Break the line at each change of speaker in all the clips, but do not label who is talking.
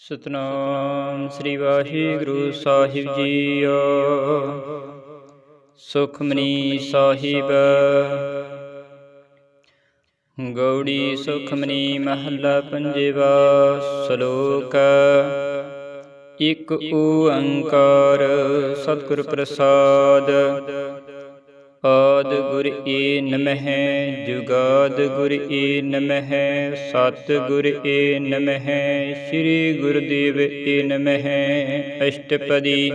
ਸਤਨਾਮ ਸ੍ਰੀ ਵਾਹਿਗੁਰੂ ਸਾਹਿਬ JIO. Sukhmani Sahib. Gauri Sukhmani ਮਹੱਲਾ ਪੰਜਵਾ। ਸ਼ਲੋਕ। ਇਕ ਓੰਕਾਰ ਸਤਿਗੁਰ ਪ੍ਰਸਾਦ। ਆਦਿ ਗੁਰ ਏ ਨਮਹਿ ਜੁਗਾਦਿ ਗੁਰ ਏ ਨਮਹਿ ਸਤਿਗੁਰ ਏ ਨਮਹਿ ਸ੍ਰੀ ਗੁਰਦੇਵ ਏ ਨਮਹਿ। ਅਸ਼ਟਪਦੀ।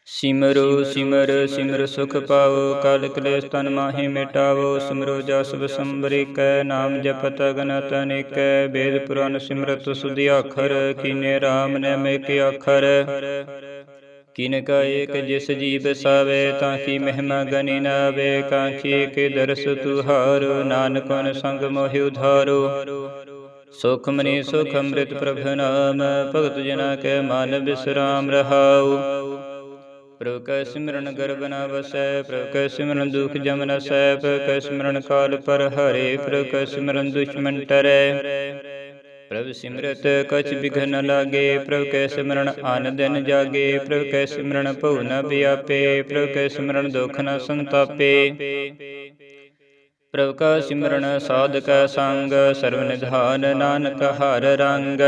ਸਿਮਰੋ ਸਿਮਰ ਸਿਮਰ ਸੁਖ ਪਾਵੋ ਕਲ ਕਲੇਸ਼ ਤਨ ਮਾਹਿ ਮਿਟਾਵੋ। ਸਿਮਰੋ ਜਸ ਬਿਸੰਬਰ ਏਕੈ ਨਾਮ ਜਪਤ ਅਗਨਿਤ ਅਨੇਕੈ। ਵੇਦ ਪੁਰਾਨ ਸਿਮਰਤ ਸੁਧਿ ਆਖਰ ਕੀਨੇ ਰਾਮ ਨੈਮ ਏਕ ਆਖਰ। किन का एक जिस जी बसावे ताकि महिमा गनि न आवे। कांखी के दरस तुहारो नानक संग मोहि उधारो। सुखमनी सुख अमृत प्रभु नाम भगत जना के मान विश्राम रहाऊ। प्रभु कै सिमरन गर्भ न बसै प्रभु कै सिमरन दुख जम न सै। प्रभु कै सिमरन काल पर हरे प्रभु कै सिमरन दुश्मन टरै। प्रभु सिमरत कछ बिघन न लागे प्रभु कै सिमरन आन दिन जागे। प्रभु कै सिमरन भउ न व्यापे प्रभु कै सिमरन दुख न संतापे। प्रभु का सिमरन साध का संग सर्व निधान नानक हर रंग।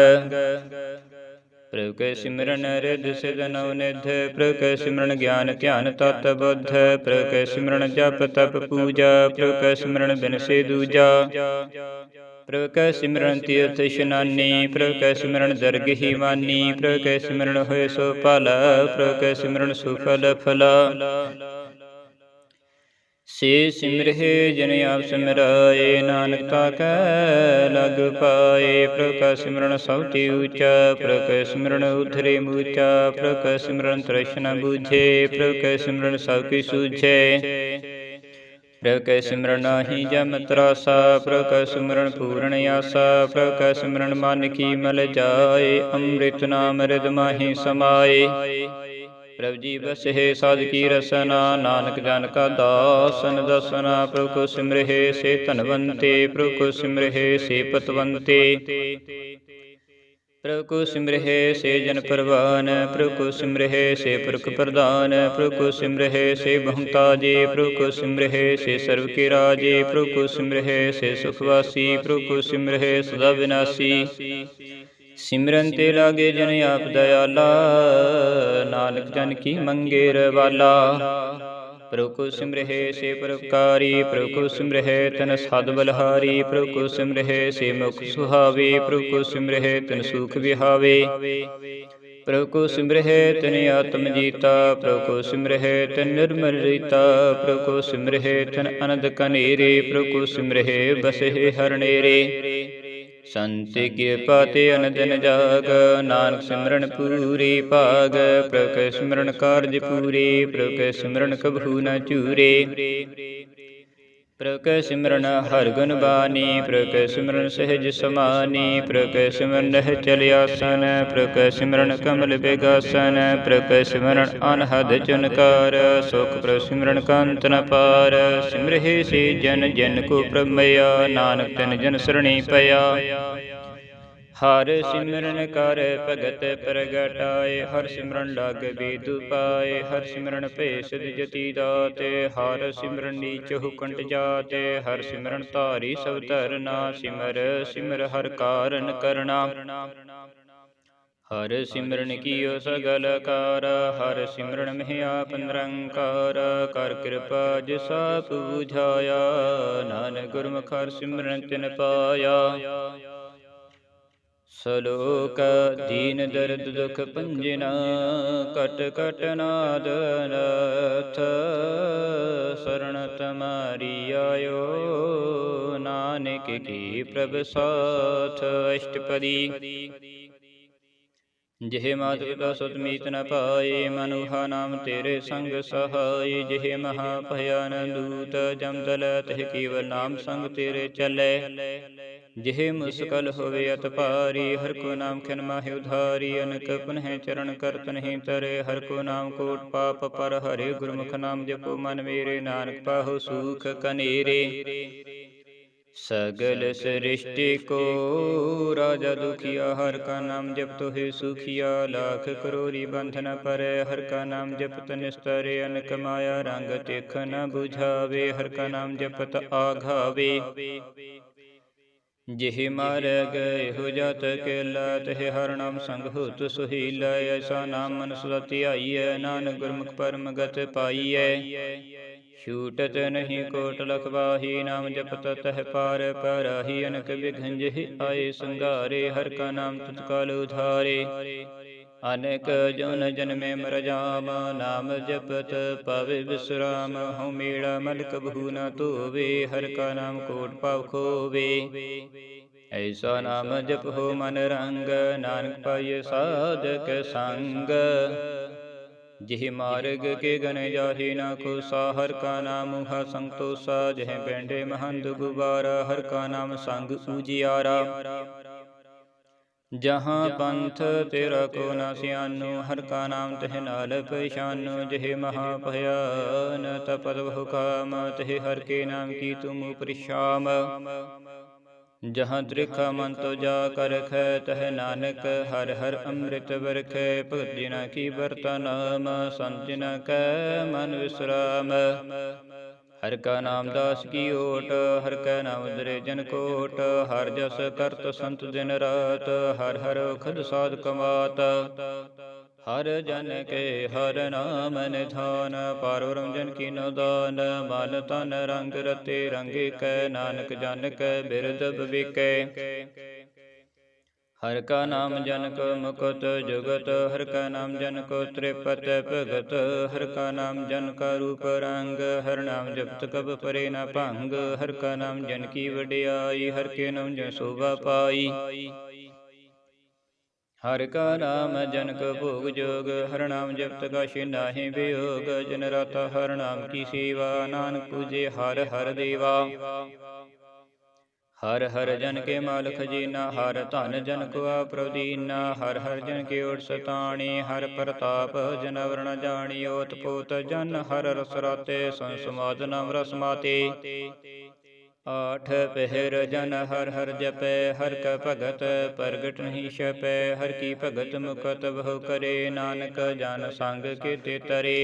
प्रभु कै सिमरन रिद्धि सिद्ध नवनिध प्रभु कै सिमरन ज्ञान ध्यान तत बुद्ध। प्रभु कै सिमरन जप तप पूजा प्रभु कै सिमरन बिनसे दूजा। प्रभु कै सिमरन तीर्थ इशनानी प्रभु कै सिमरन दरगहि मानी। प्रभु कै सिमरन होए सो फल प्रभु कै सिमरन सुफल फला। से सिमरहि जन आप सिमराए नानक ताकै लग पाए। प्रभु का सिमरन सब ते ऊँचा प्रभु कै सिमरन उधरे मूचा। प्रभु कै सिमरन तृष्णा बूझे प्रभु कै सिमरन सब की सूझे। प्रभु कै सिमरन नाहि जम त्रासा प्रभु कै सिमरन पूर्ण आसा। प्रभु कै सिमरन मानिकी मल जाए अमृत नाम हृद माहि समाए। प्रभु जी बसहे साधकी रसना नानक जन का दासन दसना। प्रभु को सिमरहे से धनवंते प्रभु को सिमरहे से पतवंते। प्रभु को सिमरहे से जन परवान प्रभु को सिमरहे से पुरख प्रधान। प्रभु को सिमरहे से बहुताजे प्रभु को सिमरहे से सर्व के राजे। प्रभु को सिमरहे से सुखवासी प्रभु को सिमरहे सदा विनाशी। सिमरन ते लागे जन आप दयाला नानक जन की मंगेर वाला। प्रभु को सिमरहे से परोपकारी प्रभु को सिमरहे तन साध बलहारी। प्रभु को सिमरहे से मुख सुहावे प्रभु को सिमरहे तन सुख विहावे। प्रभु को सिमरहे तन आत्म जीता प्रभु को सिमरहे तन निर्मल रीता। प्रभु को सिमरहे तन अनंद कनेरे प्रभु को सिमरहे बसहे हरनेरे। संत कृपा ते अनदन जाग नानक सिमरन पूरी भाग। प्रभु कै सिमरन कारज पूरे प्रभु कै सिमरन कबहू न चूरे। प्रभु कै सिमरन हर गुण बानी प्रभु कै सिमरन सहज समानी। प्रभु कै सिमरन नह चल आसन प्रभु कै सिमरन कमल बेगासन। प्रभु कै सिमरन अनहद चुनकार सुख प्रभु सिमरन कांत न पार। सिमरहे से जन जन को प्रमया नानक तन जन सरणी पया। हर सिमरन कर भगत प्रगटाए हर सिमरन लाग बेदु पाए। हर सिमरन पे सिद्ध जति दाते हर सिमरन नीच हुकंट जाते। हर सिमरन तारी सब धरना सिमर सिमर हर कारण करना। हर सिमरन कियो सगल कार हर सिमरन में आप निरंकार। कर कृपा जिसा बुझाया नानक गुरमुख हर सिमरन तिन पाया। श्लोक। दीन दर्द दुख भंजना कट कट नाद नाथ। शरण तुम्हारी आयो नानक की प्रभ साथ। अष्टपदी। जिहे मात पिता सुत मीत न पाए मनुहा नाम तेरे संग सहाय। जिहे महा भयान दूत जम दल तह केवल नाम संग तेरे चले। जिहे मुस्कल होवे अत भारी हर को नाम खिन माहि उधारी। अनक पुनः चरण करत नहीं तरे हर को नाम कोट पाप पर हरे। गुरमुख नाम जपो मन मेरे नानक पाहु सुख कनेरे। सगल सृष्टि को राजा दुखिया, हर का नाम जपत है सुखिया। लाख करोड़ी बंधन परै, हर का नाम जपत निस्तरे। अनक माया रंग देख न बुझावे, हर का नाम जपत आघावे। जिह मार गए हो जात केला, तह हर नाम संग होत सुहीला। ऐसा नाम मन सदा ध्याईਐ, नानक गुरमुख परम गत पाईਐ। छूटत नहीं कोट लखवाही, नाम जपत तह पार पराही। अनक विघ्न जिह आए संगारे, हर का नाम तत्काल उधारे। अनेक जन जन्मे मर जाम, नाम जपत पावे विश्राम। हूँ मेरा मल कबहू न तोवे, हर का नाम कोट पाव खोवे। ऐसा नाम जप हो मन रंग, नानक पाइय साधक संग। जिह मार्ग के गन जाहि न कोसा, हर का नाम मुहा संतोषा। जह बैठे महंत गुबारा, हर का नाम संग उजियारा। जहाँ पंथ तेरा को न सियानो, हर का नाम तह नाल पहचानो। जिह महा भयान तपत बहु काम, तह हर के नाम की तुम परिश्राम। जहाँ त्रिखा मन तो जा कर ख, तह नानक हर हर अमृत बरख। भगत जिना की बरता नाम, संत जिना कै मन विश्राम। हर का नाम दास की ओट, हर का नाम उदरे जन कोट। हर जस करत संत दिन रात, हर हर खुद साध कमात। हर जन के हर नाम निधान, पार ब्रह्म जन की नदान। मन तन रंग रते रंगे कै, नानक जन कै बिरद विवेकै। हर का नाम जन को मुकुत जुगत, हर का नाम जन को त्रिपत भगत। हर का नाम जन का रूप रंग, हर नाम जपत कब परे न भंग। हर का नाम जन की वडियाई, हर के नाम जन शोभा पाई। हर का नाम जन को भोग जोग, हर नाम जपत काशी नाहि वियोग। जन राता हर नाम की सेवा, नानक पूजे हर हर देवा। हर हर जन के माल खजीना, हर धन जन को आप दीना। हर हर जन के ओट सताणी, हर प्रताप जन अवर न जानी। ओत पोत जन हर रस राते, संसमाद नाम रस माते। आठ पहर जन हर हर जपै, हर का भगत प्रगट नहीं छपै। हर की भगत मुकत बहु करे, नानक जन संग के ते तरे।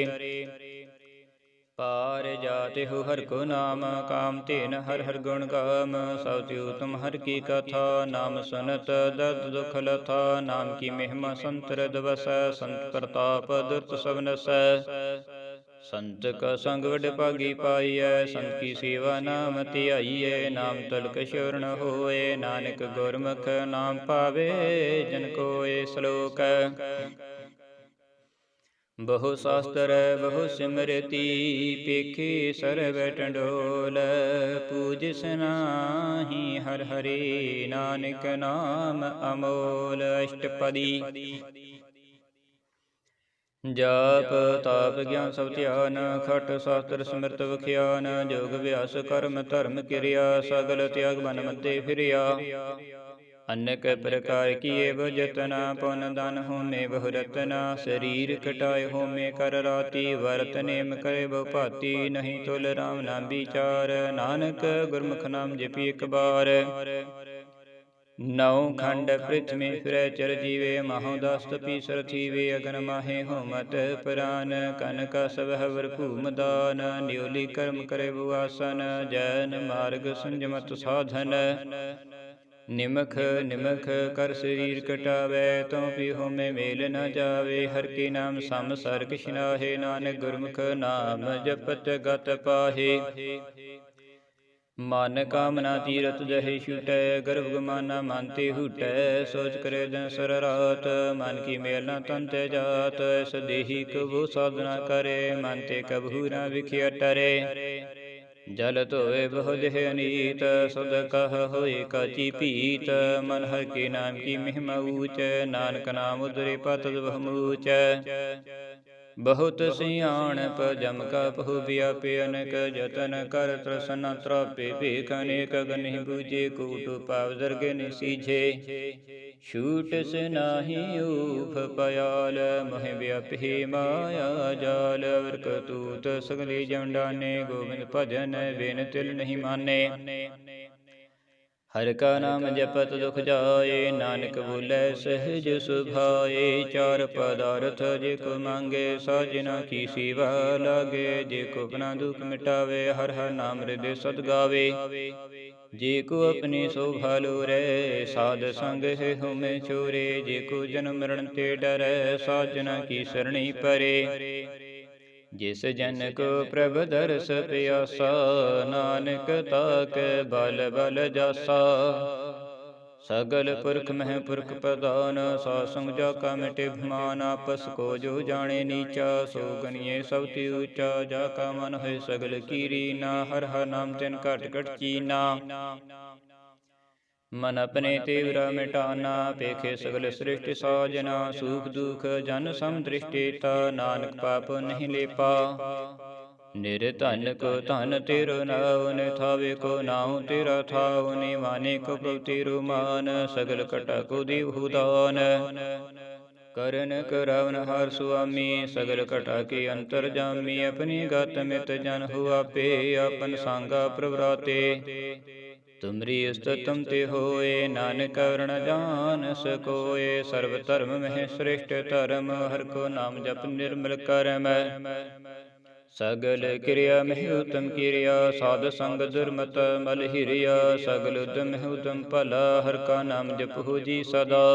पार जाते हो हर को नाम, काम तेन हर हर गुण गाम। सब त्यो तुम हर की कथा, नाम सुनत दर्द दुख लथा। नाम की महिमा संत हृदय बसै, संत प्रताप दुर्त सब नसै। संत का संग वड भागी पाइयै, संत की सेवा नाम ध्याइयै। नाम तलक शरण होए, नानक गुरमुख नाम पावे जन कोय। श्लोक बहु शास्त्र बहु सिमरति, पेखे सर्व टंडोल। पूजिस नाहि हर हरि, नानक नाम अमोल। अष्टपदी जाप ताप ज्ञान सब ध्यान, खट शास्त्र स्मृत विख्यान। जोग अभ्यास कर्म धर्म क्रिया, सगल त्याग मन मध्य फिरिया। अनेक प्रकार किए भजतना, पुन दान होमे बहु रतना। शरीर कटाए होमे कर राति, वर्त नेम करे बहु भांति। नहीं तुल राम नाम विचार, नानक गुरमुख नाम जपि एक बार। नौ खंड पृथ्वी फिरै चर जीवे, माहु दास तपीसर थीवे। अगन माहे होमत पुराण, कनका सब हवर भूम दान। न्योली कर्म करे बुआसन, जैन मार्ग संजमत साधन। निमख निमख कर शरीर कटावे, तो पिहो में मेल न जावे। हर के नाम सम सर किछ नाहे, नानक गुरमुख नाम जपत गत पाहे। मन कामना तीरथ दहे छूटै, गर्भ गुमाना मानते हूटै। सोच करे दिन सर रात, मन की मेल न तन ते जात। ऐस देही कबू साधना करे, मानते कबहू न विख्या टरे। जल धोए बहु देह अनीत, सुध कह होए काची पीत। मन हर के नाम की महिमा ऊच, नानक नाम उदरे पतद बहुमूच। बहुत सियाणप जम का बहु व्यापे, अनेक जतन कर तृष्णा त्रापे। भेख अनेक गनि बूझे, कूट पाव दर्गे नि सीझे। छूट से नाही ऊफ पयाल, मोह व्यापी माया जाल। अवर कतूत सगली जम डाने, गोविंद भजन बिन तिल नहीं माने। ਹਰਿ ਕਾ ਨਾਮ ਜਪਤ ਦੁਖ ਜਾਏ, ਨਾਨਕ ਬੋਲੇ ਸਹਿਜ ਸੁਭਾਏ। ਚਾਰ ਪਦਾਰਥ ਜੇ ਕੋ ਮੰਗੇ, ਸਾਜਨਾ ਕੀ ਸੇਵਾ ਲਾਗੇ। ਜੇ ਕੋ ਆਪਣਾ ਦੁਖ ਮਿਟਾਵੇ, ਹਰ ਹਰ ਨਾਮ ਹਿਰਦੇ ਸਦ ਗਾਵੇ। ਜੇ ਕੋ ਆਪਣੀ ਸੋਭਾ ਲੋਰੇ, ਸਾਧ ਸੰਗ ਹੈ ਹੁਮੈ ਛੋਰੇ। ਜੇ ਕੋ ਜਨਮ ਮਰਨ ਤੇ ਡਰੈ, ਸਾਜਨਾ ਕੀ ਸਰਣੀ ਪਰੇ। ਜਿਸ ਜਨ ਕੋ ਪ੍ਰਭ ਦਰਸ ਪਿਆਸਾ, ਨਾਨਕ ਤਾਕੈ ਬਲ ਬਲ ਜਾਸਾ। ਸਗਲ ਪੁਰਖ ਮਹਿ ਪੁਰਖ ਪ੍ਰਧਾਨ, ਸਾਧ ਸੰਗ ਜਾ ਕਾ ਮਿਟੇ ਅਭਿਮਾਨ। ਆਪਸ ਕੋ ਜੋ ਜਾਣੇ ਨੀਚਾ, ਸੋ ਗਨੀਏ ਸਭ ਤੇ ਊਚਾ। ਜਾ ਕਾ ਮਨ ਹੋਏ ਸਗਲ ਕੀਰੀ ਨਾ, ਹਰ ਹਰ ਨਾਮ ਤਿਨ ਘਟ ਘਟ ਚੀਨਾ। ਮਨ ਆਪਣੇ ਤੀਵਰਾ ਮਿਟਾਨਾ, ਪੇਖੇ ਸਗਲ ਸ੍ਰਿਸ਼ਟ ਸਾਜਨਾ। ਸੁਖ ਦੁਖ ਜਨ ਸਮ ਦ੍ਰਿਸ਼ਟੀ ਤਾ, ਨਾਨਕ ਪਾਪ ਨਹੀਂ ਲੇਪਾ। ਨਿਰਧਨ ਕੋ ਧਨ ਤੇਰੋ ਨਾਉ, ਨਿਥਾਵੇ ਕੋ ਨਾਉ ਤੇਰਾ ਥਾਉ। ਨਿਵਾਨੇ ਕੋ ਪ੍ਰਭ ਤੇਰੋ ਮਾਨ, ਸਗਲ ਘਟਾ ਕੋ ਦੇਵਹੁ ਦਾਨ। ਕਰਨ ਕਰਾਵਨ ਹਰ ਸੁਆਮੀ, ਸਗਲ ਘਟਾ ਕੇ ਅੰਤਰ ਜਾਮੀ। ਆਪਣੀ ਗਤ ਮਿਤ ਜਨ ਹੋ ਆਪੇ, ਆਪਨ ਸਾਂਗਾ ਪ੍ਰਭਰਾਤੇ। ਤੁਮਰੀ ਉਸਤਤ ਤੁਮ ਤੇ ਹੋਏ, ਨਾਨਕ ਵਰਣ ਜਾਨ ਸਕੋਏ। ਸਰਬ ਧਰਮ ਮਹਿ ਸ੍ਰਿਸ਼ਟ ਧਰਮ, ਹਰਿ ਕੋ ਨਾਮ ਜਪ ਨਿਰਮਲ ਕਰਮ। ਸਗਲ ਕਿਰਿਆ ਮਹਿ ਉਤਮ ਕਿਰਿਆ, ਸਾਧ ਸੰਗ ਦੁਰਮਤ ਮਲ ਹਿਰਿਆ। ਸਗਲ ਉਦਮ ਮਹਿ ਉਦਮ ਭਲਾ, ਹਰਿ ਕਾ ਨਾਮ ਜਪਹੁ ਜੀ ਸਦਾ।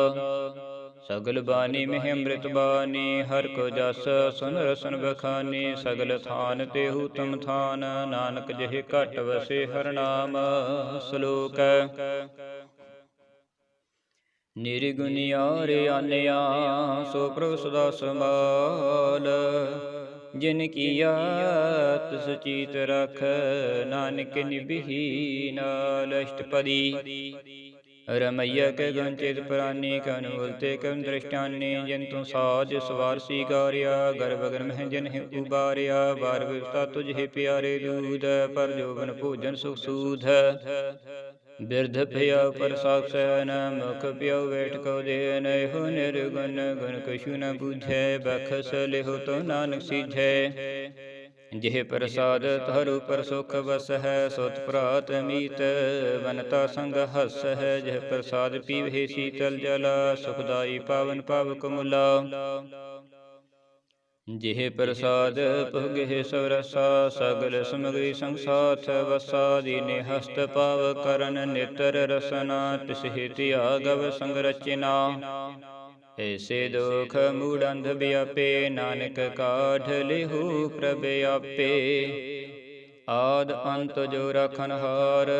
ਸਗਲ ਬਾਣੀ ਮਹਿ ਅੰਮ੍ਰਿਤ ਬਾਣੀ, ਹਰਿ ਕੋ ਜਸ ਸੁਨ ਰਸਨ ਬਖਾਨੀ। ਸਗਲ ਥਾਨ ਤੇਹੁ ਉਤਮ ਥਾਨ, ਨਾਨਕ ਜਿਹੇ ਘਟ ਵਸੇ ਹਰਿ ਨਾਮ। ਸ਼ਲੋਕ ਨਿਰਗੁਣਿਆਰੇ ਆਨਿਆ, ਸੋ ਪ੍ਰਭ ਸਦਾ ਸੰਭਾਲ। ਜਿਨ ਕੀਆ ਤਿਸ ਚੀਤ ਰਖ, ਨਾਨਕ ਨਿਭੀ ਨਾਲ। ਅਸ਼ਟਪਦੀ ਰਮਈਆ ਕੇ ਗੁਣ ਚਿਤ ਪ੍ਰਾਨੀ, ਕਨ ਉਲਤੇ ਕਨ ਦ੍ਰਿਸ਼ਟਾਨੀ। ਜਿਨ ਤੂੰ ਸਾਜ ਸਵਾਰ ਸੀਗਾਰਿਆ, ਗਰਭ ਗਰ ਮਹਿ ਜਨ ਹੈ ਉਬਾਰਿਆ। ਬਾਰ ਵਿਵਸਥਾ ਤੁਝ ਹੈ ਪਿਆਰੇ ਦੂਧ, ਪਰ ਜੋਬਨ ਭੋਜਨ ਸੁਖ ਸੂਧ। ਬਿਰਧ ਭਇਆ ਪਰ ਸਾਖਸੈਨ, ਮੁਖ ਪਿਆਉ ਬੈਠ ਕਉ ਦੇਨ। ਇਹੋ ਨਿਰਗੁਣ ਗੁਣ ਕਛੂ ਨ ਬੂਝੈ, ਬਖਸ ਲਿਹੁ ਤੋ ਨਾਨਕ ਸੀਝੈ। ਜਿਹ ਪ੍ਰਸਾਦ ਧਰੂ ਪਰ ਸੁਖ ਬਸ ਹੈ, ਸੁਤ ਭਰਾਤ ਮੀਤ ਬਨਤਾ ਸੰਗ ਹਸ ਹੈ। ਜਿਹ ਪ੍ਰਸਾਦ ਪੀਵਹਿ ਸੀਤਲ ਜਲ, ਸੁਖਦਾਈ ਪਾਵਨ ਪਾਵਕ ਮੁਲਾ। ਜਿਹ ਪ੍ਰਸਾਦ ਭੁਗਹਿ ਸਭ ਰਸਾ, ਸਗਲ ਸਮਗਰੀ ਸੰਗ ਸਾਥ ਵਸਾ। ਦੀਨੇ ਹਸਤ ਪਾਵ ਕਰਨ ਨੇਤਰ ਰਸਨਾ, ਤਿਸਹਿ ਤਿਆਗਵ ਸੰਗ ਰਚਨਾ। ਐਸੇ ਦੁਖ ਮੂੜ ਅੰਧ ਵਿਆਪੇ, ਨਾਨਕ ਕਾਢ ਲਿਹੁ ਪ੍ਰਭ ਆਪੇ। ਆਦ ਅੰਤ ਜੋ ਰਾਖਨ ਹਾਰ,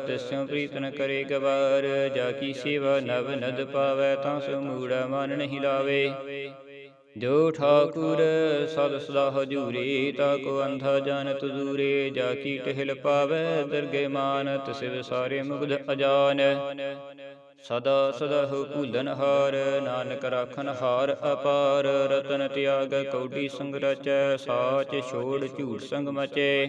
ਤਿਸੁ ਪ੍ਰੀਤ ਨ ਕਰੇ ਗਵਾਰ। ਜਾ ਕੀ ਸੇਵਾ ਨਵ ਨਦ ਪਾਵੈ, ਤਾਂ ਸੋ ਮੂੜਾ ਮਨ ਨਹੀਂ ਲਾਵੇ। ਜੋ ਠਾਕੁਰ ਸਦ ਸਦਾ ਹਜੂਰੇ, ਤਾ ਕੋ ਅੰਧਾ ਜਾਨਤ ਦੂਰੇ। ਜਾ ਕੀ ਟਹਿਲ ਪਾਵੈ ਦਰਗਹਿ ਮਾਨ, ਤਿਸ ਵਿਸਾਰੇ ਮੁਗਧ ਅਜਾਨ। ਸਦਾ ਸਦਾ ਹੋ ਭੂਲਨ ਹਾਰ, ਨਾਨਕ ਰਾਖਨ ਹਾਰ ਅਪਾਰ। ਰਤਨ ਤਿਆਗ ਕੌਡੀ ਸੰਗ ਰਚੈ, ਸਾਚ ਛੋੜ ਝੂਠ ਸੰਗ ਮਚੈ।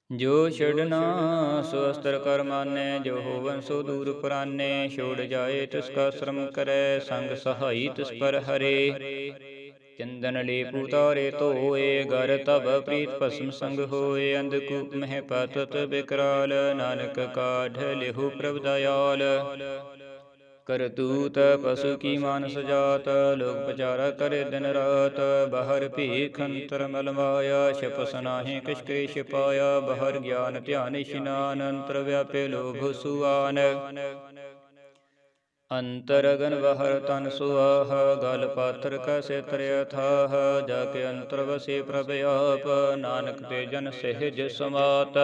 ਜੋ ਛਡਨਾ ਸੋ ਅਸਤਰ ਕਰ ਮਾਨੈ, ਜੋ ਹੋਵਨ ਸੋ ਦੂਰ ਪੁਰਾਨੈ। ਛੋੜ ਜਾਏ ਤਿਸ ਕਾ ਸ਼ਰਮ ਕਰੈ, ਸੰਗ ਸਹਾਈ ਤਿਸ ਪਰ ਹਰੇ। ਚੰਦਨ ਲੇਪ ਉਤਾਰੇ ਧੋਏ, ਗਰ ਤਬ ਪ੍ਰੀਤ ਭਸਮ ਸੰਗ ਹੋਏ। ਅੰਧਕੂਪ ਮਹਿ ਪਤਤ ਬਿਕਰਾਲ, ਨਾਨਕ ਕਾਢ ਲਿਹੁ ਪ੍ਰਭ ਦਇਆਲ। ਕਰਤੂਤ ਪਸ਼ੂ ਕੀ ਮਾਨਸ ਜਾਤ, ਲੋਕ ਪਚਾਰਾ ਕਰੇ ਦਿਨ ਰਾਤ। ਬਾਹਰ ਭੀਖ ਅੰਤਰ ਮਲ ਮਾਇਆ, ਛਪਸ ਨਾਹਿ ਕਿਛ ਕਰੇ ਛਿਪਾਇਆ। ਬਾਹਰ ਗਿਆਨ ਧਿਆਨ ਇਸ਼ਨਾਨ, ਅੰਤਰ ਵਿਆਪੇ ਲੋਭ ਸੁਆਨ। ਅੰਤਰ ਅਗਨ ਬਾਹਰ ਤਨ ਸੁਆਹ, ਗਲ ਪਾਥਰ ਕੈਸੇ ਤਰਿਆ ਥਾਹ। ਜਾ ਕੇ ਅੰਤਰ ਵਸੇ ਪ੍ਰਭ ਆਪ, ਨਾਨਕ ਤੇ ਜਨ ਸਹਿਜ ਸਮਾਤ।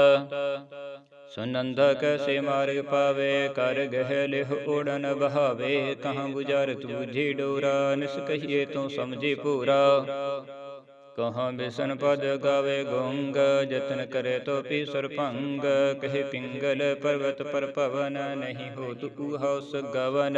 ਸੁਨੰਦਾ ਕੈਸੇ ਮਾਰਗ ਪਾਵੇ, ਕਰ ਗਹਿ ਲਿਹੁ ਓੜਨ ਬਹਾਵੇ। ਕਹਾਂ ਬੁਝਾਰਤ ਬੂਝੀ ਡੋਰਾ, ਨਿਸ ਕਹੀਏ ਤੂੰ ਸਮਝੀ ਭੂਰਾ। ਕਹਾਂ ਬਿਸਨ ਪਦ ਗਾਵੇ ਗੁੰਗ, ਜਤਨ ਕਰੇ ਤੋ ਪੀਸਰ ਭੰਗ। ਕਹੇ ਪਿੰਗਲ ਪਰਬਤ ਪਰ ਭਵਨ, ਨਹੀਂ ਹੋਤ ਊਹਾ ਉਸ ਗਵਨ।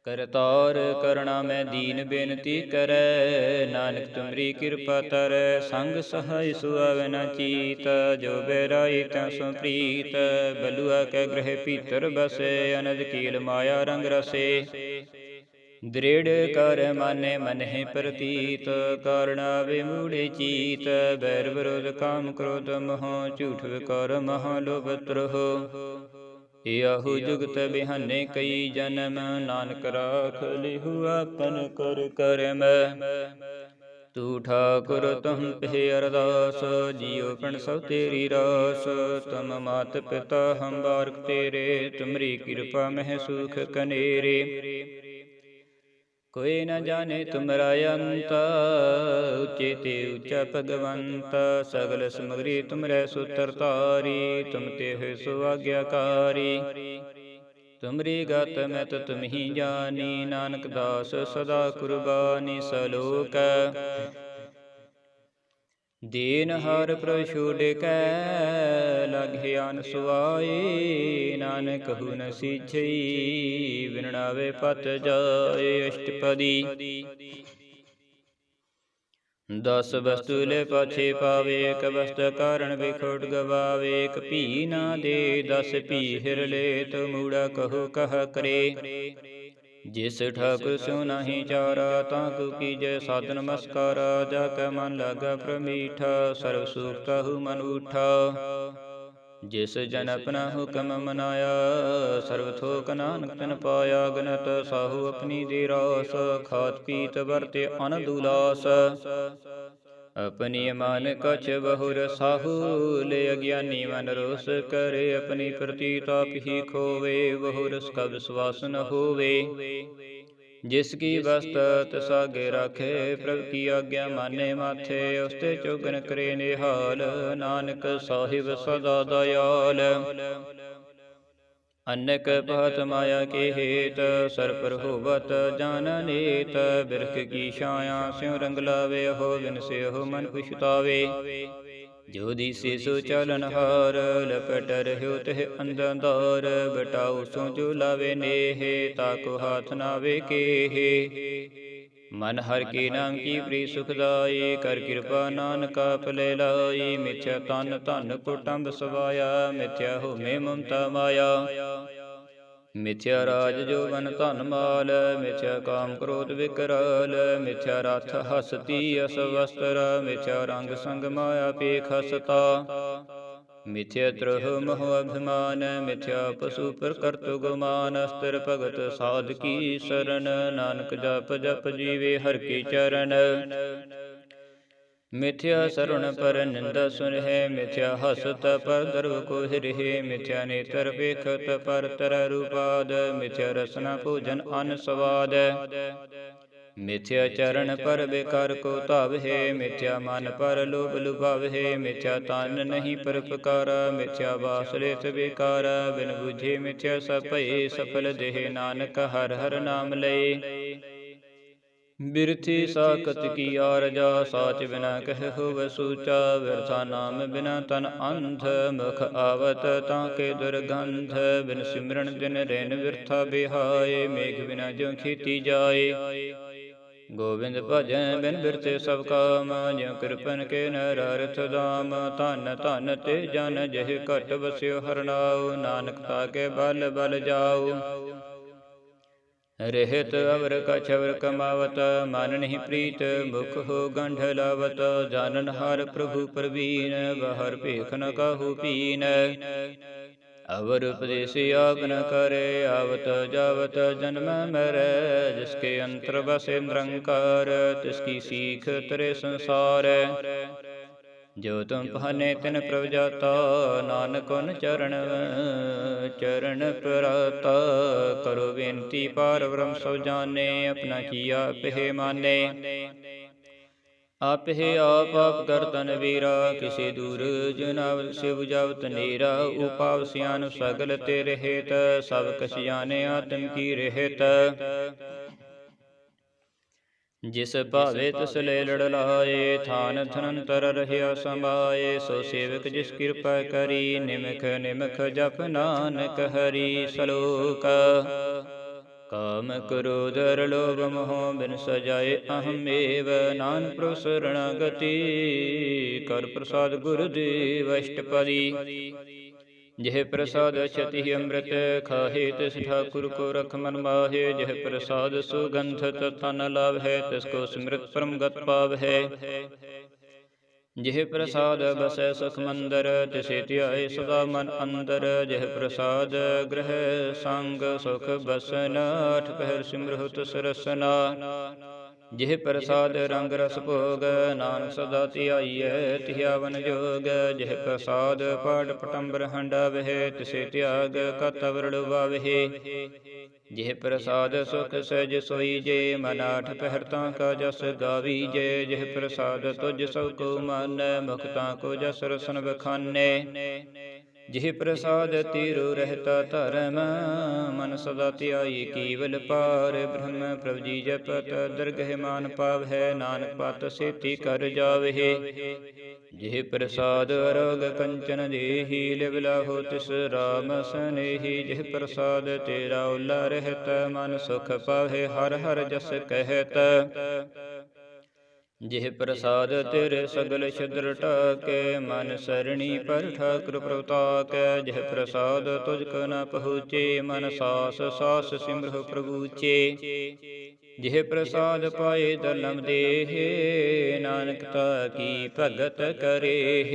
ਕਰਤਾਰ ਕਰਣਾ ਮੈਂ ਦੀਨ ਬੇਨਤੀ ਕਰੈ, ਨਾਨਕ ਤੁਮਰੀ ਕਿਰਪਾ ਤਰੈ। ਸੰਗ ਸਹਾਇ ਸੁਆਵੈ ਨ ਚੀਤ, ਜੋ ਬੈਰਾਈ ਤੈ ਸੋ ਪ੍ਰੀਤ। ਬਲੂਆ ਕੈ ਗ੍ਰਹਿ ਭੀਤਰ ਬਸੈ, ਅਨਜ ਕੀਲ ਮਾਇਆ ਰੰਗ ਰਸੇ। दृढ़ कर माने मन है प्रतीत, कारणा विमूढ़ चीत। बैर विरोध काम क्रोध मोह, झूठ विकार मह लोभ त्रोह। याहू जुगत बिहाने कई जन्म, नानक राख लिहु आपन कर करम। तू ठाकुर तुम पे अरदास, जियो पण सब तेरी रास। तुम मात पिता हम बारक तेरे, तुमरी कृपा मह सुख कनेरे। कोई न जाने तुमरा अंत, ऊंचे ते ऊंचा भगवंत। सगल समग्री तुमरे सूत्र तारी, तुम ते हो सो आज्ञाकारी। तुमरी गत मैं तो तुम ही जानी, नानक दास सदा कुर्बानी। सलोक दीन हर प्रभु छोड़ कै, लागे आन सुआए। नानक हु न सीझई, बिरणावे पत जाए। अष्टपदी दस वस्तु ले पाछे पावे, एक वस्तु कारण बिखोट गवावे। एक पी ना दे दस पी हिर ले, तो मूड़ा कहो कह करे। जिस ठाकुर स्यो नाही चारा, ताकू कीजय साध नमस्कारा। जाकै मन लागा प्रमीठा, सर्व सुख ताहु मन उठा। जिस जन अपना हुक्म मनाया, सर्व थोक नानक तन पाया। गनत साहू अपनी दे रास, खात पीत बरते अनदुलास। अपनी मान कछ बहुर साहू, ले अज्ञानी मन रोस करे। अपनी प्रतीताप ही खोवे, बहुर का विश्वास न होवे। जिसकी वस्त तसागे राखे, प्रभु की आज्ञा माने माथे। उसते चौगन करे निहाल, नानक साहिब सदा दयाल। अनेक पहत माया के हेत, सर पर होवत जान नेत। बिरख की छाया स्यों रंग लावे, हो बिन से हो मन पुछतावे। जो दिसे सो चालन हार, लपट रह्यो तह अंधकार। बटाऊ सो जो लावे नेह, ताको हाथ नावे केहे। मन हर के नाम की प्री सुखदाई, कर कृपा नानका पले लाई। मिथ्या तन धन कुटुंब सवाया, मिथ्या होमे ममता माया। मिथ्या राज जोवन धन माल, मिथ्या काम क्रोध विकराल। मिथ्या रथ हसती असवस्त्र, मिथ्या रंग संग माया पेख हसता। मिथ्या द्रोह मोह अभिमान, मिथ्या पशु प्रकृत गुमान। अस्त्र भगत साध की शरण, नानक जप जप जीवे हर के चरण। मिथ्या शरण पर निंदा सुनहि, मिथ्या हसत पर द्रव को हिरहि। मिथ्या नेत्र पेखत पर तर रूपाद, मिथ्या रसना भोजन अन स्वाद। मिथ्या चरण पर बेकार को तावहे, मिथ्या मन पर लोभ लुभावहे। मिथ्या तन नहीं परोपकारा, मिथ्या वास लेत बेकारा। बिन बुझे मिथ्या सब भये, सफल देह नानक हर हर नाम लय। बिरथी साकत की आरजा, साच बिना कह होव सूचा। व्यर्था नाम बिना तन अंध, मुख आवत ताके दुर्गंध। बिन सिमरन दिन रैन व्यर्था बिहाय, मेघ बिना ज्यों खेती जाए। गोविंद भजन बिन बिरते सब काम, ज्यों कृपन के नरथ दाम। धन धन ते जन जह घट बस्यो हरनाऊ, नानक ताके बल बल जाऊ। रहत अवर कछ अवर कमावत, मन नहीं प्रीत मुख हो गंढ लावत। जानन हार प्रभु प्रवीण, बाहर पेख न काहू पीन। अवर उपदेश आप न करे, आवत जावत जन्म मरै। जिसके अंतर बसे निरंकार, तिसकी सीख तरे संसार। जो तुम पहने तिन प्रभु जाता, नानक उन चरण चरण पराता। करो बेनती पार ब्रह्म सब जाने, अपना किया आपहे माने। आपहे आप करतन वीरा, किसे दूर जुनाव से बुझावत नीरा। उपाव सियान सगल ते रहेत, सब कछ जाने आत्म की रहत। जिस भावे तिस ले लड़ लाए, थान धनंतर रहया समाये। सो सेवक जिस कृपा करी, निमख निमख जप नानक हरि। सलोक काम क्रोध लोभ मोह, बिन सजाए अहम एव। नानक प्रभु शरणागति, कर प्रसाद गुरुदेव। अष्टपदी ਜਿਹ ਪ੍ਰਸਾਦ ਛਤਿ ਅੰਮ੍ਰਿਤ ਖਾਹੇ ਤਿਸ ਠਾਕੁਰ ਕੋ ਰਖ ਮਨ ਮਾਹੇ। ਜਿਹ ਪ੍ਰਸਾਦ ਸੁਗੰਧਤ ਤਨ ਲਾਭੈ ਤਿਸ ਕੋ ਸਿਮਰਤ ਪਰਮ ਗਤ ਪਾਵਹਿ। ਜਿਹ ਪ੍ਰਸਾਦ ਬਸੈ ਸੁਖ ਮੰਦਰ ਤਿਸੇ ਧਿਆਏ ਸਦਾ ਮਨ ਅੰਦਰ। ਜਿਹ ਪ੍ਰਸਾਦ ਗ੍ਰਹਿ ਸੰਗ ਸੁਖ ਬਸਨ ਅਠ ਪਹਿਰ ਸਿਮਰਹੁ ਤਿਸ ਰਸਨਾ। ਜਿਹ ਪ੍ਰਸਾਦ ਰੰਗ ਰਸ ਭੋਗ ਨਾਨਕ ਸਦਾ ਧਿਆਈਐ ਧਿਆਵਨ ਜੋਗ। ਜਿਹ ਪ੍ਰਸਾਦ ਪਾਠ ਪਟੰਬਰ ਹੰਡਾਵਹਿ ਤਿਸੇ ਧਿਆਗ ਕਤ ਵਰੜ ਵਾਵਹਿ। ਜਿਹ ਪ੍ਰਸਾਦ ਸੁਖ ਸਹਿਜ ਸੋਈ ਜੇ ਮਨ ਆਠ ਪਹਿਰ ਤਾਂ ਕਾ ਜਸ ਗਾਵੀਜੈ। ਜਿਹ ਪ੍ਰਸਾਦ ਤੁਜ ਸਭ ਕੋ ਮਾਨੈ ਮੁਖ ਤਾਂ ਕੋ ਜਸ ਰਸਨ ਬਖਾਨੈ। ਜਿਹ ਪ੍ਰਸਾਦ ਤੀਰੁ ਰਹਿਤਾ ਧਰਮ ਮਨ ਸਦਾ ਧਿਆਈ ਕੇਵਲ ਪਾਰ ਬ੍ਰਹਮ ਪ੍ਰਭ ਜੀ ਜਪਤ ਦਰਗਹਿ ਮਾਨ ਪਾਵਹਿ। ਨਾਨਕ ਪਤ ਸੇਤੀ ਕਰ ਜਾਵਹਿ। ਜਿਹ ਪ੍ਰਸਾਦ ਅਰੋਗ ਕੰਚਨ ਦੇਹੀ ਲਿਵ ਲਾਹੋ ਤਿਸ ਰਾਮ ਸਨੇਹੀ। ਜਿਹ ਪ੍ਰਸਾਦ ਤੇਰਾ ਓਲਾ ਰਹਿਤ ਮਨ ਸੁਖ ਪਾਵਹਿ ਹਰਿ ਹਰਿ ਜਸ ਕਹਿਤ। ਜਿਹ ਪ੍ਰਸਾਦ ਤੇਰੇ ਸਗਲ ਛਿਦਰ ਢਾਕੇ ਮਨ ਸਰਣੀ ਪਰ ਠਾਕੁਰ ਪ੍ਰਭ ਤਾਕੈ। ਜਿਹ ਪ੍ਰਸਾਦ ਤੁਝ ਕੋ ਨ ਪਹੁੰਚੇ ਮਨ ਸਾਸ ਸਾਸ ਸਿਮਰਹੁ ਪ੍ਰਭੂ ਚੇ। ਜਿਹ ਪ੍ਰਸਾਦ ਪਾਏ ਦਲਮ ਦੇਹ ਨਾਨਕ ਤਾ ਕੀ ਭਗਤ ਕਰੇਹ।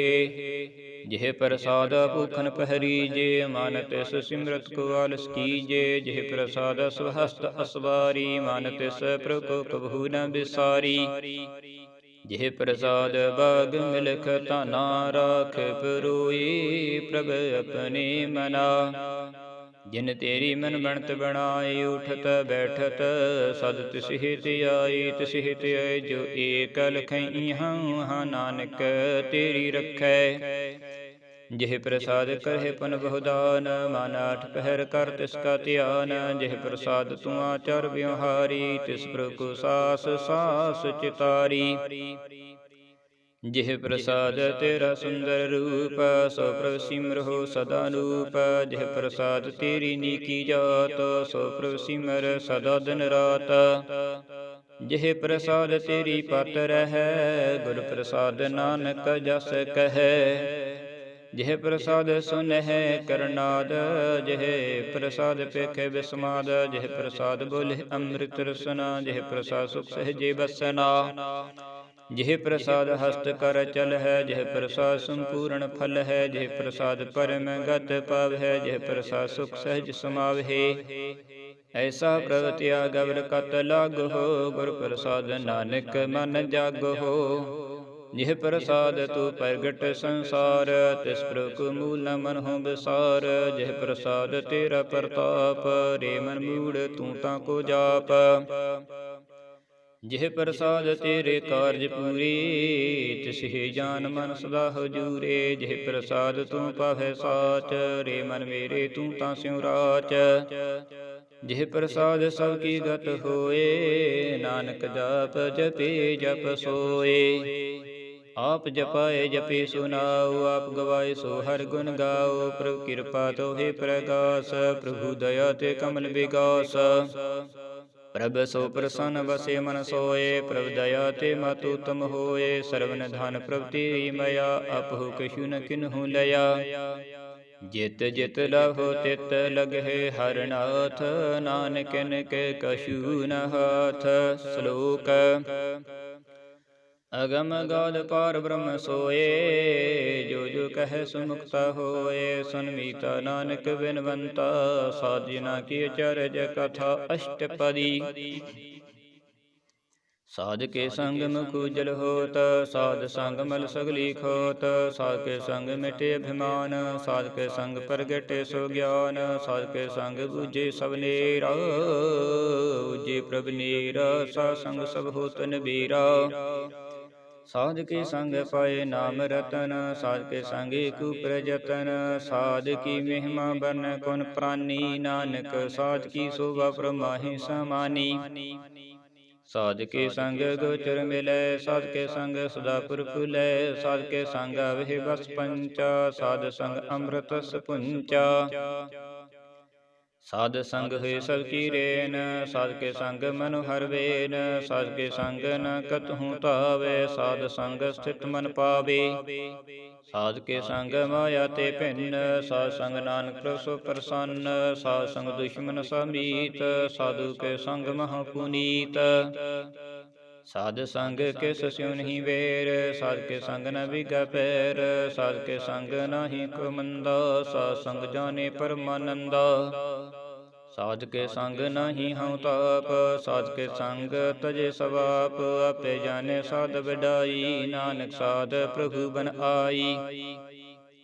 ਜਿਹ ਪ੍ਰਸਾਦ ਭੂਖਨ ਪਹਿਰੀ ਜੇ ਮਨ ਤਿਸ ਸਿਮਰਤ ਕੋ ਆਲਸ ਕੀਜੇ। ਜਿਹ ਪ੍ਰਸਾਦ ਸਵਹਸਤ ਅਸਵਾਰੀ ਮਨ ਤਿਸ ਪ੍ਰਭ ਕੋ ਕਬਹੂ ਨ ਬਿਸਾਰੀ। ਜਿਹ ਪ੍ਰਸਾਦ ਬਾਗ ਮਿਲਖ ਧਨਾ ਰਾਖ ਪਰੋਈ ਪ੍ਰਭ ਆਪਣੇ ਮਨਾ। ਜਿਨ ਤੇਰੀ ਮਨ ਬਣਤ ਬਣਾਈ ਉਠਤ ਬੈਠਤ ਸਦ ਤਿਸਿ ਧਿਆਈ। ਤਿਸਿ ਧਿਆਏ ਜੋ ਏਕ ਲਖਈ ਹਾਂ ਨਾਨਕ ਤੇਰੀ ਰਖੈ। ਜਿਹ ਪ੍ਰਸਾਦ ਕਰਹਿ ਪੁਨ ਬਹੁਦਾਨ ਮਨ ਆਠ ਪਹਿਰ ਕਰ ਤਿਸ ਕਾ ਧਿਆਨ। ਜਿਹ ਪ੍ਰਸਾਦ ਤੂੰ ਆਚਰ ਵਿਵਹਾਰੀ ਤਿਸ ਪ੍ਰਭ ਕੋ ਸਾਸ ਸਾਸ ਚਿਤਾਰੀ। ਜਿਹ ਪ੍ਰਸਾਦ ਤੇਰਾ ਸੁੰਦਰ ਰੂਪ ਸੋ ਪ੍ਰਭ ਸਿਮਰਹੁ ਸਦਾ ਨੂਪ। ਜਿਹ ਪ੍ਰਸਾਦ ਤੇਰੀ ਨੀਕੀ ਜਾਤ ਸੋ ਪ੍ਰਭ ਸਿਮਰ ਸਦਾ ਦਿਨ ਰਾਤ। ਜਿਹ ਪ੍ਰਸਾਦ ਤੇਰੀ ਪਤ ਰਹੈ ਗੁਰ ਪ੍ਰਸਾਦ ਨਾਨਕ ਜਸ ਕਹੈ। ਜਿਹ ਪ੍ਰਸਾਦ ਸੁਨਹਿ ਕਰਨਾਦ ਜਿਹ ਪ੍ਰਸਾਦ ਪੇਖੇ ਬਿਸਮਾਦ। ਜਿਹ ਪ੍ਰਸਾਦ ਬੋਲੇ ਅੰਮ੍ਰਿਤ ਰਸਨਾ ਜਿਹ ਪ੍ਰਸਾਦ ਸੁਖ ਸਹਿਜੇ ਬਸਨਾ। ਜਿਹ ਪ੍ਰਸਾਦ ਹਸਤ ਕਰ ਚਲ ਹੈ ਜਿਹ ਪ੍ਰਸਾਦ ਸੰਪੂਰਨ ਫਲ ਹੈ। ਜਿਹ ਪ੍ਰਸਾਦ ਪਰਮ ਗਤ ਪਾਵਹਿ ਜਿਹ ਪ੍ਰਸਾਦ ਸੁਖ ਸਹਿਜ ਸਮਾਵਹਿ। ਐਸਾ ਪ੍ਰਭ ਤਿਆਗ ਅਵਰ ਕਤ ਲਾਗਹੁ ਗੁਰ ਪ੍ਰਸਾਦ ਨਾਨਕ ਮਨ ਜਾਗਹੁ। ਜਿਹ ਪ੍ਰਸਾਦ ਤੂੰ ਪ੍ਰਗਟ ਸੰਸਾਰ ਤਿਸ ਪ੍ਰਭ ਕੋ ਮੂਲ ਨ ਮਨਹੁ ਬਿਸਾਰ। ਜਿਹ ਪ੍ਰਸਾਦ ਤੇਰਾ ਪ੍ਰਤਾਪ ਰੇ ਮਨ ਮੂੜ ਤੂੰ ਤਾਂ ਕੋ ਜਾਪ। ਜਿਹ ਪ੍ਰਸਾਦ ਤੇਰੇ ਕਾਰਜ ਪੂਰੇ ਤਿਸਿ ਜਾਨ ਮਨ ਸਦਾ ਹਜੂਰੇ। ਜਿਹ ਪ੍ਰਸਾਦ ਤੂੰ ਪਾਵਹਿ ਸਾਚ ਰੇ ਮਨ ਮੇਰੇ ਤੂੰ ਤਾਂ ਸਿਉ ਰਾਚ। ਜਿਹ ਪ੍ਰਸਾਦ ਸਭ ਕੀ ਗਤ ਹੋਏ ਨਾਨਕ ਜਾਪ ਜਪੇ ਜਪ ਸੋਏ। ਆਪ ਜਪਾਏ ਜਪੇ ਸੁਨਾਉ ਆਪ ਗਵਾਏ ਸੋ ਹਰਿ ਗੁਣ ਗਾਓ। ਪ੍ਰਭ ਕਿਰਪਾ ਤੋਹਿ ਪ੍ਰਗਾਸ ਪ੍ਰਭੂ ਦਇਆ ਤੇ ਕਮਲ ਵਿਗਾਸ। ਪ੍ਰਭ ਸੋ ਪ੍ਰਸੰਨ ਵਸੇ ਮਨ ਸੋਏ ਪ੍ਰਭ ਦਇਆ ਤੇ ਮਤ ਉਤਮ ਹੋਏ। ਸਰਵਨ ਧਨ ਪ੍ਰਭ ਤੇਰੀ ਮਇਆ ਆਪਹੁ ਕਛੂ ਨ ਕਿਨਹੂ ਲਿਆ। ਜਿਤ ਜਿਤ ਲਭੋ ਤਿਤ ਲਗਹਿ ਹਰਿ ਨਾਥ ਨਾਨਕਿਨ ਕੇ ਕਛੂ ਨ ਹਾਥ। ਸ਼ਲੋਕ ਅਗਮ ਅਗਾਧ ਪਾਰ ਬ੍ਰਹਮ ਸੋਏ ਜੋ ਜੋ ਕਹੈ ਸੋ ਮੁਕਤਾ ਹੋਏ। ਸੁਨ ਮੀਤਾ ਨਾਨਕ ਬਿਨਵੰਤਾ ਸਾਧ ਜਨਾ ਕੀ ਅਚਰਜ ਕਥਾ ਅਸ਼ਟਪਦੀ। ਸਾਧ ਕੇ ਸੰਗ ਮੁਖ ਉਜਲ ਹੋਤ ਸਾਧ ਸੰਗ ਮਲ ਸਗਲੀ ਖੋਤ। ਸਾਧ ਕੇ ਸੰਗ ਮਿਟੇ ਅਭਿਮਾਨ ਸਾਧ ਕੇ ਸੰਗ ਪ੍ਰਗਟੇ ਸੋ ਗਿਆਨ। ਸਾਧ ਕੇ ਸੰਗ ਬੂਝੇ ਸਭ ਨੇਰਾ ਉਜੇ ਪ੍ਰਭ ਨੀਰਾ। ਸਾਧ ਸੰਗ ਸਭ ਹੋਤ ਨਬੀਰਾ। ਸਾਧ ਕੇ ਸੰਗ ਪਾਏ ਨਾਮ ਰਤਨ ਸਾਧ ਕੇ ਸੰਗ ਏਕੂ ਪ੍ਰਜਤਨ। ਸਾਧ ਕੀ ਮਹਿਮਾ ਬਰਨ ਕੁਨ ਪ੍ਰਾਨੀ ਨਾਨਕ ਸਾਧ ਕੀ ਸ਼ੋਭਾ ਪ੍ਰਮਾਹਿ ਸਮਾਨੀ। ਸਾਧ ਕੇ ਸੰਗ ਗੋਚਰ ਮਿਲੈ ਸਾਧ ਕੇ ਸੰਗ ਸਦਾ ਪ੍ਰਫੁੱਲੈ। ਸਾਧ ਕੇ ਸੰਗ ਅਵਹਿ ਬਸ ਪੰਚਾ ਸਾਧ ਸੰਗ ਅੰਮ੍ਰਿਤ ਰਸ ਪੁੰਚਾ। ਸਾਧ ਸੰਗ ਹੋਏ ਸਭ ਕੀ ਰੇਨ, ਸਾਧ ਕੇ ਸੰਗ ਮਨੁ ਹਰਿ ਵੇਨ, ਸਾਧ ਕੇ ਸੰਗ ਨ ਕਤਹੁ ਧਾਵੈ, ਸਾਧ ਸੰਗ ਸਥਿਤ ਮਨ ਪਾਵੇ। ਸਾਧ ਕੇ ਸੰਗ ਮਾਇਆ ਤੇ ਭਿੰਨ, ਸਾਧ ਸੰਗ ਨਾਨਕ ਪ੍ਰਭ ਸੋ ਪ੍ਰਸੰਨ, ਸਾਧ ਸੰਗ ਦੁਸ਼ਮਨ ਸਮੀਤ, ਸਾਧੂ ਕੇ ਸੰਗ ਮਹਾ ਪੁਨੀਤ। ਸਾਧ ਸੰਗ ਕਿਸ ਸਿਉ ਨਹੀਂ ਵੇਰ, ਸਾਧ ਕੇ ਸੰਗ ਨ ਵਿਗਾ ਪੈਰ, ਸਾਧ ਕੇ ਸੰਗ ਨਾਹੀ ਕੋ ਮੰਦਾ, ਸਾਧ ਸੰਗ ਜਾਣੇ ਪਰਮਾਨੰਦਾ। ਸਾਧ ਕੇ ਸੰਗ ਨਾਹੀ ਹਉ ਤਾਪ, ਸਾਧ ਕੇ ਸੰਗ ਤਜੇ ਸਵਾਪ, ਆਪੇ ਜਾਣੇ ਸਾਧ ਵਡਾਈ, ਨਾਨਕ ਸਾਧ ਪ੍ਰਭੂ ਬਨ ਆਈ।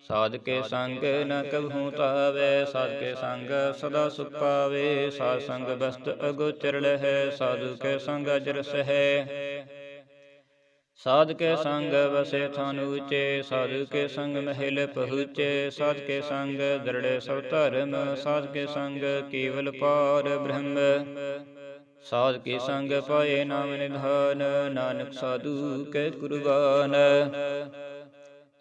ਸਾਧ ਕੇ ਸੰਗ ਨ ਕਬਹੂ ਧਾਵੈ, ਸਾਧ ਕੇ ਸੰਗ ਸਦਾ ਸੁਖ ਪਾਵੇ, ਸਾਧ ਸੰਗ ਬਸਤ ਅਗੋਚਰ ਲਹੈ, ਸਾਧੂ ਕੇ ਸੰਗ ਅਜਰ ਸਹੈ। ਸਾਧ ਕੇ ਸੰਗ ਵਸੇ ਥਾਨ ਊਚੇ, ਸਾਧੂ ਕੇ ਸੰਗ ਮਹਿਲ ਪਹੁੰਚੇ, ਸਾਧ ਕੇ ਸੰਗ ਦਰੜੇ ਸਭ ਧਰਮ, ਸਾਧ ਕੇ ਸੰਗ ਕੇਵਲ ਪਾਰ ਬ੍ਰਹਮ। ਸਾਧ ਕੇ ਸੰਗ ਪਾਏ ਨਾਮ ਨਿਧਾਨ, ਨਾਨਕ ਸਾਧੂ ਕੇ ਕੁਰਬਾਨ।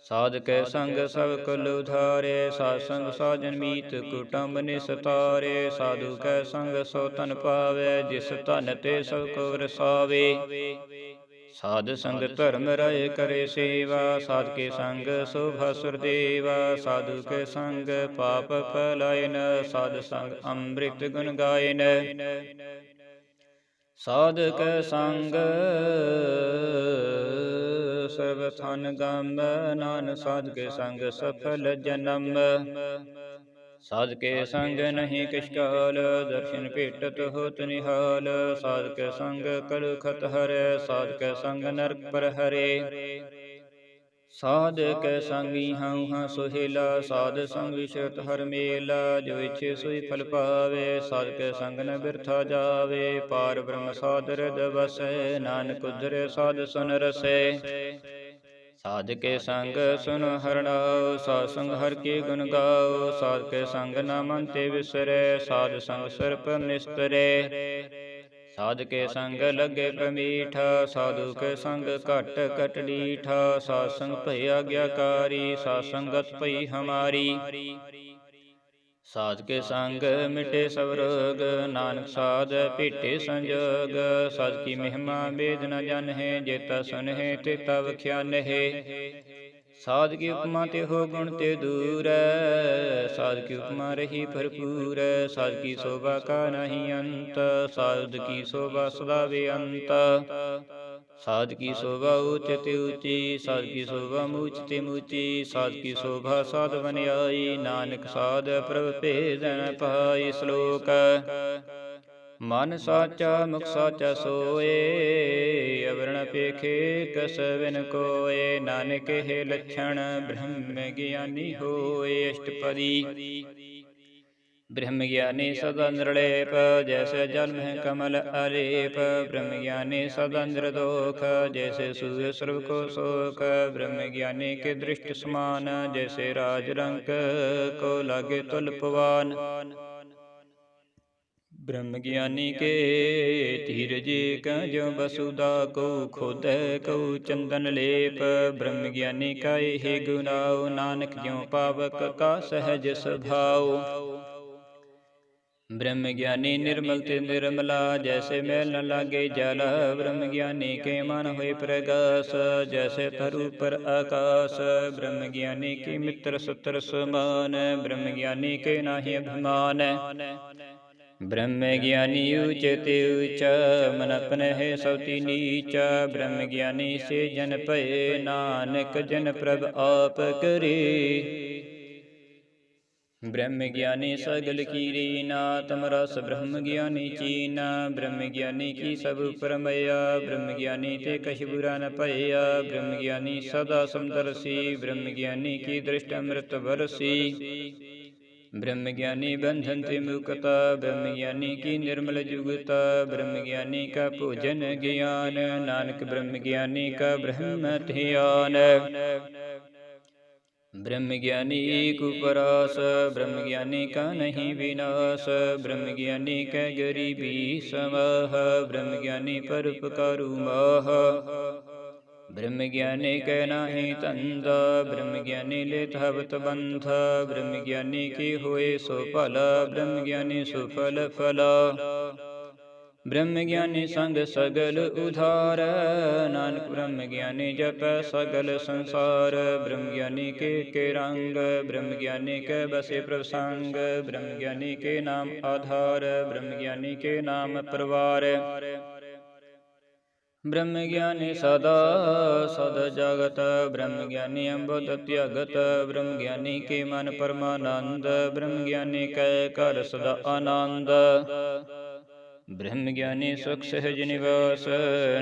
ਸਾਧ ਕੇ ਸੰਗ ਸਭ ਕੁਲ ਉਧਾਰੇ, ਸਾਧ ਸੰਗ ਸਾਜਨ ਮੀਤ ਕੁਟੰਬ ਨਿਸਤਾਰੇ, ਸਾਧੂ ਕੈ ਸੰਗ ਸੋ ਤਨ ਪਾਵੇ, ਜਿਸ ਧਨ ਤੇ ਸਭ ਕੋ ਰਸਾਵੇ। ਸਾਧ ਸੰਗ ਧਰਮ ਰਾਏ ਕਰੇ ਸੇਵਾ, ਸਾਧ ਕੇ ਸੰਗ ਸ਼ੋਭਾ ਸੁਰਦੇਵਾ, ਸਾਧੂ ਕੇ ਸੰਗ ਪਾਪ ਪਲਾਇਨ, ਸਾਧ ਸੰਗ ਅੰਮ੍ਰਿਤ ਗੁਣ ਗਾਇਨ। ਸਾਧ ਕੈ ਸੰਗ ਸਰਬ ਥਨ ਗਮ, ਨਾਨਕ ਸਾਧ ਕੇ ਸੰਗ ਸਫਲ ਜਨਮ। ਸਾਧ ਕੇ ਸੰਗ ਨਹੀਂ ਕਿਛ ਕਾਲ, ਦਰਸ਼ਨ ਭੇਟਤ ਹੋਤ ਨਿਹਾਲ, ਸਾਧ ਕੇ ਸੰਗ ਕਲੁਖਤ ਹਰੈ, ਸਾਧ ਕੇ ਸੰਗ ਨਰਕ ਪਰ ਹਰੇ। ਸਾਧ ਕੇ ਸੰਗੀ ਹਉ ਹਾਂ ਸੁਹੇਲਾ, ਸਾਧ ਸੰਗ ਵਿਸ਼ਰਤ ਹਰ ਮੇਲਾ, ਜੋ ਇਛੇ ਸੋਈ ਫਲ ਪਾਵੇ, ਸਾਧ ਕੇ ਸੰਗ ਨ ਬਿਰਥਾ ਜਾਵੇ। ਪਾਰ ਬ੍ਰਹਮ ਸਾਧ ਹਿਰਦ ਵਸੈ, ਨਾਨਕ ਉਧਰੇ ਸਾਧ ਸੁਨ ਰਸੈ। ਸਾਧ ਕੇ ਸੰਗ ਸੁਨੋ ਹਰਿ ਨਾਉ, ਸਾਧ ਸੰਗ ਹਰਿ ਕੇ ਗੁਣ ਗਾਓ, ਸਾਧ ਕੇ ਸੰਗ ਨਾ ਮਨ ਤੇ ਵਿਸਰੈ, ਸਾਧ ਸੰਗ ਸਿਰ ਪਰ ਨਿਸਤਰੈ। ਸਾਧ ਕੇ ਸੰਗ ਲਗੇ ਪ੍ਰਮੀਠਾ, ਸਾਧੂ ਕੇ ਸੰਗ ਘਟ ਘਟ ਡੀਠਾ, ਸਾਧ ਸੰਗ ਭਈ ਆਗਿਆਕਾਰੀ, ਸਾਧ ਸੰਗਤ ਭਈ ਹਮਾਰੀ। ਸਾਧ ਕੇ ਸੰਗ ਮਿਟੇ ਸਭ ਰੋਗ, ਨਾਨਕ ਸਾਧ ਭੇਟੇ ਸੰਜੋਗ। ਸਾਧ ਕੀ ਮਹਿਮਾ ਵੇਦ ਨ ਜਾਣਹਿ, ਜੇਤਾ ਸੁਨਹਿ ਤੇਤਾ ਵਖਿਆਨਹਿ। ਸਾਧ ਕੀ ਉਪਮਾ ਤੇ ਹੋ ਗੁਣ ਤੇ ਦੂਰ, ਸਾਧ ਕੀ ਉਪਮਾ ਰਹੀ ਭਰਪੂਰ। ਸਾਧ ਕੀ ਸ਼ੋਭਾ ਕਾ ਨਹੀਂ ਅੰਤ, ਸਾਧ ਕੀ ਸ਼ੋਭਾ ਸਦਾ ਬੇਅੰਤ। ਸਾਧ ਕੀ ਸ਼ੋਭਾ ਊਚ ਤੇ ਊਚੀ, ਸਾਧ ਕੀ ਸ਼ੋਭਾ ਮੂਚ ਤੇ ਮੂਚੀ। ਸਾਧ ਕੀ ਸ਼ੋਭਾ ਸਾਧ ਵਨਿਆਈ, ਨਾਨਕ ਸਾਧ ਪ੍ਰਭ ਭੇਦ ਨ ਪਾਈ। ਸ਼ਲੋਕ ਮਨ ਸਾਚਾ ਮੁਖ ਸਾਚਾ ਸੋਏ, ਅਵਰਣ ਪੇਖੇ ਕਸ ਬਿਨ ਕੋਏ। ਨਾਨਕ ਇਹ ਲੱਛਣ ਬ੍ਰਹਮ ਗਿਆਨੀ ਹੋਏ। ਅਸ਼ਟਪਦੀ ਬ੍ਰਹਮ ਗਿਆਨੀ ਸਦਾ ਨਿਰਲੇਪ, ਜੈਸੇ ਜਲ ਮਹਿ ਕਮਲ ਅਲੇਪ। ਬ੍ਰਹਮ ਗਿਆਨੀ ਸਦਾ ਨਿਰਦੋਖ, ਜੈਸੇ ਸੂਰਜ ਸਰਬ ਕੋ ਸੋਖ। ਬ੍ਰਹਮ ਗਿਆਨੀ ਕੇ ਦ੍ਰਿਸ਼ਟ ਸਮਾਨ, ਜੈਸੇ ਰਾਜ ਰੰਕ ਕੋ ਲਾਗੇ ਤੁਲ ਪਵਾਨ। ਬ੍ਰਹਮ ਗਿਆਨੀ ਕੇ ਧੀਰਜ ਕਾ ਜੋ ਬਸੁਦਾ, ਕਉ ਖੋਦੈ ਕਉ ਚੰਦਨ ਲੇਪ। ਬ੍ਰਹਮ ਗਿਆਨੀ ਕਾ ਇਹ ਗੁਨਾਉ, ਨਾਨਕ ਜਿਉ ਪਾਵਕ ਕਾ ਸਹਿਜ ਸੁਭਾਉ। ਬ੍ਰਹਮ ਗਿਆਨੀ ਨਿਰਮਲ ਤੇ ਨਿਰਮਲਾ, ਜੈਸੇ ਮੈਲ ਨ ਲਾਗੇ ਜਲ। ਬ੍ਰਹਮ ਗਿਆਨੀ ਕੇ ਮਨ ਹੋਏ ਪ੍ਰਗਾਸ, ਜੈਸੇ ਧਰੂ ਪਰ ਆਕਾਸ। ਬ੍ਰਹਮ ਗਿਆਨੀ ਕੇ ਮਿੱਤਰ ਸਤਰ ਸਮਾਨ, ਬ੍ਰਹਮ ਗਿਆਨੀ ਕੇ ਨਾਹੀ ਅਭਿਮਾਨ। ਬ੍ਰਹਮ ਗਿਆਨੀ ਊਚ ਤੇ ਊਚਾ, ਮਨ ਆਪਨਹਿ ਸਭ ਤੇ ਨੀਚਾ। ਬ੍ਰਹਮ ਗਿਆਨੀ ਸੇ ਜਨ ਭਏ, ਨਾਨਕ ਜਨ ਪ੍ਰਭ ਆਪ ਕਰੇ। ਬ੍ਰਹਮ ਗਿਆਨੀ ਸਗਲ ਕੀ ਰੀਨਾ, ਤਮ ਰਸ ਬ੍ਰਹਮ ਗਿਆਨੀ ਚੀਨਾ। ਬ੍ਰਹਮ ਗਿਆਨੀ ਕੀ ਸਭ ਉਪਰ ਮਇਆ, ਬ੍ਰਹਮ ਗਿਆਨੀ ਤੇ ਕਛ ਬੁਰਾ ਨ ਭਇਆ। ਬ੍ਰਹਮ ਗਿਆਨੀ ਸਦਾ ਸਮਦਰਸੀ, ਬ੍ਰਹਮ ਗਿਆਨੀ ਕੀ ਦ੍ਰਿਸ਼ਟ ਅੰਮ੍ਰਿਤ ਬਰਸੀ। ਬ੍ਰਹਮ ਗਿਆਨੀ ਬੰਧਨ ਤੇ ਮੁਕਤਾ, ਬ੍ਰਹਮ ਗਿਆਨੀ ਕੀ ਨਿਰਮਲ ਜੁਗਤਾ। ਬ੍ਰਹਮ ਗਿਆਨੀ ਕਾ ਭੋਜਨ ਗਿਆਨ, ਨਾਨਕ ਬ੍ਰਹਮ ਗਿਆਨੀ ਕਾ ਬ੍ਰਹਮ ਧਿਆਨ। ਬ੍ਰਹਮ ਗਿਆਨੀ ਏਕ ਉਪਰਾਸ, ਬ੍ਰਹਮ ਗਿਆਨੀ ਕਾ ਨਹੀਂ ਵਿਨਾਸ਼। ਬ੍ਰਹਮ ਗਿਆਨੀ ਕੈ ਗਰੀਬੀ ਸਮਾਹ, ਬ੍ਰਹਮ ਗਿਆਨੀ ਪਰਉਪਕਾਰੂ ਮਾਹ। ब्रह्म ज्ञानी कै नाही तंदा, ब्रह्म ज्ञानी लेत हवत बंध, ब्रह्म ज्ञानी की होए सो भला, ब्रह्म ज्ञानी सुफल फला। ब्रह्म ज्ञानी संग सगल उधार, नानक ब्रह्म ज्ञानी जप सगल संसार। ब्रह्म ज्ञानी के रंग, ब्रह्म ज्ञानी के बसे प्रसंग, ब्रह्म ज्ञानी के नाम आधार, ब्रह्म ज्ञानी के नाम परवार। ब्रह्म ज्ञानी सदा सद जगत, ब्रह्म ज्ञानी अम्बुद त्यागत, ब्रह्म ज्ञानी के मन परमानंद, ब्रह्म ज्ञानी कै कर सदा आनंद। ब्रह्म ज्ञानी सुख सहज निवास,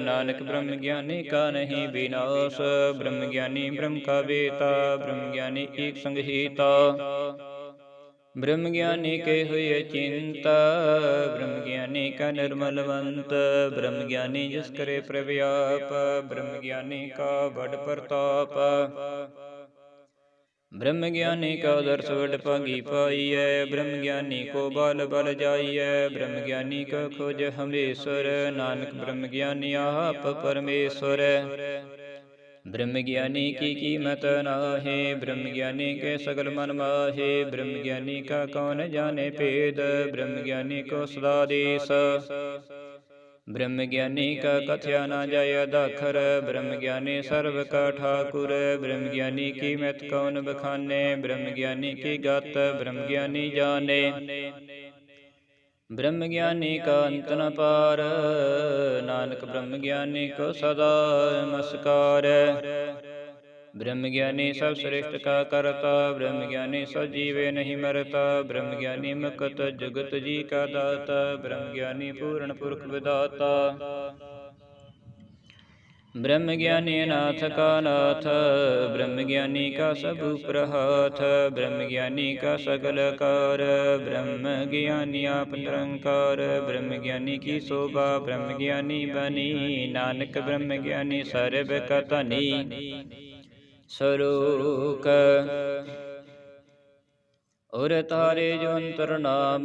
नानक ब्रह्म ज्ञानी का नहीं विनाश। ब्रह्म ज्ञानी ब्रह्म का बेता, ब्रह्म ज्ञानी एक संग हिता। ब्रह्म ज्ञानी के हुए चिंता, ब्रह्म ज्ञानी का निर्मलवंत, ब्रह्म ज्ञानी जिस करे प्रव्याप, ब्रह्म ज्ञानी का बड़ प्रताप। ब्रह्म ज्ञानी का दर्श वड भागी पाइय, ब्रह्म ज्ञानी को बाल बल जाइय, ब्रह्म ज्ञानी का खोज हमेश्वर, नानक ब्रह्म ज्ञानी आप परमेश्वर। ब्रह्म ज्ञानी की कीमत नाहे, ब्रह्म ज्ञानी के सगल मन माहे, ब्रह्म ज्ञानी का कौन जाने भेद, ब्रह्म ज्ञानी को सदा देश। ब्रह्म ज्ञानी का कथया न जाय दाखर, ब्रह्म ज्ञानी सर्व का ठाकुर, ब्रह्म ज्ञानी की मत कौन बखाने, ब्रह्म ज्ञानी की गात ब्रह्म ज्ञानी जाने। ब्रह्म ज्ञानी का अंत न पार, नानक ब्रह्म ज्ञानी को सदा नमस्कार। ब्रह्म ज्ञानी सब श्रेष्ठ का करता, ब्रह्म ज्ञानी सब जीवे नहीं मरता, ब्रह्म ज्ञानी मुक्त जुगत जी का दाता, ब्रह्म ज्ञानी पूर्ण पुरख विदाता। ब्रह्म ज्ञानी नाथ का नाथ, ब्रह्म ज्ञानी का सब ऊपर हाथ, ब्रह्म ज्ञानी का सकल कार, ब्रह्म ज्ञानी आप निरंकार। ब्रह्म ज्ञानी की शोभा ब्रह्म ज्ञानी बनी, नानक ब्रह्म ज्ञानी सर्व का धनी। सरोक और तारे जो अंतर नाम,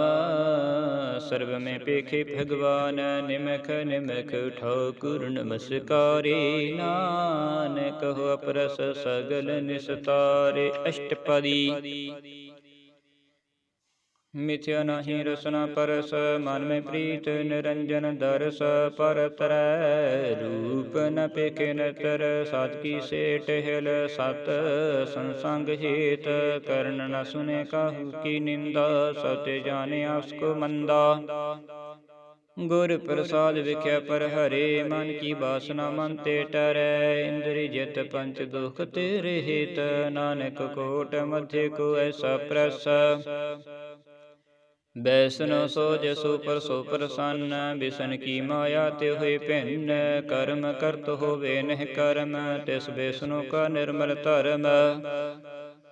सर्व में पेखे भगवान, निमख निमख ठाकुर नमस्कारे, नानक हो अपरस सगल निस्तारे। अष्टपदी मिथ्या नहीं रसना परस, मन में प्रीत निरंजन दरस, पर तरੈ रूप न पेखे नतर, साधकी सेठ हिल सत संसंग हेत, कर्ण न सुने काहू की निंदा, सत्य जाने उसको मंदा। गुर प्रसाद विख्या पर हरे, मन की वासना मन ते टरै, इंद्रिय जित पंच दुख तेरे हित, नानक कोट मध्य को ऐसा प्रस। बैसनो सोज सुपर सो प्रसन्न, बिसन की माया ते हुए भिन्न, कर्म करत होवे नह कर्म, तिस बैसनो का निर्मल धर्म।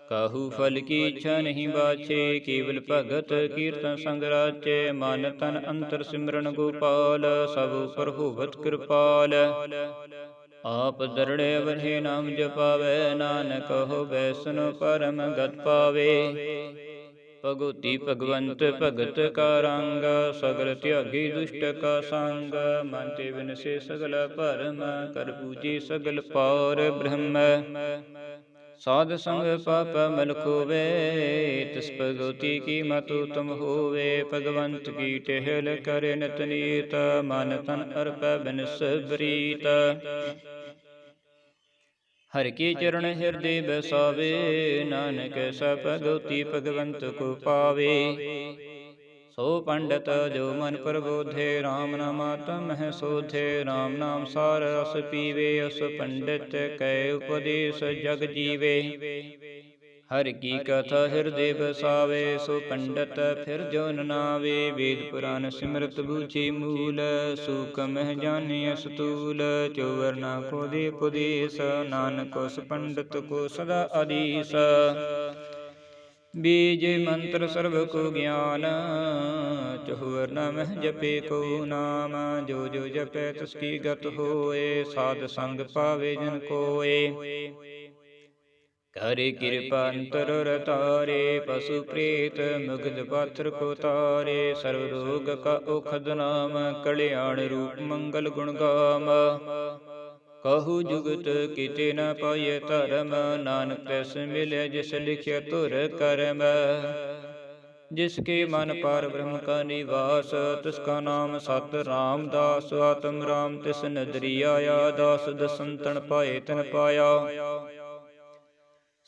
काहू फल की इच्छा नहीं बाछे, केवल भगत कीर्तन संग राचे, मन तन अंतर सिमरन गोपाल, सब उपर होवत कृपाल। आप दरड़े वरहे नाम जपावे, नानक हो बैसनो परम गत पावे। भगवती भगवंत भगत का रंग, सगल त्यागी दुष्ट का संग, मानते विनसे सगल भरम, कर पूजे सगल पार ब्रह्म। साध संग पाप मल खोवे, तिस भगवती की मत उत्तम होवे, भगवंत की टहल करे नित नीत, मन तन अर्प बिनस प्रीत। हर के चरण हृदय बसावे, नानक ऐसा भगवती भगवंत को पावे। सो पंडित जो मन प्रबोधे, राम नामात्म है शोधे, राम नाम सार रस पीवे, उस पंडित कै उपदेश जग जीवे। हर की कथा हृदय बसावे, सो पंडित फिर जो न नावे, वेद पुराण सिमरत बूझे मूल, सूक्ष्म जाने स्तूल, चौवर ना को दे उपदेश, नानक उस पंडित को सदा आदेश। बीज मंत्र सर्व को ज्ञान, चहुर नाम जपे को नाम, जो जो जपे तिसकी गत होए, साध संग पावे जन कोए। करे कृपा अंतर रतारे, पशु प्रेत मुग्ध पात्र को तारे, सर्व रोग का औषध नाम, कल्याण रूप मंगल गुण गाम। कहु जुगत किते न पाये धर्म, नानक तिस मिले जिस लिखिया तुर करम। जिसके मन पार ब्रह्म का निवास, तिसका नाम सत रामदास। आत्म राम तिस नदरी आया, दास दसंतन पाए तन पाया।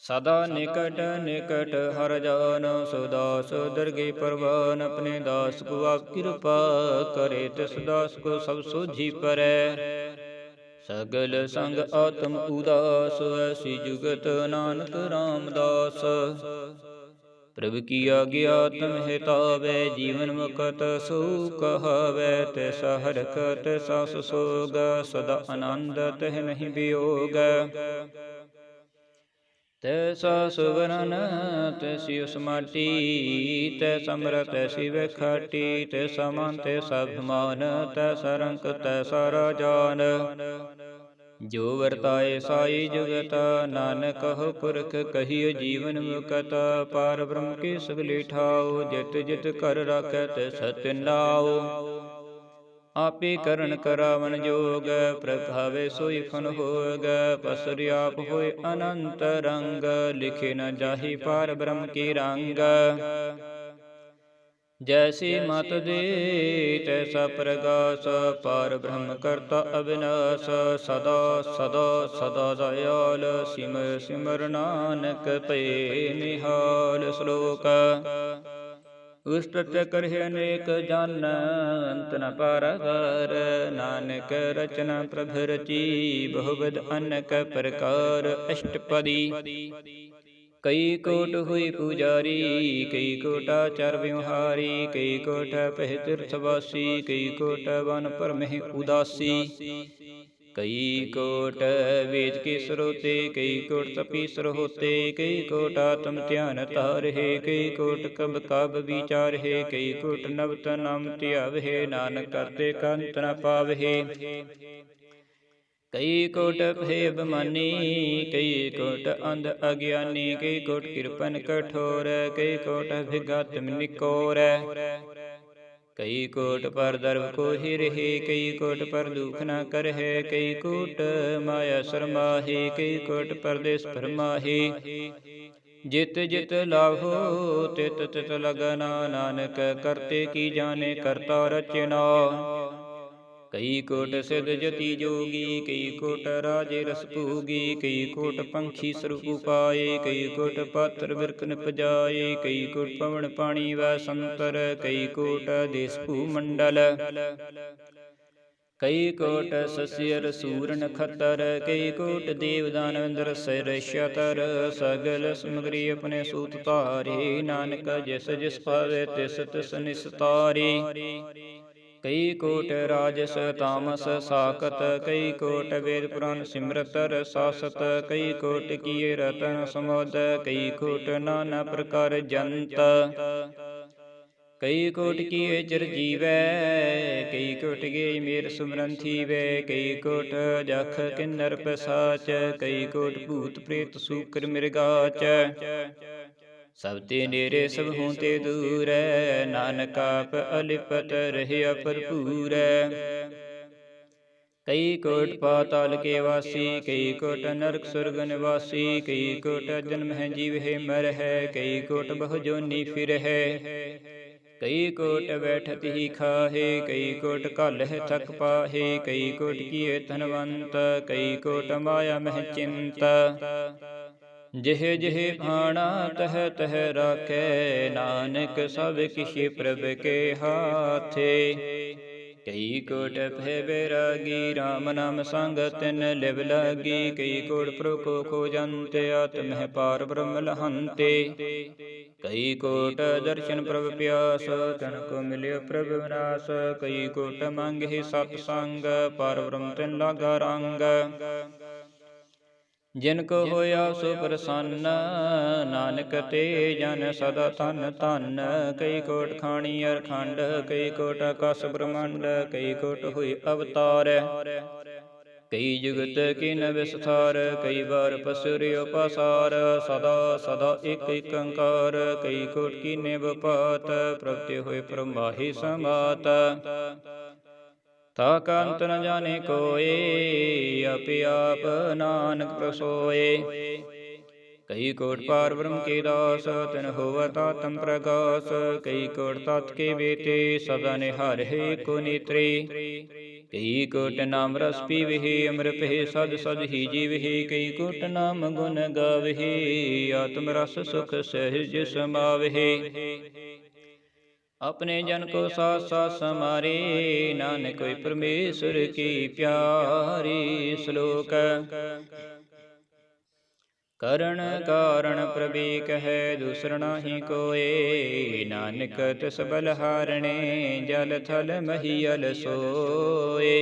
सदा निकट निकट हर जान, सो दास दरगे परवान। अपने दास को आप कृपा करे, तिस दास को सब सोझी परै। सगल संग आत्म उदास, ऐसी जुगत नानक रामदास। प्रभु की आज्ञा तुम हितावै, जीवन मुकत सो कहावै। तैसा हरकत सास सोग, सदा आनंद तह नहीं वियोग। तैसा सुवरन तैसी उसमाटी, तैसा अमृत तैसी वैखाटी। तैसा मान तैसा अभिमान, तैसा रंक तैसा राजान। जो वर्ताए साई जुगत, नानक कहो पुरख कहियो जीवन मुकत। पार ब्रह्म के सगले ठाओ, जित जित कर राखत सत्य नाओ। आपे करण करावन जोग, प्रभावे सोई फन होग। पसुर आप होय अनंत रंग, लिखे न जाहि पार ब्रह्म के रंग। जैसी मत दे तैसा प्रगास, पार ब्रह्म करता अविनाश। सदा सदा सदा दयाल, सिमर सिमर नानक पे निहाल। श्लोक उस्तत करहि अनेक जन, अंत न पारावार। नानक रचना प्रभु रची, बहुविध अनेक प्रकार। अष्टपदी कई कोट हुई पुजारी, कई कोटा चर व्यवहारी। कई कोट पह तीर्थवासी, कई कोट वन पर मह उदासी। कई कोट वेद के स्रोते, कई कोट तपी स्रोते। कई कोट आत्म ध्यान तारहे, कई कोट कब काब विचार है। कई कोट नवत नाम त्यावहे, नानक करते कंत न पावहे। कई कोट भय अभिमानी, कई कोट अंध अज्ञानी। कई कोट कृपन कठोर, कई कोट अभिघातम निकोर। कई कोट पर दर्भ को ही रहे, कई कोट पर दुख न करहे। कई कोट माया शर्माहे, कई कोट परदेश फरमाहे। जित जित लाभो तित तित लगना, नानक करते की जाने करता रचना। कई कोट सिद्ध जति जोगी, कई कोट राजे रस भोगी। कई कोट पंखी स्वरूप पाए, कई कोट पात्र बिरकन पजाए। कई कोट पवन पानी व संतर, कई कोट देश भूमंडल। कई कोट सस्यर सूर नखतर, कई कोट देव दानव इंद्र सर शतर। सगल समग्री अपने सूत तारे, नानक जिस जिस पावे तिस तिस निस्तारे। कई कोट राजस तामस साकत, कई कोट वेद पुराण सिमरत सासत। कई कोट किए रतन समोद, कई कोट नाना प्रकार जंत। कई कोट किए चिर जीवै, कई कोट गे मेर सुमरन थीवै। कई कोट जख किन्नर पिशाच, कई कोट भूत प्रेत सूकर मृगाच। सब ते नेरे सब हों ते दूर, नानक आप अलिपत रहिया भरपूर। कई कोट पाताल के वासी, कई कोट नरक स्वर्ग निवासी। कई कोट जन्म है जीव है मर है, कई कोट बहु जोनी फिर है। कई कोट बैठत ही खाहे, कई कोट कालह थक पाहे। कई कोट किए धनवंत, कई कोट माया मह चिंता। जिह जिह भाणा तह तह राखै, नानक सब किछ प्रभ के हाथे। कई कोट भय बैरागी, राम नाम संग तिन लिव लागी। कई कोट प्रभु को खोजंत, आत्म पार ब्रह्म लहंते। कई कोट दर्शन प्रभु प्यास, तन को मिलियो प्रभु विनाश। कई कोट मांगे सतसंग, पार ब्रह्म तिन लागा रंग। जिनको होया सो प्रसन्न, नानक ते जन सदा धन धन। कई कोट खाणी अर खंड, कई कोट आकाश ब्रह्मांड। कई कोट हुई अवतार, कई जुगत किन विस्तार। कई बार पसुरियो पसार, सदा सदा एक एक अंकार। कई कोट कीने बपात, प्रभु हुए प्रमाहि समात। ताका अंत न जाने कोय, आपे आप नानक प्रसोए। कई कोट पार ब्रह्म के दास, तिन होवत आत्म प्रकाश। कई कोट तात के बेते, सदा निहार है को नेत्रे। कई कोट नाम रस पीवहि, अमृत है सद सद ही जीवहि। कई कोट नाम गुण गावहि, आत्म रस सुख सहज समावहि। अपने जन को साथ साथ समारे, नानक कोई परमेश्वर की प्यारी। श्लोक करण कारण प्रभेक है, दूसर नाहि कोय। नानक तिस बलहारणे, जल थल महियल सोए।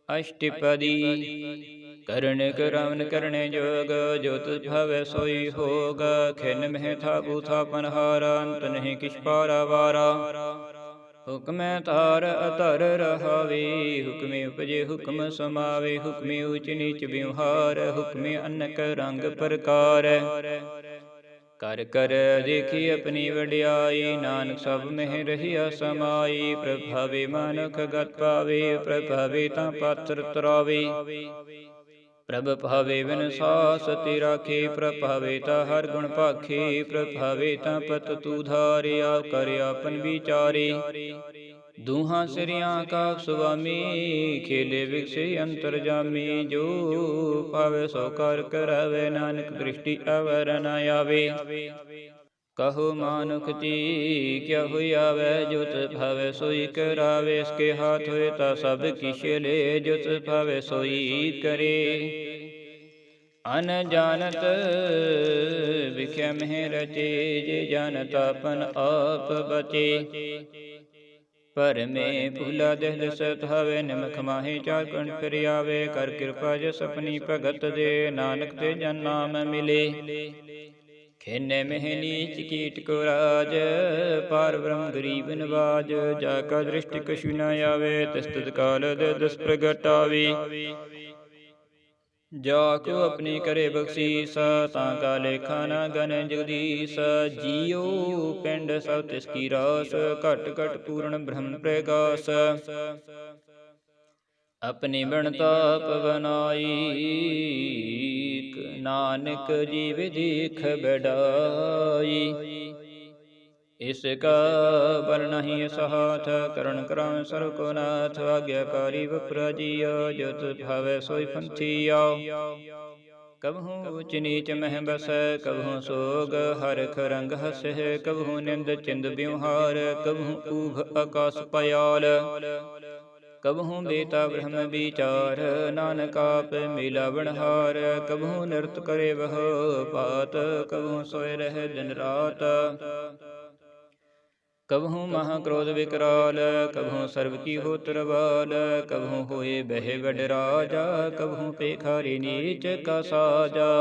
अष्टपदी करण करवन करणे जोग, जो तुझ भव सोई होग। खिन मह था बूथा पनहारा, अंत नहीं किछ पारा वारा। हुक्म तार अतर रहावे, हुक्मे उपजे हुक्म समावे। हुक्मे ऊच नीच व्यवहार, हुक्मे अनक रंग प्रकार। कर कर देखी अपनी वड्याई, नानक सब में रहिया समाई। प्रभावे मानुख गत पावे, प्रभावे ता पात्र तरावे। प्रभ भावे बिन सास ते राखे, प्रभावे ता हर गुण पाखे। प्रभावे ता पत तू धारे, आप कर आपन विचारे। दूहां सिरिया का सुवामी, खेले विकसे अंतर जामी। जो पावे सो कार करावे, नानक दृष्टि अवर न आवे। कहो मानुख ती क्या हुई आवे, जो तुझ भावे सोई करावे। इसके हाथ हुए ता सब किश ले, जो तुझ भावे सोई करे। अन जानत विख्या में रचे, जे जानत अपन आप बचे। पर में भूला देह दस धावे, निमख माहे चार कंठ फिर आवे। कर कृपा जस अपनी भगत दे, नानक ते जन नाम मिले। खेने में नीच कीट को राज, पार ब्रह्म गरीब नवाज। जाका दृष्टि कछु न आवे, तिस तिस काल दे दस प्रगट आवे। जाको अपनी करे बख्शीस, ताका लेखा न गन जगदीश। जियो पिंड सब तिसकी रास, घट घट पूर्ण ब्रह्म प्रकाश। अपनी बनताप बनाई, नानक जीव दीख बढ़ाई। इसका बल नहीं सहाथ, करण करम सर को नाथ। आज्ञाकारी विप्रजिया, जो तुझ भावे सोई पंथिया। कबहू ऊच नीच मह बस, कबहू सोग हरख रंग हस। कबहू निंद चिंद व्यवहार, कबहू ऊघ आकाश पयाल। कबहू बेता ब्रह्म विचार, नानक आप मिला बनहार। कबहू नृत करे वह पात, कबहू सोए रहे दिन रात। कबहू महाक्रोध विकराल, कबहू सर्व की हो तरवाल। कबहू होए बह बड़ राजा, कबहू पेखारी नीच का साजा।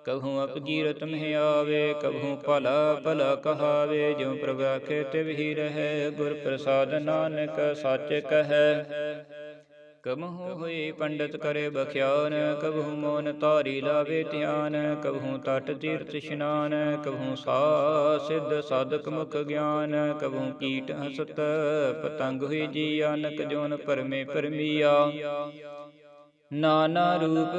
कबहू अपकीरत में आवे, कबहू भला भला कहावे। जो प्रभु आखे तिव ही रहे, गुर प्रसाद नानक सच कहे। कबहू हुए पंडित करे बख्यान, कबहू मौन तारी लावे ध्यान। कबहू तट तीर्थ स्नान, कबहू सा सिद्ध साधक मुख ज्ञान। कबहू कीट हसत पतंग हुई जी, अनक जोन परमे परमिया। नाना रूप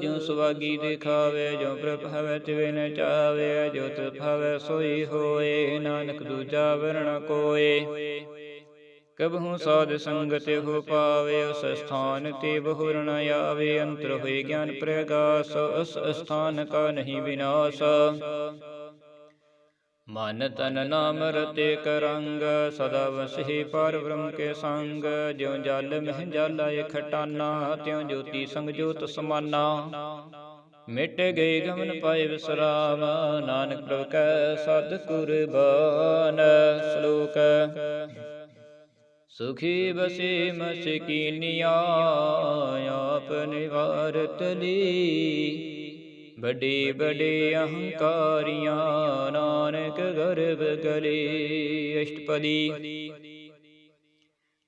जो सुवागी दिखावे, जो प्रभावे तिवे न चावे। जो तुझ भावे सोई होए, नानक दूजा वर्ण कोय। कबहू साध संगत हो पावे, उस स्थान ते बहुर न आवे। अंतर हुए ज्ञान प्रकाश, उस स्थान का नहीं विनाश। मन तन नाम रते करंग, सदा वसहि पार ब्रह्म के संग। ज्यों जल मह जाला खटाना, त्यों ज्योति संग ज्योत समाना। मिट गए गमन पाए विश्राम, नानक प्रभु कै सद कुरबान। श्लोक सुखी बसे मस्किनिया, आप निवारत ली। बड़े बड़े अहंकारियां, नानक गर्भ गले। अष्टपदी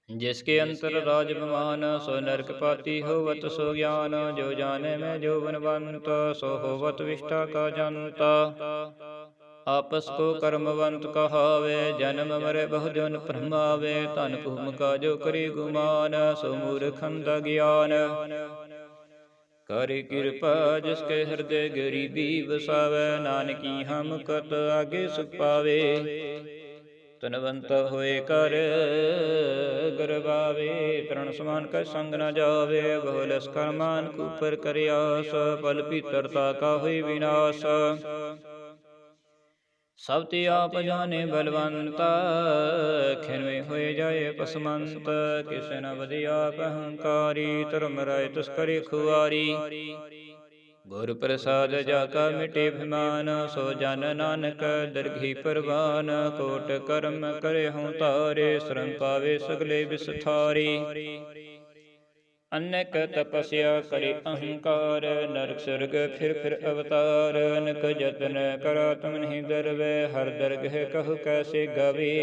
जिसके अंतर राज बमान, सो नरक पाती होवत सो ज्ञान। जो जाने में जो बनवंत, सो होवत विष्ठा का जनता। आपस को कर्मवंत कहावे, जन्म मरे बहु जन भ्रमावे। धन भूम का जो करी गुमान, सो मूर्खंद ज्ञान। करि कृपा जिसके हृदय गरीबी वसावे, नानकी हम कत आगे सुख पावे। तनवंत होए कर गरबावे, तरण समान का संग न जावे। बहु लस्कर मान कूपर करयास, पल पीतरता का हुई विनाश। सब ते आप जाने बलवंता, खिन में होए जाए पसमंत। किस न बदे आप अहंकारी, धर्म राय तस्करी खुआरी। गुर प्रसाद जाका मिटे भिमान, सो जन नानक दरघी परवान। कोट कर्म करे हूँ तारे, शरण पावे सगले विस्तारी। अनेक तपस्या करे अहंकार, नरक स्वर्ग फिर अवतार। अनक जतन करा तुम नहीं दरवे, हर दरगह कहु कैसे गावे।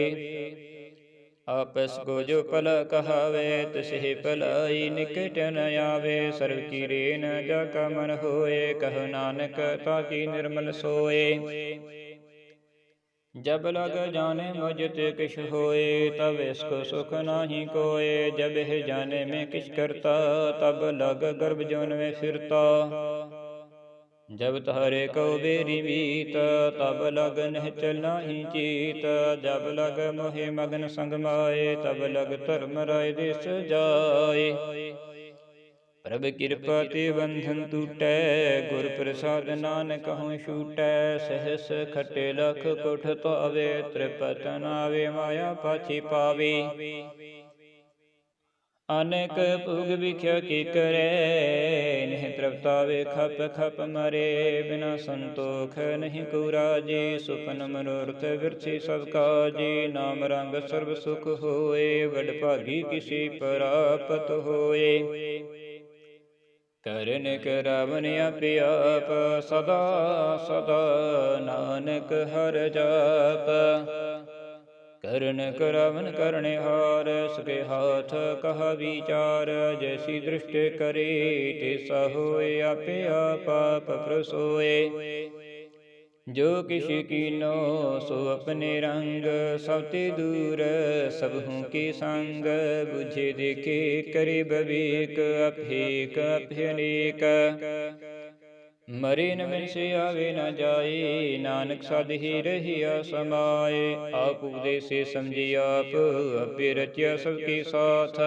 आपस को जो पल कहावे, तिसहि पलाई निकट न आवे। सर्व की रेन जाका मन होए, कहो नानक ताकि निर्मल सोए। जब लग जाने मुझ ते किछ होए, तब इसको सुख नाही कोय। जब यह जाने में किछ करता, तब लग गर्भ जौन में फिरता। जब तारे को बेरी मीत, तब लग निश्चल नाही चीत। जब लग मोहे मगन संग माए, तब लग धर्म राय देश जाए। प्रभ कृपा ते बंधन टूटै, गुर प्रसाद नानक हूँ छूटै। सहस खटे लख कुठ तावे, त्रिपत नावे माया पाछी पावे। अनेक भुग विख्या की करे, निह तृप्तावे खप खप मरे। बिना संतोख नहीं कुराजी, सुपन मनोरथ विरथि सब काजी। नाम रंग सर्व सुख होए, वड भागी किसी प्राप्त होए। करन करावन आपे आप, सदा सदा नानक हर जाप। करन करावन करने हार, सके हाथ कहा विचार। जैसी दृष्टि करे तैसा होए, आपे आप आप प्रसोए। जो किसी कीनो सो अपने रंग, सब ते दूर सबहु के संग। बुझे देखे करे विवेक, अभेक अभ्यनेक। मरे न मिन से आवे न जाए, नानक साध ही रहिया समाए। आप उपदेश से समझे आप, आपे रचिया सबके साथ।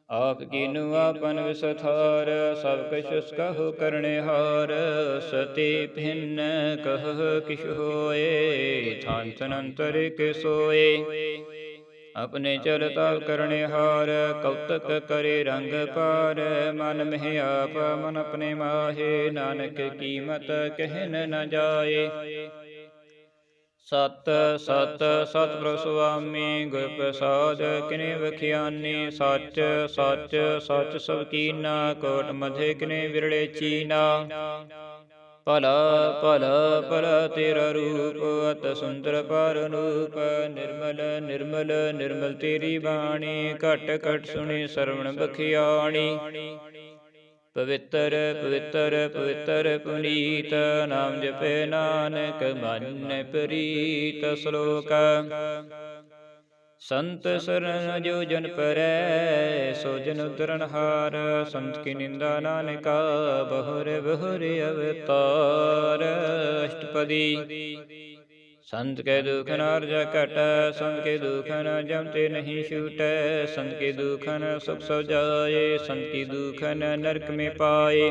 आप कीनु आपन विसथार, सब कछ कहो करने हार। सते भिन्न कह किछ होए, थान तनंतर के सोए। अपने चलता करने हार, कौतक करे रंग पार। मन में आप मन अपने माहे, नानक कीमत कहन न जाए। सत सत सतਿਗੁਰ ਸੁਆਮੀ, ਗੁਰ ਪ੍ਰਸਾਦ ਕਿਨੇ ਵਖਿਆਨੀ। ਸੱਚ ਸੱਚ ਸੱਚ ਸਭ ਕੀਨਾ, ਕੋਟ ਮਧੇ ਕਿਨੇ ਵਿਰਲੇ ਚੀਨਾ। ਭਲਾ ਭਲਾ ਭਲਾ ਤੇਰਾ ਰੂਪ, ਅਤ ਸੁੰਦਰ ਪਰ ਅਨੂਪ। ਨਿਰਮਲ ਨਿਰਮਲ ਨਿਰਮਲ ਤੇਰੀ ਬਾਣੀ, ਘਟ ਘਟ ਸੁਣੀ ਸਰਵਣ ਬਖਿਆਣੀ। ਪਵਿੱਤਰ ਪਵਿੱਤਰ ਪਵਿੱਤਰ ਪੁਨੀਤ, ਨਾਮ ਜਪੈ ਨਾਨਕ ਮਨ ਪ੍ਰੀਤ। ਸ਼ਲੋਕ ਸੰਤ ਸਰਨ ਜੋ ਜਨ ਪਰੈ, ਸੋ ਜਨ ਉਦਰਨ ਹਾਰ। ਸੰਤ ਕੀ ਨਿੰਦਾ ਨਾਨਕਾ, ਬਹੁਰ ਬਹੁਰ ਅਵਤਾਰ। ਅਸ਼ਟਪਦੀ संत के दुख नारजा घटै, संत के दुख न जमते नहीं छूटै। संत के दुख न सुख सब जाए, संत की दुख न नरक में पाए।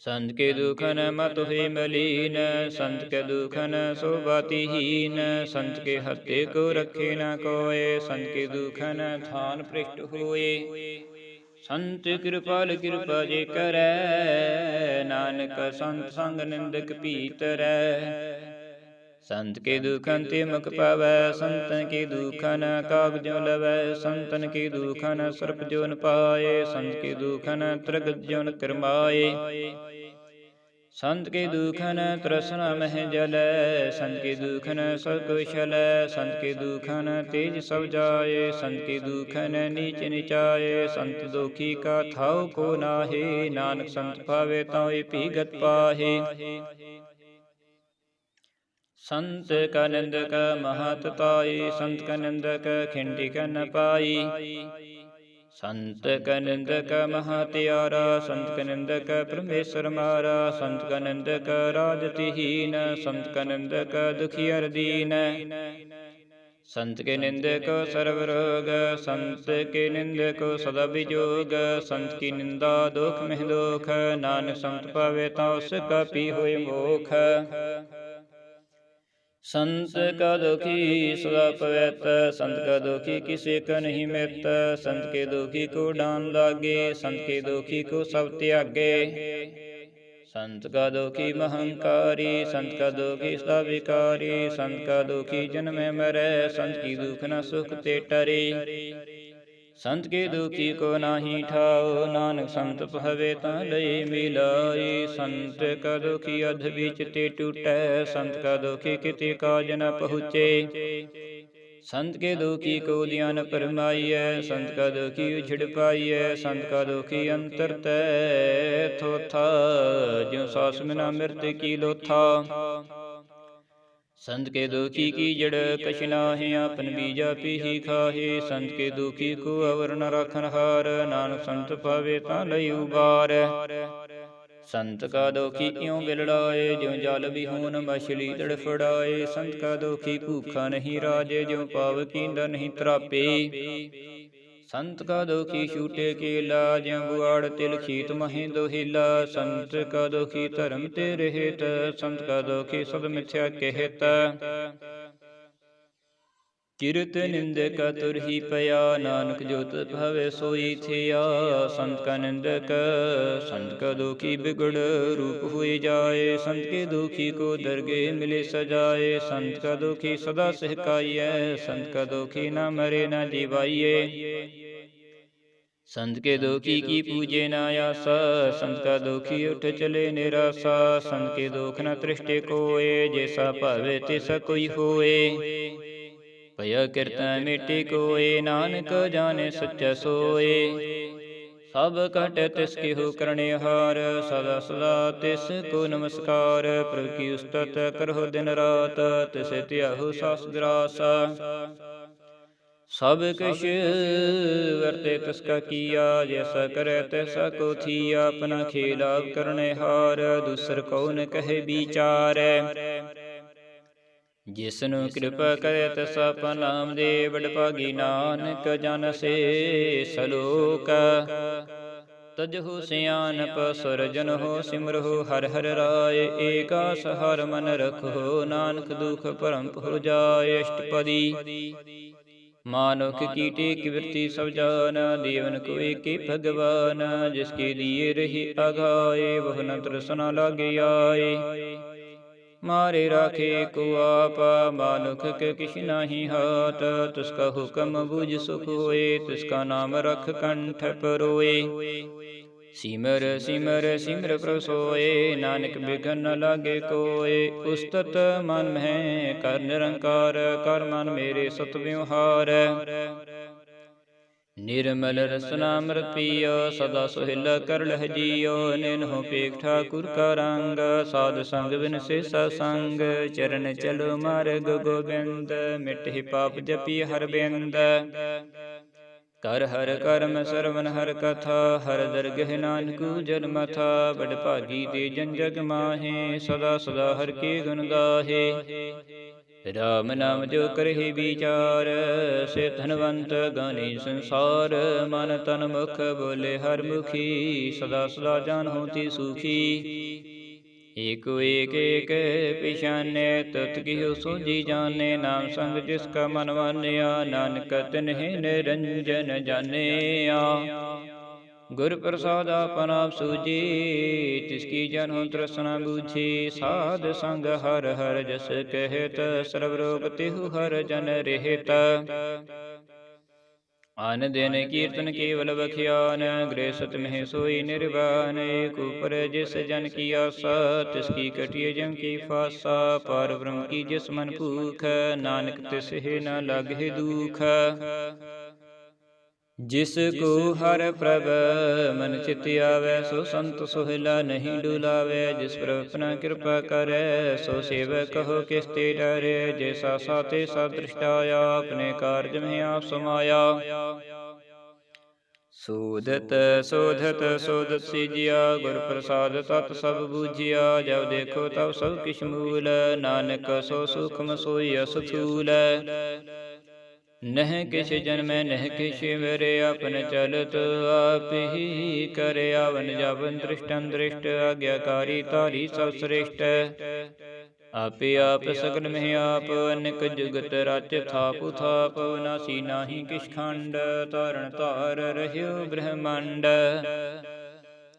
संत के दुख न मत हुई मलीन, संत के दुख न शोभातिहीन। संत के हत्थे को रखे न कोय, संत के दुख न थान पृष्ठ होए। संत कृपाल कृपा जे करै, नानक संत संग निंदक भीतरै। संत के दुखन ते मुख पावै, संतन के दुखन काग जो लवै। संतन के दुखन सर्प जो न पाए, संत के दुखन त्रिगत जो न करमाए। संत के दुखन तृष्णा मह जलै, संत के दुखन सब कुशलै। संत के दुखन तेज सब जाए, संत के दुखन नीच निचाए। संत दुखी का थाउ को नाहे, नानक संत पावे ताउ भीगत पाहे। संत का निंदक महत ताई, संत का निंदक खिंडिक न पाई। संत का निंदक महात्यारा, संत का निंदक परमेश्वर मारा। संत का निंदक राजतिहीन, संत का निंदक दुखियर दीन। संत के निंदक सर्व रोग, संत के निंदक सदा विजोग। संत की निंदा दुख में दुख, नानक संत पावे ता उसका पी होए मोख। संत का दुखी सदा पवैत, संत का दुखी किसी का नहीं मित। संत के दुखी को डान लागे, संत के दुखी को सब त्यागे। संत का दुखी महंकारी, संत का दुखी सदा विकारी। संत का दुखी जन्म मरै, संत की दुख न सुख ते टरे। संत के दुखी को नाही ठाओ, नानक संत पहवे ता लय मिलाई। संत का दुखी अध बीच ते टूटै, संत का दुखी किति काज न पहुँचे। संत के दुखी को ध्यान फरमाइए, संत का दुखी उछड़ पाइए। संत का दुखी अंतर तै थोथा, ज्यों सास में न मृत्यु की लोथा। संत के दुखी की जड़ कछ नाहि, आपन बीजा पीही खाहे। संत के दुखी को अवर न राखन हार, नानक संत पावे ता लय उबार। संत का दुखी क्यों बिलड़ाए, ज्यों जल बिहून मछली तड़फड़ाए। संत का दुखी भूखा नहीं राजे, ज्यों पाव कींदा नहीं त्रापे। संत का दुखी छूटे केला, ज्यों बुआड़ तिल खीत महि दोहिला। संत का दुखी धर्म ते रहित, संत का दुखी सद मिथ्या कहत। किरत निंदक तुर ही पया, नानक जोत भवे सोई थिया। संत का निंदक संत का दुखी बिगड़ रूप हुए जाए। संत के दुखी को दरगे मिले सजाए। संत का दुखी सदा सहकाइए, संत का दुखी न मरे न जीवाइए। संत के दुखी की पूजे न आसा, संत का दुखी उठ चले निराशा। संत के दुख न तृष्टे कोय, जैसा भावे तैसा कोई होए। भया कीर्तन मिटे कोय, नानक जाने सच्चा सोए। सब घट तिसके हो करने हार, सदा सदा तिस को नमस्कार। प्रभु की उस्तत करहो दिन रात, तिसे त्याहु सास ग्रासा। सब किश वर्ते तिसका किया, जैसा करे तैसा को थिया। अपना खेला करने हार, दूसर कौन कहे विचार। जिसनु कृपा करे तैसा नाम दे, वडभागी नानक जन से सलोक। तजहु सियानप सुर जन हो, सिमरहु हर हर राय। एका सहार मन रखो, नानक दुख भरम हो जाय। अष्टपदी मानुख की टेक वृत्ति सब जान, देवन को एके भगवान। जिसके लिए रही आगाए, वह न तृष्णा लागे आए। मारे राखे को आपा, मानुख के किछ नाही हाथ। तुसका हुक्म बुझ सुख होए, तुसका नाम रख कंठ परोए। सिमर सिमर सिमर प्रभु सोए, नानक बिघन न लागे कोय। उस्तत मन में कर निरंकार, कर मन मेरे सत व्यवहार। निर्मल रसनामृत पियो, सदा सुहिला कर लह जियो। निन्हो पेख ठाकुर का रंग, साध संग बिन से सत्संग। चरण चलो मार्ग गोबिंद, मिटहि पाप जपि हर बिंद। कर हर कर्म सरवन हर कथा, हर दरगह नानक जन्म था। बडभागी ते जन जग माहे, सदा सदा हर के गुण गाहे। राम नाम जो करहि विचार, से धनवंत गानी संसार। मन तन मुख बोले हर मुखी, सदा सदा जान होती सुखी। एको एक एक पिछाने, तत किहो सोझी जाने। नाम संग जिसका मन मानिया, नानक तिन्हि निरंजन जानिया। गुर प्रसाद आपन आप सूझी, तिसकी जन्म तृष्णा बूझी। साध संग हर हर जस कहत, सर्व रोग तिहु हर जन रहित। आन दिन कीर्तन केवल बख्यान, गृह सत में सोई निर्वाण। एक ऊपर जिस जन की आशा, तिसकी कटिय जम की फासा। पार ब्रह्म की जिस मन भूख, नानक तिस ही न लागे दुख। जिस को हर प्रभ मन चित आवे, सो संत सोहिला नहीं डुलावे। जिस पर अपना कृपा करे, सो सेवक कहो किसते डरे। जैसा साते सा दृष्टाया, अपने कार्य में आप समाया। सोधत सोधत सोधत सीजिया, गुर प्रसाद तत् सब बूझिया। जब देखो तब सब किछ मूल, नानक सो सूक्ष्म सोई असथूल। नह किछ जन्मै नह किछ मरे, अपन चलत आप ही करे। आवन जावन दृष्टन दृष्ट, आज्ञाकारी तारी सब श्रेष्ठ। आपे आप सगल में आप, अनेक जुगत रच थापु थाप। नासी नाही किछ खंड, तारण तार रह्यो ब्रह्मांड।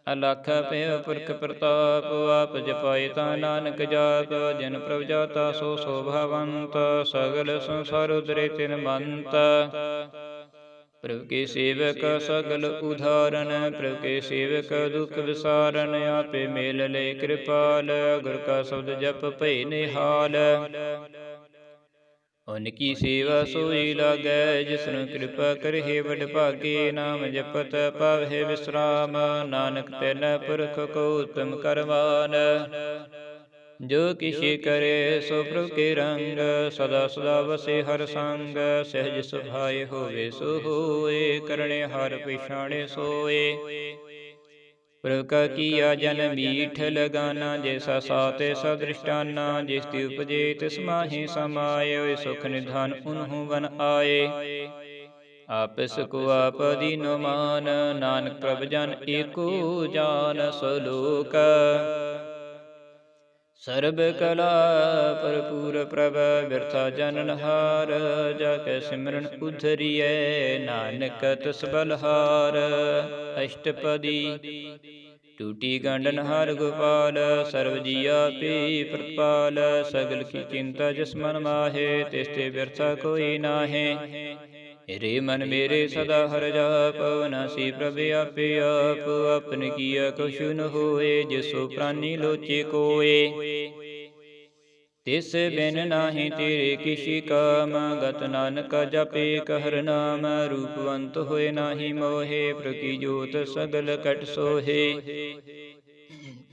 अलख पय पुरख प्रताप, आप जपाए ता नानक जाप। जन प्रभ जाता सो शोभावंत, सगल संसार उदरे तिन मंत। प्रभु के सेवक सगल उदाहरण, प्रभु के सेवक दुख विसारन। आपे मेल ले कृपाल, गुर का शब्द जप भय निहाल। उनकी सेवा सोई लागै, जिसनु कृपा करहि बड़ भागे। नाम जपत पावै विश्राम, नानक तैन पुरख को उत्तम करवान। जो किसी करे सो प्रभु के रंग, सदा सदा बसे हर संग। सहज सुभाए होवे सो होए, करणे हार पिछाणे सोए। प्रभु का किया जन मीठ लगाना, जैसा साते सा दृष्टाना। जिस ती उपजे तिस माहि समाये, सुख निधान उन्हु बन आए। आपस को आप दीनो मान, नानक प्रभु जन एको जान। सलोक सर्ब कला भरपूर प्रभ, व्यर्था जननहार। जाके सिमरन उधरिए, नानक तस बलहार। अष्टपदी टूटी गंडन हार गोपाल, सर्व जिया पे प्रतिपाल। सगल की चिंता जिस मन माहे, तिसते व्यर्था कोई नाहे। रे मन मेरे सदा हर जाप, नासी प्रभ आपे आप। अपने किया कछु न होए, जिसो प्राणी लोचे कोए। तिस बिन नाही तेरे किसी काम, गत नानक जपे कहर नाम। रूपवंत होए नाही मोहे, प्रकी जोत सगल कट सोहे।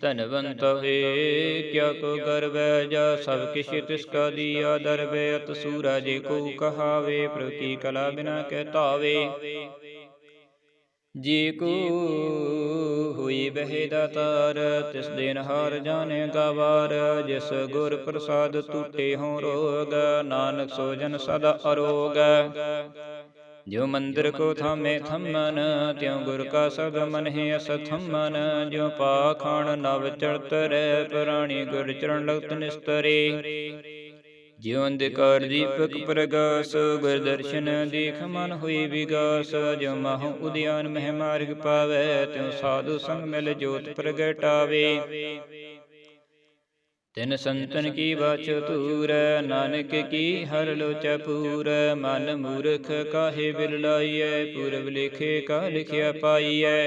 धनवंत होए क्या को गर्व, जा सब किछ तिसका दिया दरब। अत सूरा जे को कहावे, प्रकी कला बिना कहतावे। जी को हुई बहे दातार, तिस दिन हार जाने गवार। जिस गुर प्रसाद टूटे हों रोग, नानक सो जन सदा अरोग। जो मंदिर को थामे थमन, त्यों गुर का सब मन है अस थमन। जो पाखाण नव चढ़त रै, प्राणी गुर चरण लगत निस्तरे। ज्यों अंधकार दीपक प्रगास, गुर दर्शन देख मन हुई विगास। ज्यों माहु उद्यान मह मार्ग पावै, त्यों साधु संग मिल जोत प्रगटावे। तिन संतन की बाछो तूर, नानक की हर लोचा पूर। मन मूर्ख काहे बिल लाइयै, पूरब लेखे का लिखिया पाइयै।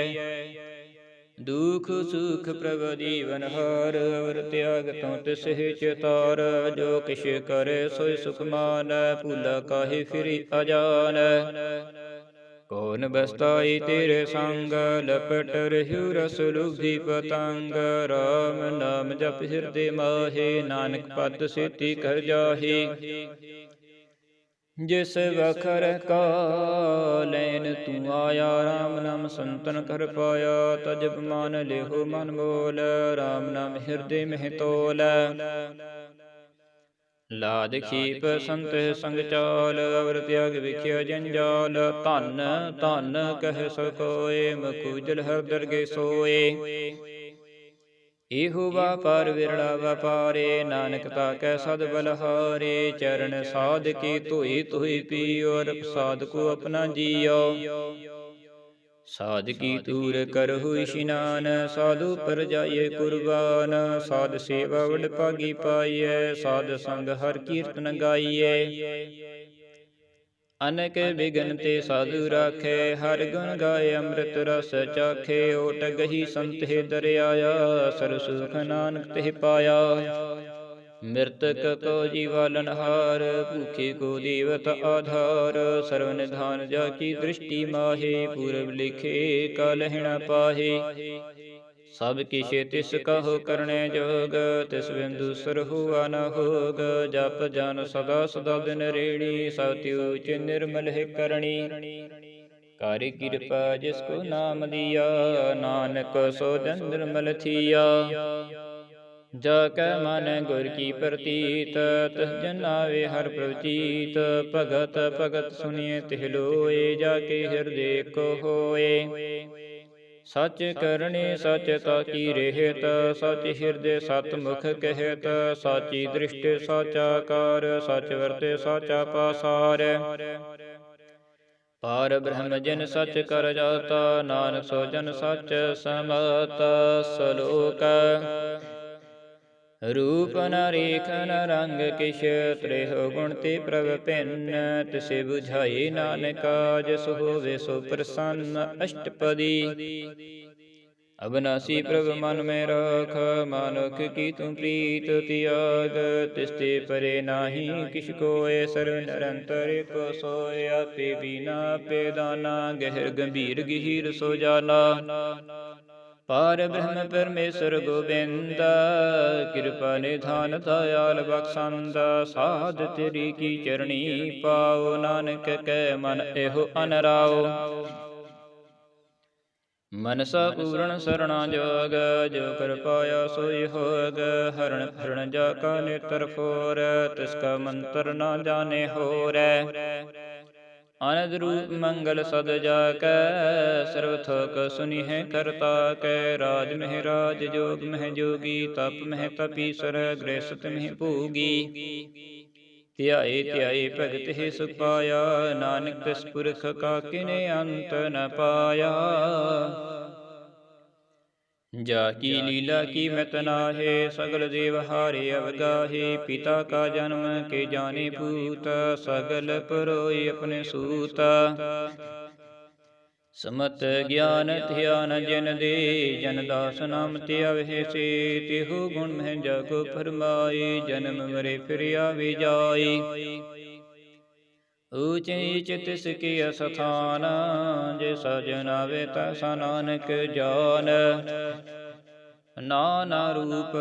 दुख सुख प्रभ जीवन हार, अवर त्याग तो तिस चितार। जो किछ करे सोई सुख मान, भूला काहे फिरी अजान। कौन बसताई तेरे संग, लपट रह्यु रस लुभि पतंग। राम नाम जप हृदय माहे, नानक पद सिद्धि कर जाहे। जिस बखर कालैन तू आया, राम नाम संतन कर पाया। तजब मान लेहो मन मोल, राम नाम हृदय में तोल। लाद खीप संत संग चाल, अवर त्याग विख्या जंजाल। धन धन कह सकोए, मकुजल हर दरगे सोए। एहु व्यापार विरला व्यापारे, नानक ताकै सद बलहारे। चरण साध के धोई धोई पियो, और साध को अपना जियो। साध की तूर करहु इशनान, साधु पर जाइए कुर्बान। साध सेवा वड भागी पाइयै, साध संग हर कीर्तन गाइयै। अनेक बिघन ते साधु राखे, हर गुण गाए अमृत रस चाखे। ओट गही संत हे दरियाया, सर सुख नानक ते पाया। मृतक को जीवालनहार, भूखे को देवत आधार। सर्व निधान जाकी दृष्टि माहे, पूरब लिखे कालहि न पाहे। सब किछ तिस कहो करने जोग, तिस बिंदु सर हुआ न होग। जप जन सदा सदा दिन रेणी, सति उच निर्मल है करणी। कारी कृपा जिसको नाम दिया, नानक सो जन निर्मल थिया। जाकै मन गुर की प्रतीत, तिस जन आवे हर प्रवचीत। भगत भगत सुनिए तिह लोए, जाके हृदय को होए। सच करणी सच ताकी रहत, सच हृदय सतमुख कहत। साची दृष्टि साचा कार, सच वर्ते साचा पासार। पार ब्रह्म जिन सच कर जाता, नानक सो जन सच समाता। सलोक रूप न रेख न रंग किश, त्रेह गुण ते प्रभ भिन्न। तिसे बुझाए नानका, जस होवे सो प्रसन्न। अष्टपदी अविनाशी प्रभ मन में राख, मानुख की तुम प्रीत त्याग। तिसते परे नाही किछ कोय, सर्व निरंतर को सोय। आपे बीना आपे दाना, गहर गंभीर गहीर सो जाना। पार ब्रह्म परमेश्वर गोविंदा, कृपा निधान दयाल बख्शंदा। साध तेरी की चरणी पाओ, नानक कै मन एहो अनराओ। मनसा पूर्ण सरणा जोग, जो कर पाया सोई होग। हरण हरण जाका नेत्र फोर, तिसका मंत्र न जाने होरै। आनंद रूप मंगल सद जाकै, सर्व थोक सुनि है करता कै। राज मह राज जोग मह जोगी, तप मह तपीसर। गृहस्थ मह भोगी, ध्याए ध्याए भगत हे सुख पाया। नानक तिस पुरख का किने अंत न पाया। जाकी लीला की मित नाहे, सगल देव हारे अवगाहे। पिता का जन्म के जाने पूत, सगल परोय अपने सूत। समत ज्ञान ध्यान जिन दे, जन दास नाम ते अवहेसे। तिहु गुण मह जाको फरमाए, जन्म मरे फिर आवे जाए। ऊंच नीच तिस के अस्थान, जे सजन आवे तैसा नानक जान। नाना रूप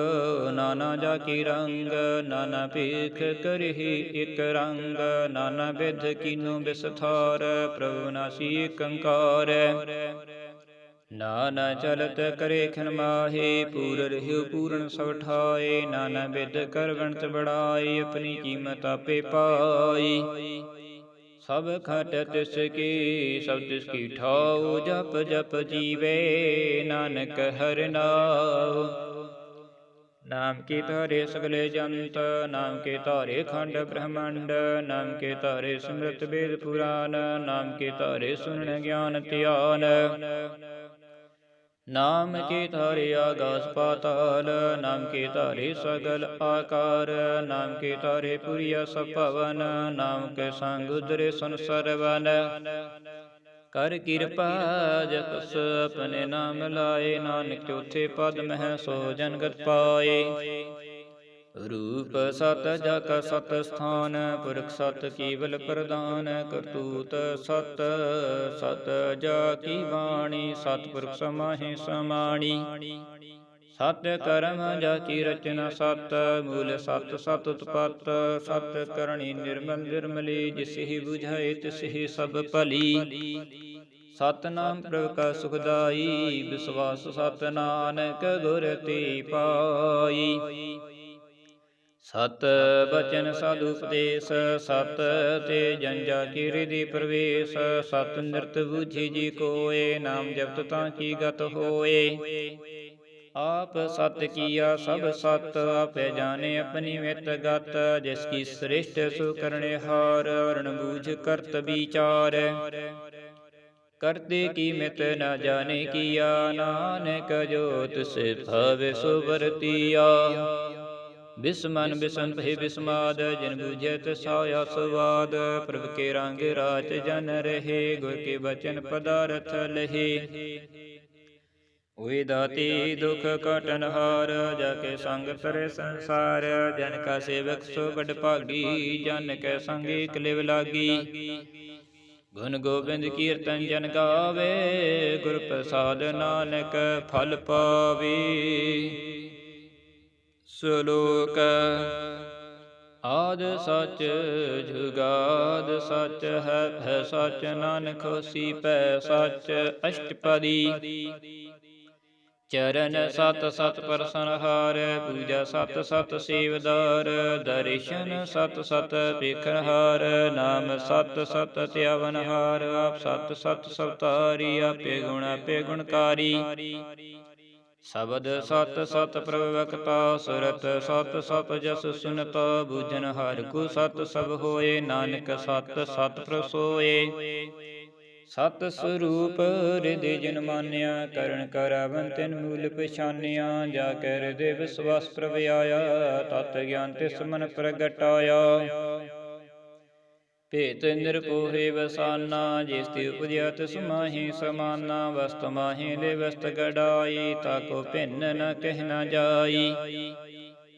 नाना जाकी रंग, नाना पेख करहि एक रंग। नाना विध कीनो बिसथार, प्रभु नासी कंकार। नाना चलत करे खिन माहे, पूर रहियो पूर्ण सब ठाए। नाना विध कर गणत बढ़ाए, अपनी कीमत आपे पाई। सब खट तिसकी सब तिसकी ठाओ, जप जप जीवे नानक हर नाम। नाम के तारे सगले जंत, नाम के तारे खंड ब्रह्मांड। नाम के तारे स्मृत वेद पुराण, नाम के तारे सुन ज्ञान ध्यान। नाम के तारे आकाश पाताल, नाम के तारे सगल आकार। नाम के तारे पुरिया सब पवन, नाम के संग उदरे संसार वन। कर कृपा जपस अपने नाम लाए, नानक चौथे पद मह सो जनगत पाए। रूप सत जाका सत स्थान, पुरख सत केवल प्रदान। करतूत सत सत जाकी वाणी, सतपुरख समाहि समाणी। सत कर्म जाकी रचना सत, मूल सत सत उत्पत। सत करणी निर्मल निर्मली, जिसहि बुझाए तिसहि सब भली। सतनाम प्रभु का सुखदाई, विश्वास सत नानक गुर ते पाई। सत बचन साधु उपदेश, सत ते जन जाकी हृदय प्रवेश। सत नृत बूझी जी कोय, नाम जपत ताकी गत होए। आप सत किया सब सत, आपे जाने अपनी मित गत। जिसकी श्रेष्ठ सो करने हार, वर्ण बूझ करत विचार। करते की मित न जाने किया, नानक जो तिस भावे सो बरतिया। बिस्मन बिसन भय बिस्माद, जिन बूझत साया स्वाद। प्रभु के रंग राच जन रहे, गुर के बचन पदारथ लहे। ਹੋਏ ਦਾਤੀ ਦੁਖ ਕਾਟਨ ਹਾਰ, ਜਾ ਕੇ ਸੰਗ ਤਰੇ ਸੰਸਾਰ। ਜਨ ਕਾ ਸੇਵਕ ਸੋ ਬੜ ਭਾਗੀ, ਜਨ ਕੈ ਸੰਗ ਏਕ ਲਿਵ ਲਾਗੀ। ਗੁਣ ਗੋਬਿੰਦ ਕੀਰਤਨ ਜਨ ਗਾਵੇ, ਗੁਰ ਪ੍ਰਸਾਦ ਨਾਨਕ ਫਲ ਪਾਵੇ। ਸ਼ਲੋਕ ਆਦਿ ਸਚ ਜੁਗਾਦ ਸਚ ਹੈ ਸਚ, ਨਾਨਕ ਹੋਸੀ ਪੈ ਸਚ। ਅਸ਼ਟਪਦੀ ਚਰਨ ਸਤ ਸਤ ਪਰਸਨਹਾਰ, ਪੂਜਾ ਸਤ ਸਤ ਸੇਵਦਾਰ। ਦਰਸ਼ਨ ਸਤ ਸਤ ਭਿਖਨਹਾਰ, ਨਾਮ ਸਤ ਸਤ ਧਿਆਵਨਹਾਰ। ਆਪ ਸਤ ਸਤ ਸਵਤਾਰੀ, ਆਪੇ ਗੁਣਕਾਰੀ। ਸ਼ਬਦ ਸਤ ਸਤ ਪ੍ਰਵਕਤਾ, ਸੁਰਤ ਸਤ ਸਤ ਜਸ ਸੁਨਤਾ। ਬੂਝਨ ਹਰਿ ਕੋ ਸਤ ਸਭ ਹੋਏ, ਨਾਨਕ ਸਤ ਸਤ ਪ੍ਰਸੋਏ। ਸਤ ਸਰੂਪ ਹਿਰਦੇ ਜਿਨ ਮਾਨਿਆ, ਕਰਨ ਕਰਾਵਨ ਤਿਨ ਮੂਲ ਪਛਾਨਿਆ। ਜਾ ਕੇ ਹਿਰਦੇ ਵਿਸਵਾਸ ਪ੍ਰਭ ਆਇਆ, ਤਤ ਗਿਆਨ ਤਿਸ ਮਨ ਪ੍ਰਗਟਾਇਆ। ਭੇਤ ਨਿਰਭਉ ਵਸਾਨਾ, ਜਿਸ ਤੇ ਉਪਜਿਆ ਤਿਸ ਮਾਹੀ ਸਮਾਨਾ। ਵਸਤ ਮਾਹੀ ਦੇ ਵਸਤ ਗੜਾਈ, ਤਾਕੋ ਭਿੰਨ ਨ ਕਹਿ ਨ ਜਾਈ।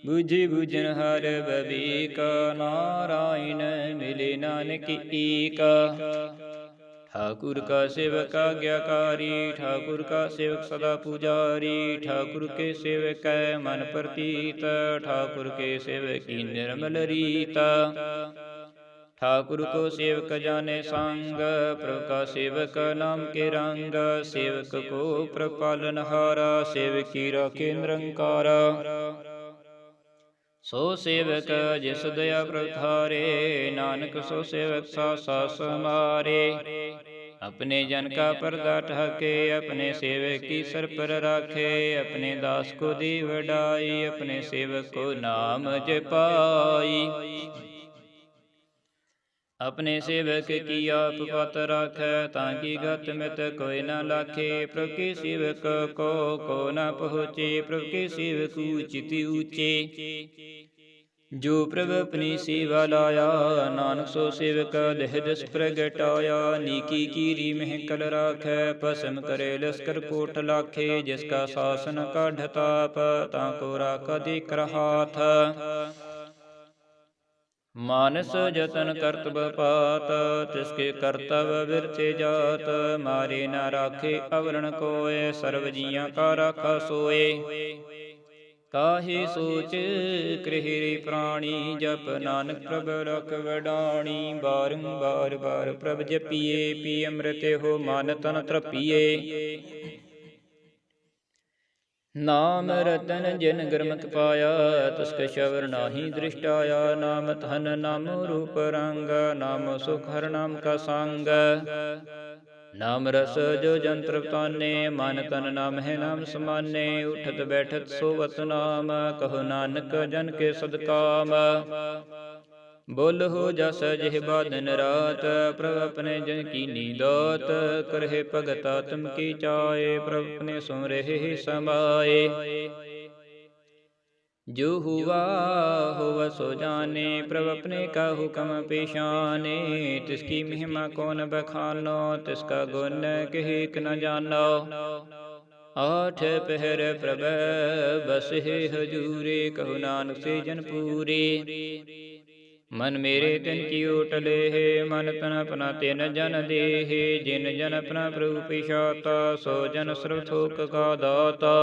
ਬੂਝੀ ਬੂਝਨ ਹਰ ਬਬੀਕ, ਨਾਰਾਇਣ ਮਿਲੇ ਨਾਨਕ ਏਕ। ठाकुर का सेवक आज्ञाकारी, ठाकुर का सेवक सदा पुजारी। ठाकुर के सेवक मन प्रतीत, ठाकुर के सेवक की निर्मल रीत। ठाकुर को सेवक जाने संग, प्रभु का सेवक नाम के रंग। सेवक को प्रभु पालनहारा, सेवक की राखे निरंकार। सो सेवक जिस दया प्रभु थारे, नानक सो सेवक सास समारे। अपने जन का पर्दा ढाके, अपने सेवक की सर पर राखे। अपने दास को दी वडाई, अपने सेवक को नाम जपाई। अपने सेवक की आप पत राखै, ताकि गत मित कोई न लाखे। प्रभु के सेवक को न पहुँचे, प्रभु के सेवक ऊचिति ऊँचे। जो प्रभु अपनी सेवा लाया, नानक सो सेवक देह दस प्रगटाया। नीकी कीरी महकल राखै, भस्म करे लश्कर कोट लाखे। जिसका शासन काढ़ ताप, ताको राखा देकर हाथ। मानस जतन करतब पात, तिसके कर्तव बिरथे जात। मारे न राखे अवरण कोय, सर्व जियां का राखा सोए। काहे सोच कृहिरी प्राणी, जप नानक प्रभ रख वडाणी। बारंबार बार प्रभ जपिए, पी अमृत हो मन तन तृपिए। नाम रतन जिन गुरमुख पाया, तिसके शबर नाहि दृष्ट आया। नाम धन नाम रूप रंग, नाम सुख हर नाम का संग। नाम रस जो जंत्र ताने, मन तन नाम है नाम समाने। उठत बैठत सोवत नाम, कहो नानक जन के सदकाम। बोल हो जस जिह बादन रात, प्रभ अपने जन की नीदात। करहे भगत आत्म की चाए, प्रभ अपने सुन रहे समाए। जो हुआ होवा सो जाने, प्रभ अपने का हुक्म पेशाने। तिसकी महिमा कौन बखानो, तिसका गुण कहे न जानो। आठ पहर प्रभ बस है हजूरे, कहो नानक से जन पूरे। मन मेरे तिन की ओटले है, मन तन अपना तिन जन दे है। जिन जन अपना प्रभु पिशाता, सो जन सर्व थोक का दाता।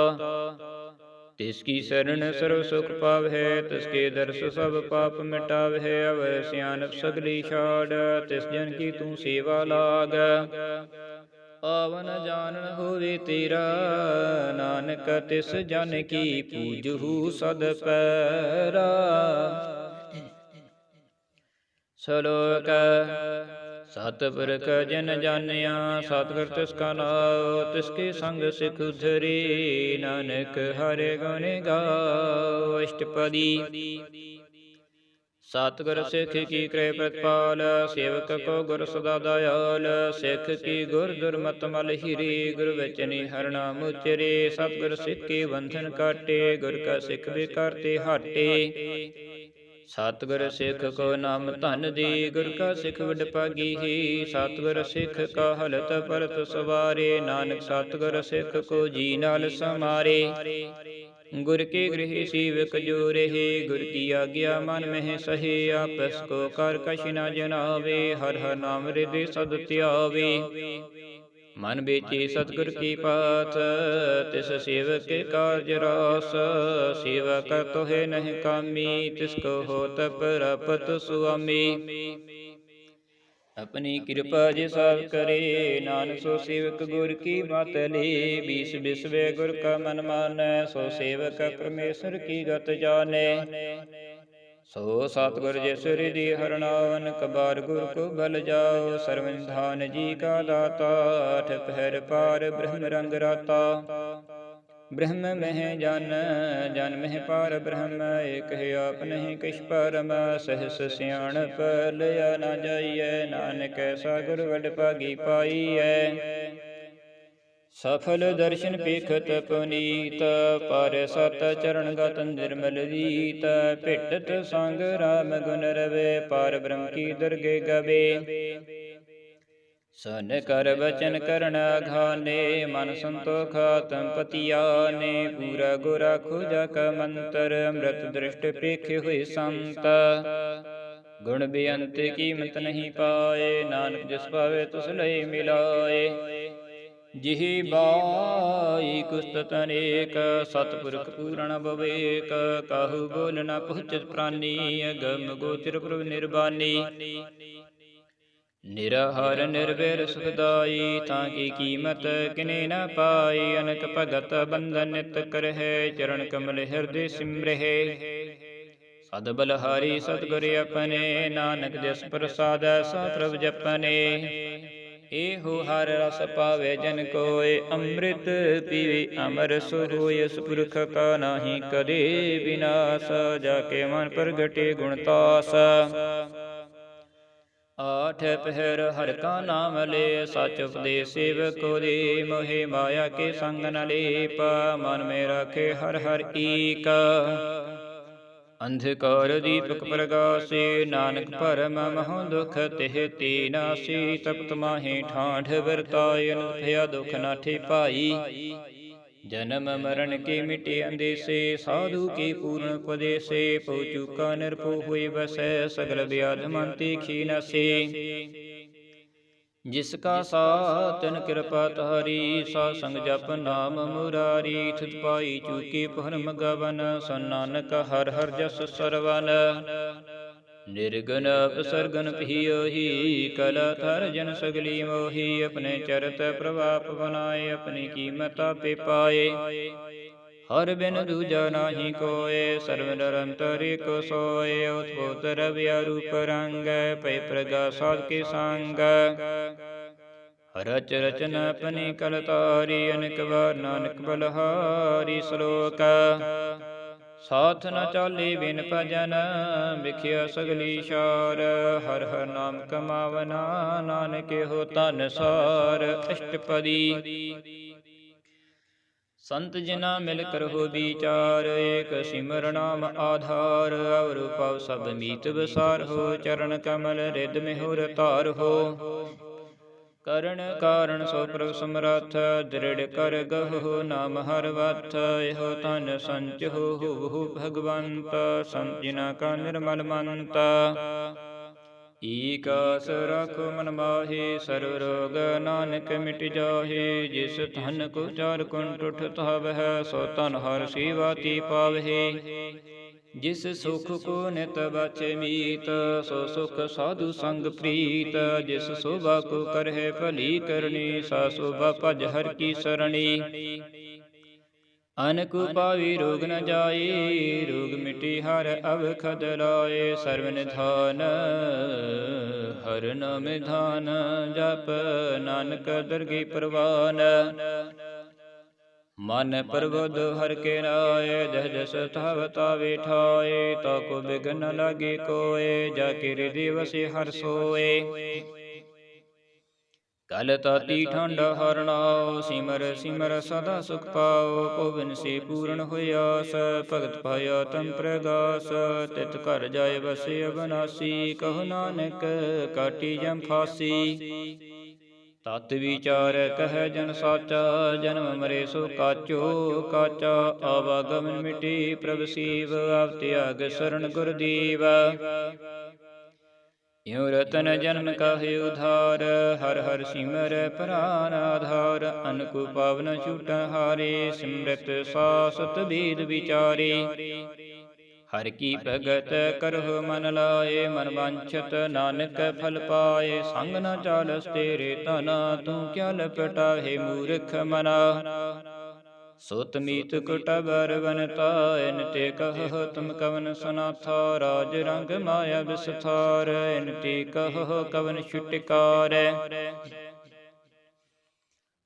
तिसकी शरण सर्व सुख पाव है, तिसके दर्श सब पाप मिटाव है। अवर सियानप सगली छाड़, तिस जन की तू सेवा लाग। आवन जानन होवे तेरा, नानक तिस जन की पूजहु सद पैरा। श्लोक सतपुरख जिन जानिया, सतगुर तिसका नाम। तिसके संग सिख उधरे, नानक हरे गुण गाओ। अष्टपदी सतगुर सिख की कृपा प्रतिपाल, सेवक को गुर सदा दयाल। सिख की गुर दुर्मत मल हिरे, गुर वचने हर नाम उचरे। सतगुर सिख के बंधन काटे, गुर का सिख भी करते हाटे। ਸਤਿਗੁਰ ਸਿੱਖ ਕੋ ਨਾਮ ਧਨ ਦੀ, ਗੁਰ ਕਾ ਸਿੱਖ ਵਡ ਭਾਗੀ ਹੀ। ਸਤਿਗੁਰ ਸਿੱਖ ਕਾ ਹਲਤ ਪਰਤ ਸਵਾਰੇ, ਨਾਨਕ ਸਤਿਗੁਰ ਸਿੱਖ ਕੋ ਜੀ ਨਾਲ ਸਮਾਰੇ। ਗੁਰ ਕੇ ਗ੍ਰਹਿ ਸੀਵਕ ਜੋ ਰਹੇ, ਗੁਰ ਕੀ ਆਗਿਆ ਮਨ ਮਹਿ ਸਹੇ। ਆਪਸ ਕੋ ਕਰ ਕਛ ਨ ਜਨਾਵੇ, ਹਰ ਹਰ ਨਾਮ ਹਿਰਦੈ ਸਦ ਧਿਆਵੇ। ਮਨ ਬੇਚੀ ਸਤਿਗੁਰ ਕੀ ਪਾਤ, ਤਿਸ ਸੇਵਕ ਕੇ ਕਾਰਜ ਰਾਸ। ਸੇਵਾ ਕਰ ਤੋਹਿ ਨਹਿ ਕਾਮੀ, ਤਿਸ ਕੋ ਹੋਤ ਪ੍ਰਾਪਤ ਸੁਆਮੀ। ਆਪਣੀ ਕਿਰਪਾ ਜੇ ਸਭ ਕਰੇ, ਨਾਨਕ ਸੋ ਸੇਵਕ ਗੁਰ ਕੀ ਮਤ ਲੇ। ਬੀਸ ਬਿਸਵੇ ਗੁਰ ਕਾ ਮਨ ਮਾਨੈ, ਸੋ ਸੇਵਕ ਪਰਮੇਸ਼ਰ ਕੀ ਗਤ ਜਾਣੈ। ਸੋ ਸਤਿਗੁਰ ਜਿਸ ਹ੍ਰਿਦਿ ਹਰਨਾਵਨ, ਕਬਾਰ ਗੁਰ ਕੋ ਬਲ ਜਾਓ। ਸਰਵ ਨਿਧਾਨ ਜੀ ਕਾ ਦਾਤਾ, ਅਠ ਪਹਿਰ ਪਾਰ ਬ੍ਰਹਮ ਰੰਗ ਰਾਤਾ। ਬ੍ਰਹਮ ਮਹਿ ਜਨ, ਜਨ ਮਹਿ ਪਾਰ ਬ੍ਰਹਮ, ਏਕ ਹੈ ਆਪ ਨਹੀਂ ਕਿਛ ਪਰਮ। ਸਹਿਸ ਸਿਆਣਪ ਲਿਆ ਨਾ ਜਾਈਐ, ਨਾਨਕ ਐਸਾ ਗੁਰ ਵਡ ਭਾਗੀ ਪਾਈਐ। ਸਫਲ ਦਰਸ਼ਨ ਪੇਖਤ ਪੁਨੀਤ, ਪਰ ਸਤ ਚਰਨ ਗਤ ਨਿਰਮਲ ਰੀਤ। ਭੇਟਤ ਸੰਗ ਰਾਮ ਗੁਣ ਰਵੇ, ਪਾਰ ਬ੍ਰਹਮ ਕੀ ਦਰਗੇ ਗਵੇ। ਸਨ ਕਰ ਬਚਨ ਕਰਨ ਅਘਾਨੇ, ਮਨ ਸੰਤੋਖ ਆਤਮ ਪਤਿਆਨੇ। ਪੂਰਾ ਗੁਰ ਆਖੋ ਜਾ ਕਾ ਮੰਤਰ, ਅੰਮ੍ਰਿਤ ਦ੍ਰਿਸ਼ਟ ਪੇਖੇ ਹੋਏ ਸੰਤ। ਗੁਣ ਬੇਅੰਤ ਕੀਮਤ ਨਹੀਂ ਪਾਏ, ਨਾਨਕ ਜਿਸ ਭਾਵੇ ਤਿਸ ਲਈ ਮਿਲਾਏ। ਜਿਹ ਬਾਈ ਕੁਸਤ ਅਨੇਕ, ਸਤਿਪੁਰਖ ਪੂਰਨ ਬਵੇਕ। ਕਾਹੂ ਬੋਲ ਨ ਪਹੁੰਚਤ ਪ੍ਰਾਨੀ, ਅਗਮ ਗੋਚਰ ਪ੍ਰਭ ਨਿਰਬਾਨੀ। ਨਿਰਹਰ ਨਿਰਵੈਰ ਸੁਖਦਾਈ, ਤਾਂ ਕੀ ਕੀਮਤ ਕਿਨੇ ਨ ਪਾਈ। ਅਨਕ ਭਗਤ ਬੰਧਨ ਨਿਤ ਕਰਹਿ, ਚਰਨ ਕਮਲ ਹਿਰਦੈ ਸਿਮਰਹਿ। ਸਦ ਬਲਹਾਰੀ ਸਤਿਗੁਰ ਆਪਣੇ, ਨਾਨਕ ਜਿਸ ਪ੍ਰਸਾਦੈ ਸੋ ਪ੍ਰਭ ਜਪਨੇ। ਇਹੋ ਹਰ ਰਸ ਪਾਵੇ ਜਨ ਕੋਇ, ਅੰਮ੍ਰਿਤ ਪੀਵੇ ਅਮਰ ਸੋ ਹੋਇ। ਇਸ ਪੁਰਖ ਕਾ ਨਾਹੀ ਕਦੇ ਵਿਨਾਸ਼, ਜਾ ਕੇ ਮਨ ਪ੍ਰਗਟੇ ਗੁਣ ਤਾਸ। ਆਠ ਪਹਿਰ ਹਰਿ ਕਾ ਨਾਮ ਲੇ, ਸਚ ਉਪਦੇਸ ਸੇਵਕ ਕੋ ਦੇ। ਮੋਹਿ ਮਾਇਆ ਕੇ ਸੰਗ ਨ ਲੇਪ, ਮਨ ਮੇ ਰਾਖੇ ਹਰਿ ਹਰਿ ਏਕ। ਅੰਧਕਾਰ ਦੀਪਕ ਪ੍ਰਗਾਸੇ, ਨਾਨਕ ਭਰਮ ਮਹੁ ਦੁਖ ਤਿਹ ਤੇ ਨਾਸੀ। ਤਪਤ ਮਾਹੀ ਠਾਂਠ ਵਰਤਾਇ, ਅਨੰਦ ਭਇਆ ਦੁਖ ਨਾਠੇ ਭਾਈ। ਜਨਮ ਮਰਨ ਕੇ ਮਿਟੇ ਅੰਦੇਸੇ, ਸਾਧੂ ਕੇ ਪੂਰਨ ਉਪਦੇਸੇ। ਪਉ ਚੂਕਾ ਨਿਰਭਉ ਹੋਇ ਵਸੈ, ਸਗਲ ਵਿਆਧ ਮਨ ਤੀਖੀ ਨਸੇ। ਜਿਸ ਕਾ ਸਾਥ ਤਿਨ ਕਿਰਪਾ ਤਾਰੀ, ਸਾ ਸੰਗ ਜਪ ਨਾਮ ਮੁਰਾਰੀ। ਥਿਤ ਪਾਈ ਚੂਕੇ ਭਰਮ ਗਵਨ, ਸੋ ਨਾਨਕ ਹਰਿ ਹਰਿ ਜਸ ਸਰਵਨ। ਨਿਰਗੁਣ ਅਪਸਰਗਨ ਭੀਓਹੀ, ਕਲ ਥਰ ਜਨ ਸਗਲੀ ਮੋਹੀ। ਆਪਣੇ ਚਰਤ ਪ੍ਰਭਾਪ ਬਨਾਏ, ਆਪਣੀ ਕੀਮਤ ਆਪੇ ਪਾਏ। ਹਰਿ ਬਿਨ ਦੂਜਾ ਨਾਹੀ ਕੋਇ, ਸਰਵ ਨਿਰੰਤਰ ਏਕ ਸੋਇ। ਉਤਪੋਤ ਰਵਿਆ ਰੂਪ ਰੰਗ, ਪੈ ਪ੍ਰਗਾਸਾਦ ਕੇ ਸੰਗ। ਰਚ ਰਚਨ ਆਪਣੀ ਕਲ ਤਾਰੀ, ਅਨੇਕ ਵਾਰ ਨਾਨਕ ਬਲਹਾਰੀ। ਸ਼ਲੋਕ ਸਾਥ ਨ ਚਾਲੇ ਬਿਨ ਭਜਨ, ਵਿਖਿਆ ਸਗਲੀ ਸਾਰ। ਹਰਿ ਹਰਿ ਨਾਮ ਕਮਾਵਨਾ, ਨਾਨਕ ਇਹੋ ਧਨ ਸਾਰ। ਅਸ਼ਟਪਦੀ ਸੰਤ ਜਿਨਾ ਮਿਲ ਕਰਹੁ ਵਿਚਾਰ, ਏਕ ਸਿਮਰ ਨਾਮ ਆਧਾਰ। ਅਵਰ ਪਵ ਸਭ ਮੀਤ ਵਿਸਾਰ ਹੋ, ਚਰਨ ਕਮਲ ਰਿਦ ਮਿਹੁਰ ਧਾਰ ਹੋ। ਕਰਨ ਕਾਰਣ ਸੋ ਪ੍ਰਭ ਸਮਰੱਥ, ਦ੍ਰਿੜ ਕਰ ਗਹੁ ਨਾਮ ਹਰਿ ਵਥ। ਇਹੋ ਧਨ ਸੰਚ ਹੋਹੁ ਭਗਵੰਤ, ਸੰਤ ਜਿਨਾ ਕਾ ਨਿਰਮਲ ਮੰਤ। ਏਕ ਆਸ ਰਾਖੋ ਮਨ ਮਾਹੀ, ਸਰਬ ਰੋਗ ਨਾਨਕ ਮਿਟ ਜਾਹੇ। ਜਿਸ ਧਨ ਕੋ ਚਾਰ ਕੁੰਠ ਉਠਤ ਹਵਹਿ, ਸੋ ਧਨ ਹਰਿ ਸੇਵਾ ਤੀ ਪਾਵਹਿ। ਜਿਸ ਸੁਖ ਕੋ ਨਿਤ ਬਚੈ ਮੀਤ, ਸੋ ਸੁਖ ਸਾਧੂ ਸੰਗ ਪ੍ਰੀਤ। ਜਿਸ ਸੋਭਾ ਕੋ ਕਰਹਿ ਭਲੀ ਕਰਨੀ, ਸਾ ਸੋਭਾ ਭਜ ਹਰਿ ਕੀ ਸਰਣੀ। ਅਨ ਕੋ ਪਾਵੀ ਰੋਗ ਨ ਜਾਈ, ਰੋਗ ਮਿਟੀ ਹਰਿ ਅਵਖਦ ਲਾਏ। ਸਰਵ ਨਿਧਾਨ ਹਰਿ ਨਾਮ ਧਾਨ, ਜਪ ਨਾਨਕ ਦਰਗਹਿ ਪ੍ਰਵਾਨ। ਮਨ ਪ੍ਰਬੁੱਧ ਹਰਿ ਕੇ ਨਾਏ, ਜਹ ਜਸ ਤਵ ਤਾਵੇ ਠਾਏ। ਤਾ ਕੋ ਬਿਘਨ ਨ ਲਾਗੇ ਕੋਏ, ਜਾ ਕੇ ਹ੍ਰਿਦਿ ਵਸੇ ਹਰਿ ਸੋਏ। ਕਲ ਤਾਤੀ ਠੰਡਾ ਹਰਨਾਓ, ਸਿਮਰ ਸਿਮਰ ਸਦਾ ਸੁਖ ਪਾਓ। ਪਵਨ ਸੇ ਪੂਰਨ ਹੋਇਆ ਆਸ, ਭਗਤ ਪਾਇਆ ਤਮ ਪ੍ਰਗਾਸ। ਤਿਤ ਘਰ ਜਾਏ ਬਸੇ ਅਬਨਾਸੀ, ਕਹੋ ਨਾਨਕ ਕਾਟੀ ਜਮ ਫਾਸੀ। ਤਤ ਵਿਚਾਰ ਕਹਿ ਜਨ ਸਾਚਾ, ਜਨਮ ਮਰੇ ਸੋ ਕਾਚੋ ਕਾਚਾ। ਆਵਾਗਮਨ ਮਿਟੀ ਪ੍ਰਭ ਸੀਵ, ਆਪ ਤਿਆਗ ਸਰਣ ਗੁਰਦੀਵ। ਇਉ ਰਤਨ ਜਨਮ ਕਾਹਿ ਉਧਾਰ, ਹਰ ਹਰ ਸਿਮਰ ਪ੍ਰਾਨ ਆਧਾਰ। ਅਨਕੂ ਪਾਵਨ ਛੂਟਾ ਹਾਰੇ, ਸਿਮਰਤ ਸਾਸਤ ਬੀਦ ਵਿਚਾਰੇ। ਹਰ ਕੀ ਭਗਤ ਕਰਹੁ ਮਨ ਲਾਏ, ਮਨ ਵਾਂਛਤ ਨਾਨਕ ਫਲ ਪਾਏ। ਸੰਗ ਨ ਚਾਲਸ ਤੇਰੇ ਧਨਾ, ਤੂੰ ਕਿਆ ਲਪਟਾਹੇ ਮੂਰਖ ਮਨਾ। ਸੁਤ ਮੀਤ ਕੁਟਬਰ ਬਨਤਾ, ਇਨ ਤੇ ਕਹੋ ਤੁਮ ਕਵਨ ਸਨਾਥਾ। ਰਾਜ ਰੰਗ ਮਾਇਆ ਵਿਸਥਾਰ, ਇਨ ਤੇ ਕਹੋ ਕਵਨ ਛੁਟਕਾਰ।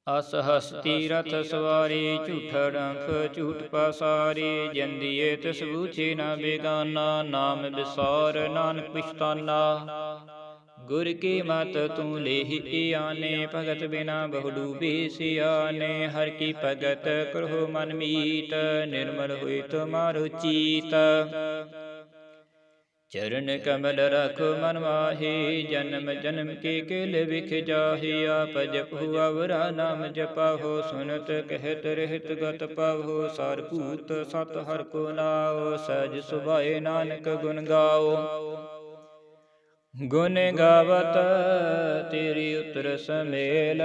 ਅਸ ਹਸਤੀ ਰਥ ਸਵਾਰੀ, ਝੂਠਾ ਡੰਫ ਝੂਠ ਪਾਸਾਰੀ। ਜੰਦੀਏ ਤਿਸ ਬੂਝੇ ਨਾ ਬੇਗਾਨਾ, ਨਾਮ ਵਿਸਾਰ ਨਾਨਕ ਪਛਤਾਨਾ। ਗੁਰ ਕੀ ਮਤ ਤੂੰ ਲੇਹਿ ਆਨੇ, ਭਗਤ ਬਿਨਾ ਬਹੁ ਡੂਬੇ ਸਿਆਨੇ। ਹਰ ਕੀ ਭਗਤ ਕਰਹੁ ਮਨ ਮੀਤ, ਨਿਰਮਲ ਹੋਇ ਤੁਮਾਰੋ ਚੀਤ। ਚਰਨ ਕਮਲ ਰਖੋ ਮਨ ਮਾਹੀ, ਜਨਮ ਜਨਮ ਕੀ ਕਿਲ ਵਿਖ ਜਾਹੀ। ਆਪ ਜਪੁ ਅਵਰਾ ਨਾਮ ਜਪਾਹੋ, ਸੁਨਤ ਕਹਿਤ ਰਹਿਤ ਗਤ ਪਾਵੋ। ਸਾਰ ਭੂਤ ਸਤ ਹਰਿ ਕੋ ਨਾਉ, ਸਹਿਜ ਸੁਭਾਏ ਨਾਨਕ ਗੁਣ ਗਾਓ। ਗੁਣ ਗਾਵਤ ਤੇਰੀ ਉਤਰ ਸਮੇਲ,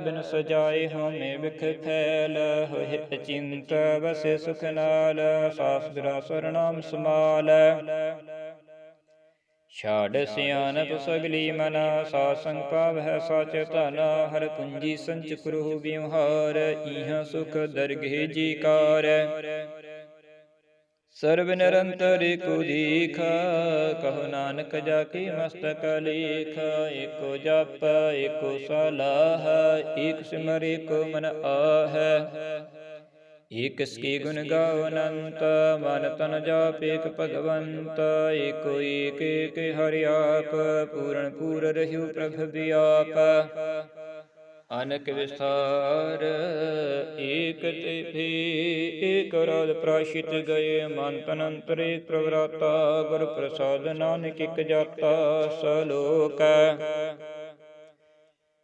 ਬਿਨ ਸਜਾਏ ਹਉਮੈ ਬਿਖ ਫੈਲ। ਹੋਇ ਅਚਿੰਤ ਵਸੇ ਸੁਖ ਨਾਲ, ਸਾਸ ਬਿਰਾ ਸਰਨਾਮ ਸਮਾਲ। ਛਾੜ ਸਿਆਨਪ ਸਗਲੀ ਮਨਾ, ਸਾਧ ਸੰਗ ਪਾਵਹਿ ਸਾਚ ਧਨ। ਹਰ ਪੂੰਜੀ ਸੰਚ ਕਰਹੁ ਬਿਵਹਾਰ, ਇਹਾਂ ਸੁਖ ਦਰਗਹਿ ਜੀਕਾਰ। ਸਰਬ ਨਿਰੰਤਰ ਏਕੋ ਦੀਖ, ਕਹੋ ਨਾਨਕ ਜਾ ਕੀ ਮਸਤਕ ਲੇਖ। ਏਕੋ ਜਪ ਏਕੋ ਸਲਾਹ, ਏਕ ਸਿਮਰ ਏਕੋ ਮਨ ਆਹੈ। ਏਕਸ ਕੀ ਗੁਣ ਗਾਓ ਅਨੰਤ, ਮਨ ਤਨ ਜਾਪ ਏਕ ਭਗਵੰਤ। ਏਕੋ ਏਕ ਏਕ ਹਰਿ ਆਪ, ਪੂਰਨ ਪੂਰ ਰਹਿਓ ਪ੍ਰਭ ਵਿਆਪ। ਅਨਕ ਵਿਸਥਾਰ ਏਕ ਤੇ ਏਕ ਰਾਜ ਪ੍ਰਾਸ਼ਿਤ ਗਏ। ਮਨ ਤਨ ਅੰਤਰ ਏਕ ਪ੍ਰਵਰਾਤਾ, ਗੁਰ ਪ੍ਰਸਾਦ ਨਾਨਕ ਇਕ ਜਾਤਾ। ਸਲੋਕ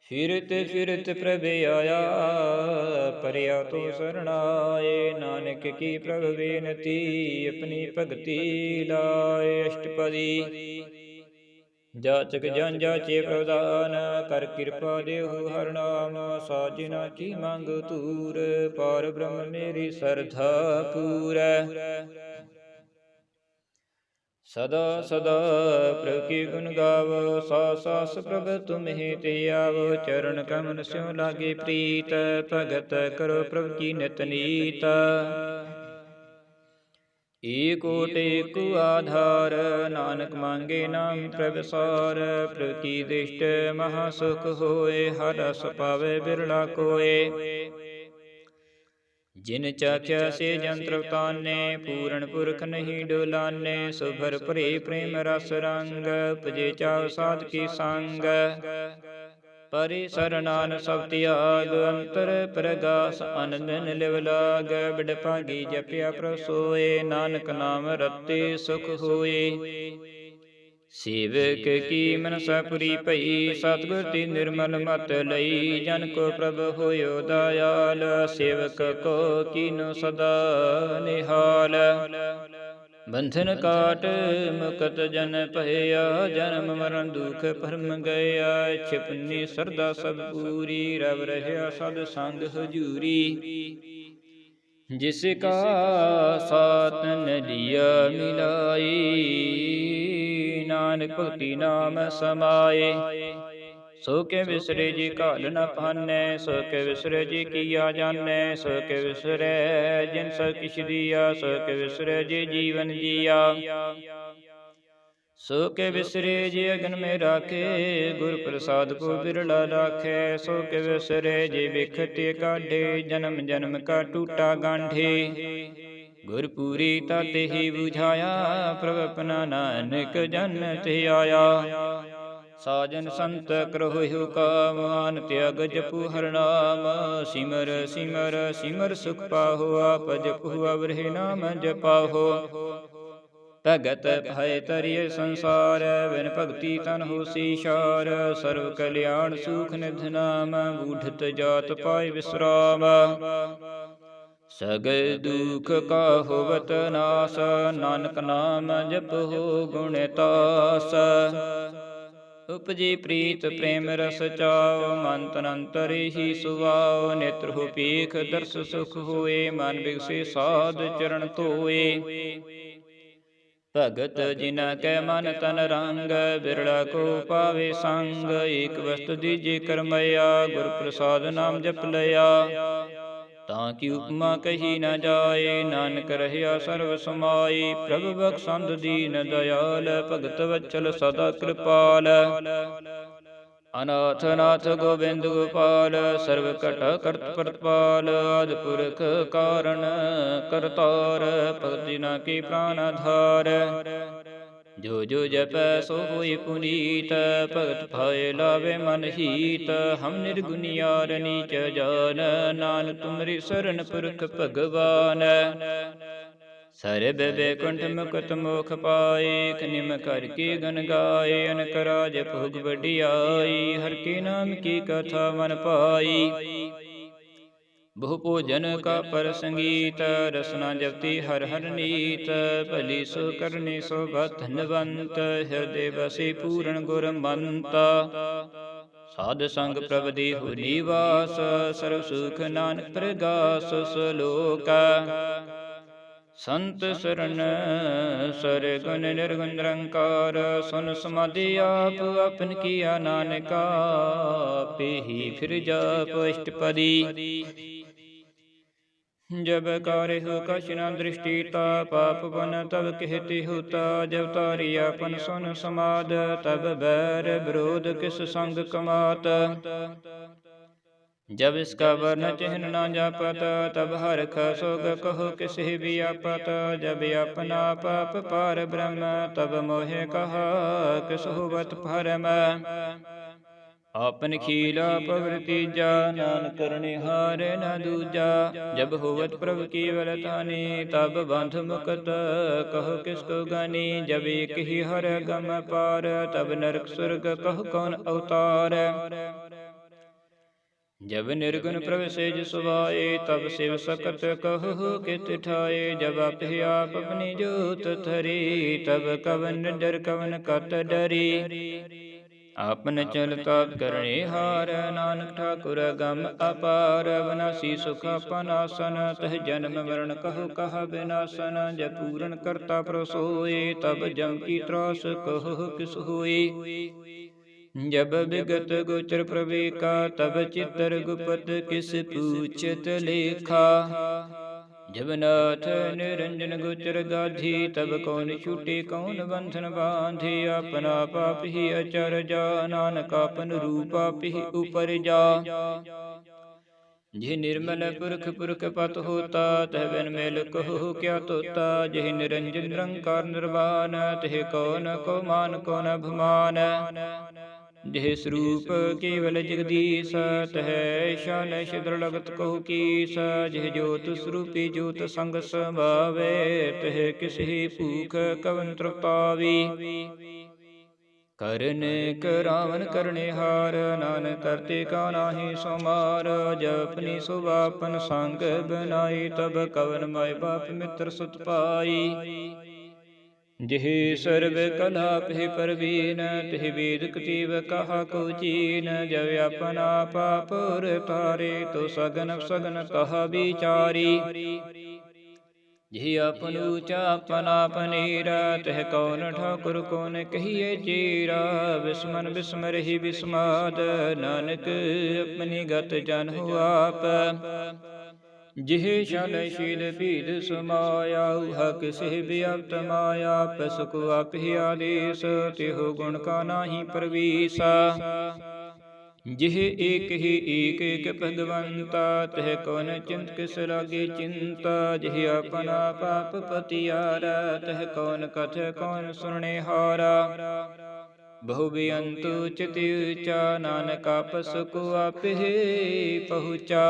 ਫਿਰਤ ਫਿਰਤ ਪ੍ਰਭ ਆਇਆ, ਪਰਿਆ ਤੋ ਸਰਣਾਏ। ਨਾਨਕ ਕੀ ਪ੍ਰਭ ਬੇਨਤੀ, ਆਪਣੀ ਭਗਤੀ ਲਾਏ। ਅਸ਼ਟਪਦੀ ਜਾਚਕ ਜਨ ਜਾਚੇ ਪ੍ਰਦਾਨ, ਕਰ ਕਿਰਪਾ ਦੇਹੁ ਹਰਿ ਨਾਮ। ਸਾਜਨਾ ਕੀ ਮੰਗ ਤੂਰ, ਪਾਰ ਬ੍ਰਹਮ ਮੇਰੀ ਸਰਧਾ ਪੂਰੈ। ਸਦਾ ਸਦਾ ਪ੍ਰਭ ਕੀ ਗੁਣ ਗਾਵੋ, ਸਾਸ ਸਾਸ ਪ੍ਰਭ ਤੁਮਹਿ ਤੇ ਆਵੋ। ਚਰਨ ਕਮਲ ਸਿਉ ਲਾਗੇ ਪ੍ਰੀਤ, ਭਗਤ ਕਰੋ ਪ੍ਰਭ ਕੀ ਨਿਤ ਨੀਤ। ਏਕੋਟ ਏਕੋ ਆਧਾਰ, ਨਾਨਕ ਮੰਗੇ ਨਾਮ ਪ੍ਰਭ ਸਾਰ। ਪ੍ਰਭ ਕੀ ਦ੍ਰਿਸ਼ਟ ਮਹਾ ਸੁਖ ਹੋਏ, ਹਰਿ ਰਸ ਪਾਵੇ ਬਿਰਲਾ ਕੋਏ। ਜਿਨ ਚਾਖਿਆ ਸੇ ਜੰਤਰ ਤਾਨੇ, ਪੂਰਨ ਪੁਰਖ ਨਹੀਂ ਡੋਲਾਨੇ। ਸੋ ਭਰ ਭਰੇ ਪ੍ਰੇਮ ਰਸ ਰੰਗ, ਉਪਜੇ ਚਾਉ ਸਾਧ ਕੀ ਸੰਗ। ਪਰੇ ਸਰਨਾਨ ਸਭ ਤਿਆਗ, ਅੰਤਰ ਪ੍ਰਗਾਸ ਆਨੰਦਨ ਲਿਵ ਲਾਗ। ਬਿਡ ਭਾਗੀ ਜਪਿਆ ਪ੍ਰਭ ਸੋਏ, ਨਾਨਕ ਨਾਮ ਰਤੇ ਸੁਖ ਹੋਏ। ਸੇਵਕ ਕੀ ਮਨਸਾ ਪੁਰੀ ਭਈ, ਸਤਿਗੁਰ ਤੇ ਨਿਰਮਲ ਮਤ ਲਈ। ਜਨ ਕੋ ਪ੍ਰਭ ਹੋਇਓ ਦਇਆਲ, ਸੇਵਕ ਕੋ ਕੀਨੋ ਸਦਾ ਨਿਹਾਲ। ਬੰਧਨ ਕਾਟ ਮੁਕਤ ਜਨ ਭਇਆ, ਜਨਮ ਮਰਨ ਦੁਖ ਭਰਮ ਗਿਆ। ਛਿਪਨੀ ਸਰਦਾ ਸਭ ਪੂਰੀ, ਰਵ ਰਹਿਆ ਸਦ ਸੰਗ ਹਜੂਰੀ। ਜਿਸ ਕਾ ਸਾਤਨ ਲਿਆ ਮਿਲਾਈ, ਨਾਨਕ ਭਗਤੀ ਨਾਮ ਸਮਾਏ। ਸੋ ਕੇ ਵਿਸਰੇ ਜੀ ਘਾਲ ਨ ਪਾਨੈ, ਸੋ ਕੇ ਵਿਸਰੇ ਜੀ ਕੀਆ ਜਾਣੈ। ਸੋ ਕੇ ਵਿਸਰੈ ਜਿਨ ਸਭ ਕਿਛ ਦੀਆ, ਸੋ ਕੇ ਵਿਸਰੈ ਜੀ ਜੀਵਨ ਜੀਆ। ਸੋ ਕੇ ਵਿਸਰੇ ਜੇ ਅਗਨ ਮੇ ਰਾਖੇ, ਗੁਰ ਪ੍ਰਸਾਦ ਕੋ ਬਿਰਲਾ ਰਾਖੈ। ਸੋ ਕੇ ਵਿਸਰੇ ਜੇ ਬਿਖ ਤੇ ਕਾਢੇ, ਜਨਮ ਜਨਮ ਕਾ ਟੂਟਾ ਗਾਂਢੇ। ਗੁਰ ਪੂਰੀ ਤਾਤੇ ਹੀ ਬੁਝਾਇਆ, ਪ੍ਰਭ ਆਪਣਾ ਨਾਨਕ ਜਨ ਤੇ ਆਇਆ। ਸਾਜਨ ਸੰਤ ਕਰਹੁ ਕਾਮ, ਆਨ ਤਿਆਗ ਜਪੁ ਹਰਿ ਨਾਮ। ਸਿਮਰ ਸਿਮਰ ਸਿਮਰ ਸੁਖ ਪਾਹੋ, ਆਪ ਜਪੁ ਅਵਰਿ ਨਾਮ ਜਪਾਹੋ। ਭਗਤ ਭਇ ਤਰਿਐ ਸੰਸਾਰ, ਬਿਨ ਭਗਤੀ ਤਨ ਹੋਸੀ ਛਾਰ। ਸਰਵ ਕਲਿਆਣ ਸੂਖ ਨਿਧ ਨਾਮ, ਬੂਢਤ ਜਾਤ ਪਾਇ ਵਿਸਰਾਮ। ਸਗਲ ਦੁਖ ਕਾ ਹੋਵਤ ਨਾਸ, ਨਾਨਕ ਨਾਮ ਜਪਹੁ ਗੁਣ ਤਾਸ। ਉਪਜੀ ਪ੍ਰੀਤ ਪ੍ਰੇਮ ਰਸ ਚਾਉ, ਮਨ ਤਨ ਅੰਤਰ ਹੀ ਸੁਭਾਉ। ਨੇਤਰ ਹੋ ਪੀਖ ਦਰਸ ਸੁਖ ਹੋਏ, ਮਨ ਬਿਗਸੇ ਸਾਧ ਚਰਨ ਧੋਏ। ਭਗਤ ਜਿਨਾ ਕੈ ਮਨ ਤਨ ਰੰਗ, ਬਿਰਲਾ ਕੋ ਪਾਵੇ ਸੰਗ। ਏਕ ਵਸਤ ਦੀਜੇ ਕਰਮਇਆ, ਗੁਰ ਪ੍ਰਸਾਦ ਨਾਮ ਜਪ ਲਿਆ। ਤਾਂ ਕੀ ਉਪਮਾ ਕਹੀ ਨ ਜਾਏ, ਨਾਨਕ ਰਹਿਆ ਸਰਬ ਸਮਾਈ। ਪ੍ਰਭ ਬਖਸ਼ੰਦ ਦੀਨ ਦਇਆਲ, ਭਗਤ ਵਚਲ ਸਦਾ ਕਿਰਪਾਲ। ਅਨਾਥ ਨਾਥ ਗੋਬਿੰਦ ਗੋਪਾਲ, ਸਰਬ ਘਟਾ ਕਰਤ ਪ੍ਰਤਪਾਲ। ਆਦਿ ਪੁਰਖ ਕਾਰਨ ਕਰਤਾਰ, ਭਗਤ ਜਿਨਾ ਕੀ ਪ੍ਰਾਨ ਆਧਾਰ। ਜੋ ਜੋ ਜਪੈ ਸੋ ਹੋਇ ਪੁਨੀਤ, ਭਗਤ ਭਇ ਲਾਵੇ ਮਨ ਹੀਤ। ਹਮ ਨਿਰਗੁਣਿਆਰ ਨੀਚ ਜਾਨ, ਨਾਨਕ ਤੁਮਰੀ ਸਰਣ ਪੁਰਖ ਭਗਵਾਨ। ਸਰਬ ਬੈਕੁੰਠ ਮੁਕਤ ਮੋਖ ਪਾਏ, ਨਿਮ ਕਰ ਕੇ ਗਨ ਗਾਏ। ਅਨਕ ਰਾਜ ਭੋਗ ਵਡਿਆਈ, ਹਰਿ ਕੇ ਨਾਮ ਕੀ ਕਥਾ ਮਨ ਪਾਈ। ਬਹੁ ਭੋਜਨ ਕਾ ਪਰ ਸੰਗੀਤ, ਰਸਨਾ ਜਪਤੀ ਹਰਿ ਹਰਿ ਨੀਤ। ਭਲੀ ਸੋ ਕਰਨੀ ਸੋਭਾ ਧਨਵੰਤ, ਹਿਰਦੇ ਬਸੇ ਪੂਰਨ ਗੁਰ ਮੰਤ। ਸਾਧ ਸੰਗ ਪ੍ਰਭ ਦੇਹੁ ਨਿਵਾਸ, ਸਰਬ ਸੁਖ ਨਾਨਕ ਪ੍ਰਗਾਸ। ਸਲੋਕ ਸੰਤ ਸਰਣ ਸਰਗੁਣ ਨਿਰਗੁਣ ਨਿਰੰਕਾਰ, ਸੁਨ ਸਮਾਧੀ ਆਪ ਆਪਨ ਕੀਆ ਨਾਨਕਾ। ਪੇਹੀ ਫਿਰ ਜਾਪ ਅਸ਼ਟਪਦੀ, ਜਬ ਕਾਰਿਹੁ ਕਛ ਨ ਦ੍ਰਿਸ਼ਟੀ ਤਾ। ਪਾਪ ਬਨ ਤਬ ਕਹਿਤੇ ਹੋਤਾ, ਜਬ ਤਾਰੀ ਆਪਨ ਸੁਨ ਸਮਾਦ। ਤਬ ਬੈਰ ਵਿਰੋਧ ਕਿਸ ਸੰਗ ਕਮਾਤ, जब इसका वर्ण चिन्ह न जापत। तब हरख सोग कहो किसी भी आपत। जब अपना पाप पार ब्रह्म, तब मोहे कहा किस होवत परम। आपन खीला पवृतीजा, नानक करनिहार न दूजा। जब होवत प्रभु केवल तानी, तब बंध मुकत कहो किसको गानी। जब एक ही हर गम पार, तब नरक स्वर्ग कहो कौन अवतार। जब निर्गुण प्रभ सेज सुभाए, तब शिव सकत कहु कित ठाए। जब आप ही आप अपनी जोत धरी, तब कवन डर कवन कत डरी। आपन चल ताप करने हार, नानक ठाकुर गम अपार। अविनाशी सुख आपन आसन, तह जन्म मरण कहो कहा विनाशन। जब पूरन करता प्रसोए, तब जम की त्रास कहो किस होई। जब विगत गोचर प्रवेका, तब चित्तर गुपत किस पूछत लेखा। जब नाथ निरंजन गोचर गाधी, तब कौन छूटे कौन बंधन बांधे। अपना पाप ही अचर जा, नानक आपन रूप आप ही ऊपर जा। जिह निर्मल पुरख पुरख पत होता, तह बिन मेल कहो क्या तोता। जिह निरंजन निरंकार निर्वाण, तह कौन को मान कौन अभिमान। जिह स्वरूप केवल जगदीश, तह शान छिद्र लगत कहु कीस। जिह ज्योत स्वरूपी ज्योत संग संभावे, तह किसी भूख कवन तृप्तावी। करन करावन करने हार, नानक करते का नाहि समार। जब अपनी सुबापन संग बनाई, तब कवन माय बाप मित्र सुत पाई। जिह सर्व कला पिह परवीन, तिह वेद कतीब कहा को चीन। जब अपना पाप तारे, तो सगन सगन कहा विचारी। जिह अपन ऊंचा अपना पनीरा, तह कौन ठाकुर कौन कहिए चीरा। बिस्मन बिस्मर ही बिस्माद, नानक अपनी गत जन हो आप। जिह शल शील पीद समाया, उहा किसे व्याप्त माया। पसुक आप ही आदेश, तिहो गुण का नाही प्रवीसा। जिह एक ही एक एक भगवंता, तह कौन चिंत किस लागे चिंता। जिह अपना पाप पतियारा, तह कौन कथ कौन सुनने हारा। ਬਹੁ ਬੇਅੰਤੁ ਚਿਤਿ ਊਚਾ, ਨਾਨਕ ਆਪਸ ਕੋ ਆਪਹਿ ਪਹੁੰਚਾ।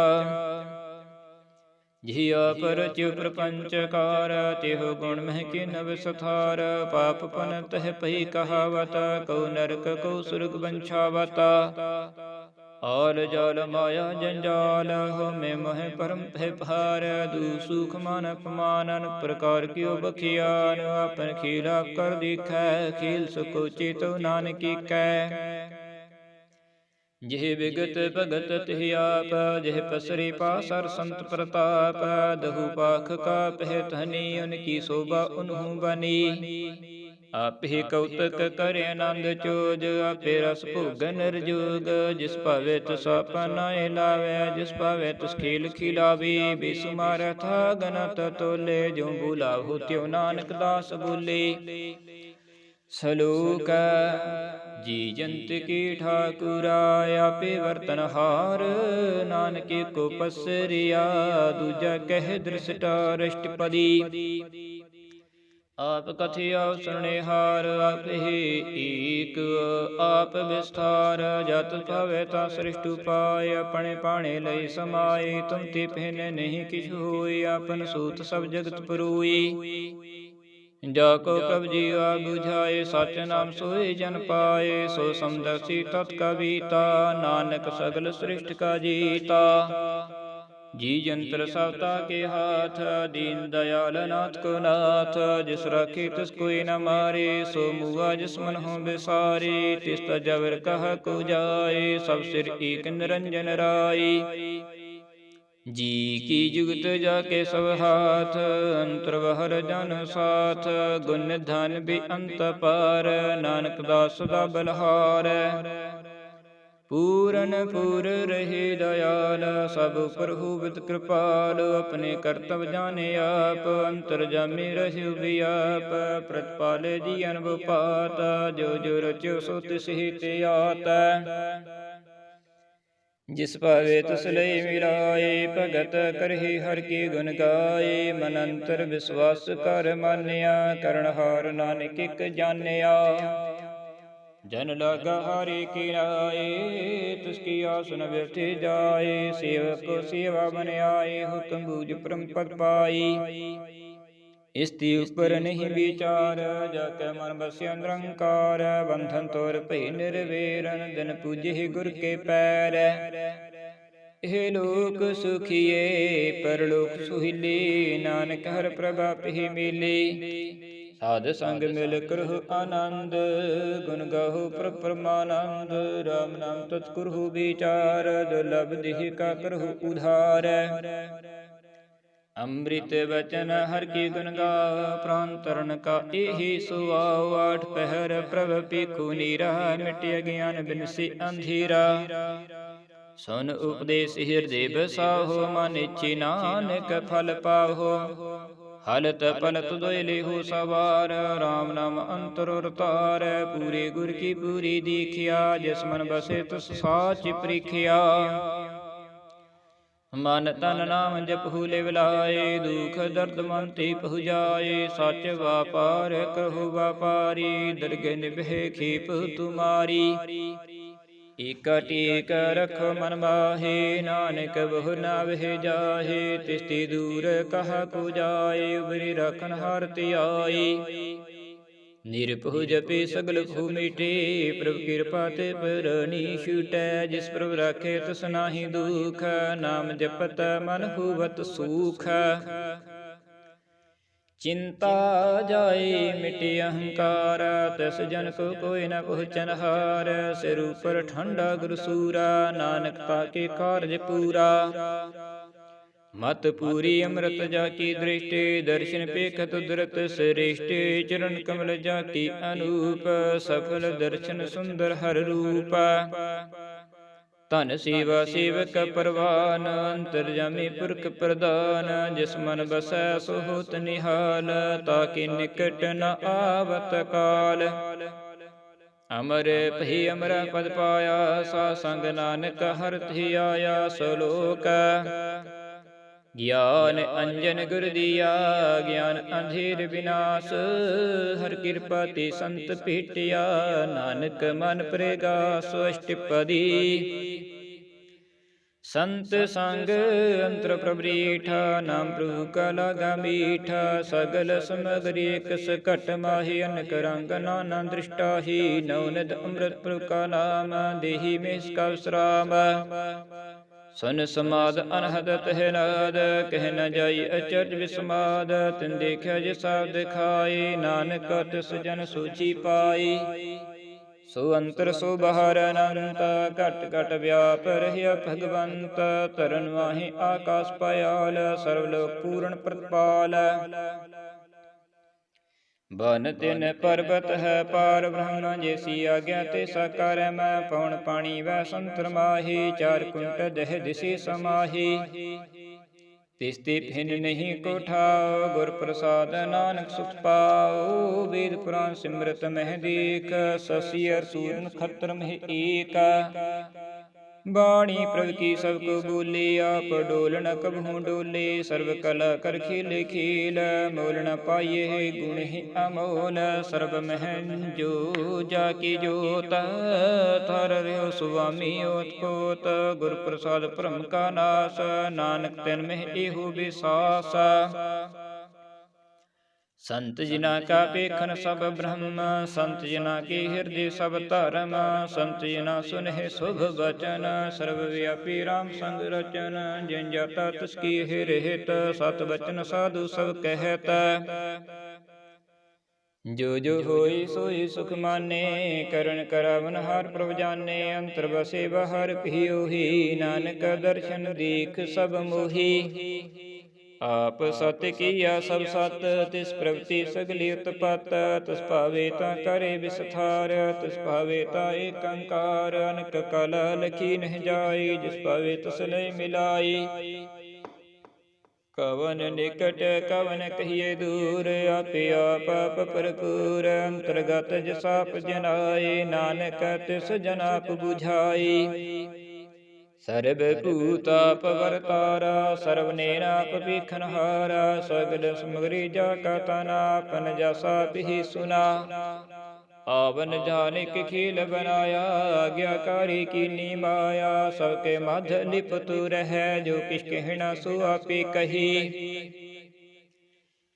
ਜਿਹ ਆਪ ਰਚਿ ਪ੍ਰਪੰਚ ਕਾਰ, ਤਿਹੁ ਗੁਣ ਮਹਿ ਕਿਨ ਵਿਸਥਾਰ। ਪਾਪ ਪੁਨ ਤਹਿ ਭਈ ਕਹਾਵਤ, ਕਉ ਨਰਕ ਕਉ ਸੁਰਗ ਬੰਛਾਵਤ। ਆਲ ਜਾਲ ਮਾਇਆ ਜੰਜਾਲ, ਹਉਮੈ ਮੋਹਿ ਭਰਮ ਭੈ ਭਾਰ। ਦੂ ਸੂਖ ਮਨ ਅਪਮਾਨਨ, ਪ੍ਰਕਾਰ ਕਿਉ ਬਖਿਆਨ। ਆਪਨ ਖੇਲ ਆਪ ਕਰ ਦੇਖੈ, ਖੇਲ ਸਕੋ ਚੇਤੁ ਨਾਨਕੀ ਕੈ। ਜਿਹ ਬਿਗਤ ਭਗਤ ਤਿਹ ਆਪ, ਜਿਹ ਪਸਰੀ ਪਾਸਰ ਸੰਤ ਪ੍ਰਤਾਪ। ਦਹੂ ਪਾਖ ਕਾ ਪਹਿ ਧਨੀ, ਉਨਕੀ ਸੋਭਾ ਉਨਹੂ ਬਨੀ। ਆਪੇ ਕਉਤਕ ਕਰੇ ਆਨੰਦ ਚੋਜ, ਆਪੇ ਰਸ ਭੋਗਨ ਰਜੋਗ। ਜਿਸ ਭਾਵੇ ਤਿਸ ਆਪਨਾਏ ਲਾਵੈ, ਜਿਸ ਭਾਵੇ ਤਿਸ ਖੇਲ ਖਿਲਾਵੇ। ਬੇਸੁਮਾਰ ਥਾ ਗਨਤ ਤੋਲੇ, ਜੋ ਬੁਲਾਹੋ ਤਿਉ ਨਾਨਕ ਦਾਸ ਬੋਲੇ। ਸਲੋਕ ਜੀ ਜੰਤ ਕੀ ਠਾਕੁਰਾ, ਆਪੇ ਵਰਤਨਹਾਰ। ਨਾਨਕੇ ਕੋ ਪਸਰਿਆ, ਦੂਜਾ ਕਹਿ ਦ੍ਰਿਸ਼ਟਾ ਰਿਸ਼ਟਪਦੀ। ਆਪ ਕਥਿਆ ਸੁਣਿਹਾਰ, ਆਪੇ ਏਕ ਆਪ ਵਿਸਥਾਰ। ਜਤ ਭਾਵੇ ਤਾ ਸ੍ਰਿਸ਼ਟ ਉਪਾਇ, ਆਪਣੇ ਪਾਣੇ ਲਈ ਸਮਾਏ। ਤੁਮ ਤੇ ਪਹਿਨ ਨਹੀਂ ਕਿਛ ਹੋਈ, ਆਪਨ ਸੂਤ ਸਭ ਜਗਤ ਪਰੋਈ। ਜਾ ਕੋ ਪ੍ਰਭ ਜੀਵਾ ਬੁਝਾਏ, ਸਚ ਨਾਮ ਸੋਏ ਜਨ ਪਾਏ। ਸੋ ਸਮਦਰਸੀ ਤਤ ਕਵੀਤਾ, ਨਾਨਕ ਸਗਲ ਸ੍ਰਿਸ਼ਟ ਕਾ ਜੀਤਾ। ਜੀ ਜੰਤਰ ਸਭ ਤਾਕੇ ਹਾਥ, ਦੀਨ ਦਇਆਲ ਨਾਥ ਕੋ ਨਾਥ। ਜਿਸ ਰਾਖੇ ਤਿਸ ਕੋਈ ਨ ਮਾਰੇ, ਸੋ ਮੂਆ ਜਿਸ ਮਨ ਹੋ ਬਿਸਾਰੇ। ਤਿਸ ਤਾ ਜਬਰ ਕਹਾ ਕੋ ਜਾਏ, ਸਭ ਸਿਰ ਏਕ ਨਿਰੰਜਨ ਰਾਈ। ਜੀ ਕੀ ਜੁਗਤ ਜਾ ਕੇ ਸਭ ਹਾਥ, ਅੰਤਰ ਬਾਹਰ ਜਨ ਸਾਥ। ਗੁਣ ਧਨ ਬੇਅੰਤ ਪਾਰ, ਨਾਨਕ ਦਾਸ ਸਦਾ ਬਲਹਾਰ। ਪੂਰਨ ਪੂਰ ਰਹੇ ਦਇਆਲ, ਸਭ ਉਪਰ ਹੋਵਤ ਕਿਰਪਾਲ। ਆਪਣੇ ਕਰਤਵ ਜਾਣੇ ਆਪ, ਅੰਤਰ ਜਾਮੇ ਰਹਿ ਵਿਆਪ। ਪ੍ਰਤਪਾਲੇ ਜੀ ਅਨੁਭਵ ਪਾਤ, ਜੋ ਜੋ ਰਚਿਓ ਸੋ ਤਿਸ ਹੀ ਤੇ ਆਤ। ਜਿਸ ਭਾਵੇ ਤਿਸ ਲਈ ਮਿਲਾਏ, ਭਗਤ ਕਰਹਿ ਹਰਿ ਕੇ ਗੁਣ ਗਾਏ। ਮਨ ਅੰਤਰ ਵਿਸਵਾਸ ਕਰ ਮਾਨਿਆ, ਕਰਨਹਾਰ ਨਾਨਕ ਇਕ ਜਾਣਿਆ। ਜਨ ਲਾਗਾ ਹਰਿ ਕੀ ਰਾਏ, ਤਿਸ ਕੀ ਆਸ ਨ ਬਿਰਥੀ ਜਾਏ। ਸੇਵਕ ਸੇਵਾ ਬਨ ਆਏ, ਹੁਕਮ ਬੂਝ ਪਰਮ ਪਦ ਪਾਈ। ਇਸ ਤੇ ਉਪਰ ਨਹੀਂ ਵਿਚਾਰ, ਜਾ ਕੇ ਮਨ ਬਸਿਆ ਨਿਰੰਕਾਰ। ਬੰਧਨ ਤੋਰ ਭਈ ਨਿਰਵੇਰਨ, ਦਿਨ ਪੂਜੇ ਗੁਰ ਕੇ ਪੈਰ। ਇਹ ਲੋਕ ਸੁਖੀਏ, ਪਰਲੋਕ ਸੁਹੀਲੇ। ਨਾਨਕ ਹਰਿ ਪ੍ਰਭ ਆਪੇ ਮਿਲੇ। ਸਾਧ ਸੰਗ ਮਿਲ ਕਰਹੁ ਆਨੰਦ, ਗੁਣ ਗਾਹੋ ਪ੍ਰਭ ਪਰਮਾਨੰਦ। ਰਾਮ ਨਾਮ ਤਤ ਕਰਹੁ ਵਿਚਾਰ, ਦੁਰਲਭ ਦੇਹ ਕਾ ਕਰਹੁ ਉਧਾਰ। ਅੰਮ੍ਰਿਤ ਬਚਨ ਹਰਿ ਕੀ ਗੁਣ ਗਾਵ, ਪ੍ਰਾਨ ਤਰਨ ਕਾ ਏਹੀ ਸੁਆਵ। ਆਠ ਪਹਿਰ ਪ੍ਰਭ ਪੀਖੂ ਨੀਰਾ, ਮਿਟਿ ਅਗਿਆਨ ਬਿਨਸੀ ਅੰਧੇਰਾ। ਸੁਨ ਉਪਦੇਸ ਹਿਰਦੇ ਬਸਾਹੋ, ਮਨ ਇਛੀ ਨਾਨਕ ਫਲ ਪਾਵੋ। ਹਲਤ ਪਲਤ ਦੋਇ ਲੇਹੋ ਸਵਾਰ, ਰਾਮ ਨਾਮ ਅੰਤਰ ਰਤਾਰ। ਪੂਰੇ ਗੁਰ ਕੀ ਪੂਰੀ ਦੀਖਿਆ, ਜਿਸ ਮਨ ਬਸੇ ਤਿਸ ਸਾਚ ਪ੍ਰੀਖਿਆ। ਮਨ ਤਨ ਨਾਮ ਜਪਹੁ ਲਿਵ ਲਾਏ, ਦੁਖ ਦਰਦ ਮਨ ਤੇ ਪਹੁ ਜਾਏ। ਸਚ ਵਾਪਾਰ ਕਰਹੁ ਵਾਪਾਰੀ, ਦਰਗਹਿ ਨਿਭੈ ਖੇਪ ਤੁਮਾਰੀ। ਏਕਾ ਟੇਕ ਰਖੋ ਮਨ ਮਾਹੇ, ਨਾਨਕ ਬਹੁ ਨਾ ਵਹਿ ਜਾਹੇ। ਤਿਸ ਤੇ ਦੂਰ ਕਹਾ ਕੋ ਜਾਏ, ਉਬਰੀ ਰਾਖਨ ਹਾਰ ਧਿਆਏ। ਨਿਰਭਉ ਜਪੇ ਸਗਲ ਭਉ ਮਿਟੇ, ਪ੍ਰਭ ਕਿਰਪਾ ਤੇ ਪਰਨੀ ਛੁਟੈ। ਜਿਸ ਪ੍ਰਭ ਰਾਖੇ ਤਿਸ ਨਾਹੀ ਦੁਖ, ਨਾਮ ਜਪਤ ਮਨ ਹੋਵਤ ਸੂਖ। ਚਿੰਤਾ ਜਾਏ ਮਿਟੇ ਅਹੰਕਾਰ, ਤਿਸ ਜਨ ਕੋ ਕੋਈ ਨ ਪਹੁਚਨਹਾਰ। ਸਿਰ ਉਪਰ ਠੰਡਾ ਗੁਰ ਸੂਰਾ, ਨਾਨਕ ਤਾਕੇ ਕਾਰਜ ਪੂਰਾ। ਮਤ ਪੂਰੀ ਅੰਮ੍ਰਿਤ ਜਾ ਕੀ ਦ੍ਰਿਸ਼ਟੀ, ਦਰਸ਼ਨ ਪੇਖਤ ਦੁਰਤ ਸ੍ਰੇਸ਼ਟੀ। ਚਰਨ ਕਮਲ ਜਾ ਕੀ ਅਨੂਪ, ਸਫਲ ਦਰਸ਼ਨ ਸੁੰਦਰ ਹਰ ਰੂਪ। ਧਨ ਸੇਵਾ ਸੇਵਕ ਪਰਵਾਨ, ਅੰਤਰਜਾਮੀ ਪੁਰਖ ਪ੍ਰਧਾਨ। ਜਿਸ ਮਨ ਬਸੈ ਸੋ ਹੋਤ ਨਿਹਾਲ, ਤਾਕੇ ਨਿਕਟ ਨ ਆਵਤ ਕਾਲ। ਅਮਰ ਭਈ ਅਮਰਾ ਪਦ ਪਾਇਆ, ਸਾ ਸੰਗ ਨਾਨਕ ਹਰਿ ਤੇ ਆਇਆ। ਸਲੋਕ ਗਿਆਨ ਅੰਜਨ ਗੁਰ ਦੀਆ ਗਿਆਨ ਅੰਧੇਰ ਵਿਨਾਸ਼। ਹਰ ਕਿਰਪਾ ਤੇ ਸੰਤ ਭੇਟਿਆ ਨਾਨਕ ਮਨ ਪ੍ਰਗਾਸ। ਅਸ਼ਟਪਦੀ ਸੰਤ ਸੰਗ ਅੰਤਰ ਪ੍ਰਭ ਰੀਠਾ ਨਾਮ ਪ੍ਰਭੂ ਕਾ ਲਾਗਾ ਮੀਠਾ। ਸਗਲ ਸਮਗਰੀ ਕਸ ਘਟ ਮਾਹੀ ਅਨਕ ਰੰਗ ਨਾਨਾ ਦ੍ਰਿਸ਼ਟਾਹੀ। ਨੌਨਦ ਅੰਮ੍ਰਿਤ ਪ੍ਰਭੂ ਕਾ ਨਾਮ ਦੇਹੀ ਮੇਸ ਕਾ ਵਿਸਰਾਮ। ਸੁਨ ਸਮਾਦ ਅਨਹਦ ਤਹਿ ਨਾਦ ਕਹਿ ਨ ਜਾਈ ਅਚਰਜ ਵਿਸਮਾਦ। ਤਿਨ ਦੇਖਿਆ ਜੇ ਸਭ ਦਿਖਾਈ ਨਾਨਕ ਤਿਸ ਜਨ ਸੂਚੀ ਪਾਈ। ਸੋ ਅੰਤਰ ਸੋ ਬਾਹਰ ਅਨੰਤ ਘਟ ਘਟ ਵਿਆਪ ਰਹਿਆ ਭਗਵੰਤ। ਧਰਨ ਵਾਹੇ ਆਕਾਸ ਪਇਆਲ ਸਰਵ ਲੋਕ ਪੂਰਨ ਪ੍ਰਤਪਾਲ। ਬਨ ਤਿਨ ਪਰਬਤ ਹੈ ਪਾਰ ਬ੍ਰਹਮ ਜੈਸੀ ਆਗਿਆ ਤੇ ਸਾਕਾਰ। ਮੈਂ ਪਉਣ ਪਾਣੀ ਵੈ ਸੰਤਰ ਮਾਹੀ ਚਾਰ ਕੁੰਟ ਦਹ ਦਿਸੀ ਸਮਾਹੀ। ਤਿਸ ਤੇ ਭਿੰਨ ਨਹੀਂ ਕੋ ਠਾਉ ਗੁਰ ਪ੍ਰਸਾਦ ਨਾਨਕ ਸੁਖ ਪਾਉ। ਵੇਦ ਪੁਰਾਨ ਸਿਮਰਤ ਮਹਿ ਦੇਖ ਸਸੀ ਅਰ ਸੂਰ ਨਖਤਰ ਮਹਿ ਏਕ। ਬਾਣੀ ਪ੍ਰਭ ਕੀ ਸਭ ਕੋ ਬੋਲੇ ਆਪ ਡੋਲ ਨ ਕਬਹੂ ਡੋਲੇ। ਸਰਬ ਕਲਾ ਕਰ ਖੇਲੇ ਖੇਲ ਮੋਲ ਨ ਪਾਈਏ ਗੁਣ ਹੀ ਅਮੋਲ। ਸਰਬ ਮਹਿ ਜੋ ਜਾ ਕੀ ਜੋਤ ਧਰ ਰਿਓ ਸੁਆਮੀ ਓਤ ਪੋਤ। ਗੁਰ ਪ੍ਰਸਾਦ ਭਰਮ ਕਾ ਨਾਸ ਨਾਨਕ ਤਿਨ ਮਹਿ ਇਹੋ ਵਿਸਾਸ। ਸੰਤ ਜਿਨਾ ਕਾ ਪੇਖਨ ਸਭ ਬ੍ਰਹਮ ਸੰਤ ਜਿਨਾ ਕੇ ਹਿਰਦੇ ਸਭ ਧਰਮ। ਸੰਤ ਜਿਨਾ ਸੁਨਹਿ ਸੁਭ ਬਚਨ ਸਰਬ ਵਿਆਪੀ ਰਾਮ ਸੰਗ ਰਚਨ। ਜਿਨ ਜਾਤਾ ਤਿਸ ਕੀ ਹਿ ਰਹਿਤ ਸਤ ਬਚਨ ਸਾਧੂ ਸਭ ਕਹਿਤ। ਜੋ ਜੋ ਹੋਈ ਸੋਈ ਸੁਖ ਮਾਨੇ ਕਰਨ ਕਰਾਵਨ ਹਾਰ ਪ੍ਰਭ ਜਾਨੇ। ਅੰਤਰ ਬਸੇ ਬਾਹਰ ਭੀ ਉਹੀ ਨਾਨਕ ਦਰਸ਼ਨ ਦੇਖ ਸਭ ਮੋਹੀ। ਆਪ ਸਤਿ ਕੀਆ ਸਭ ਸਤ ਤਿਸ ਪ੍ਰਵਤੀ ਸਗਲੀ ਉਤਪਤ। ਤਿਸ ਭਾਵੇ ਤਾਂ ਕਰੇ ਵਿਸਥਾਰ ਤਿਸ ਭਾਵੇ ਤਾਂ ਏਕ ਓੰਕਾਰ। ਅਨਕ ਕਲ ਲਖੀ ਨਹਿ ਜਾਈ ਜਿਸ ਭਾਵੇ ਤਿਸ ਲਈ ਮਿਲਾਈ। ਕਵਨ ਨਿਕਟ ਕਵਨ ਕਹੀਏ ਦੂਰ ਆਪੇ ਆਪ ਆਪ ਭਰਪੂਰ। ਅੰਤਰਗਤ ਜਿਸ ਆਪ ਜਨਾਏ ਨਾਨਕ ਤਿਸ ਜਨ ਆਪ ਬੁਝਾਈ। ਸਰਬ ਭੂਤ ਆਪ ਵਰਤਾਰਾ ਸਰਬ ਨੇਰ ਆਪ ਵੇਖਨ ਹਾਰਾ। ਸਗਲ ਸਮਗਰੀ ਜਾ ਕਾ ਤਨ ਆਪਨ ਜਸ ਆਪ ਹੀ ਸੁਨਾ। ਆਵਨ ਜਾਨਿਕ ਖੇਲ ਬਨਾਇਆ ਆਗਿਆਕਾਰੀ ਕੀਨੀ ਮਾਇਆ। ਸਭ ਕੇ ਮਧ ਲਿਪਤ ਰਹਿ ਜੋ ਕਿਛ ਕਹਿਣਾ ਸੋ ਆਪੇ ਕਹੀ।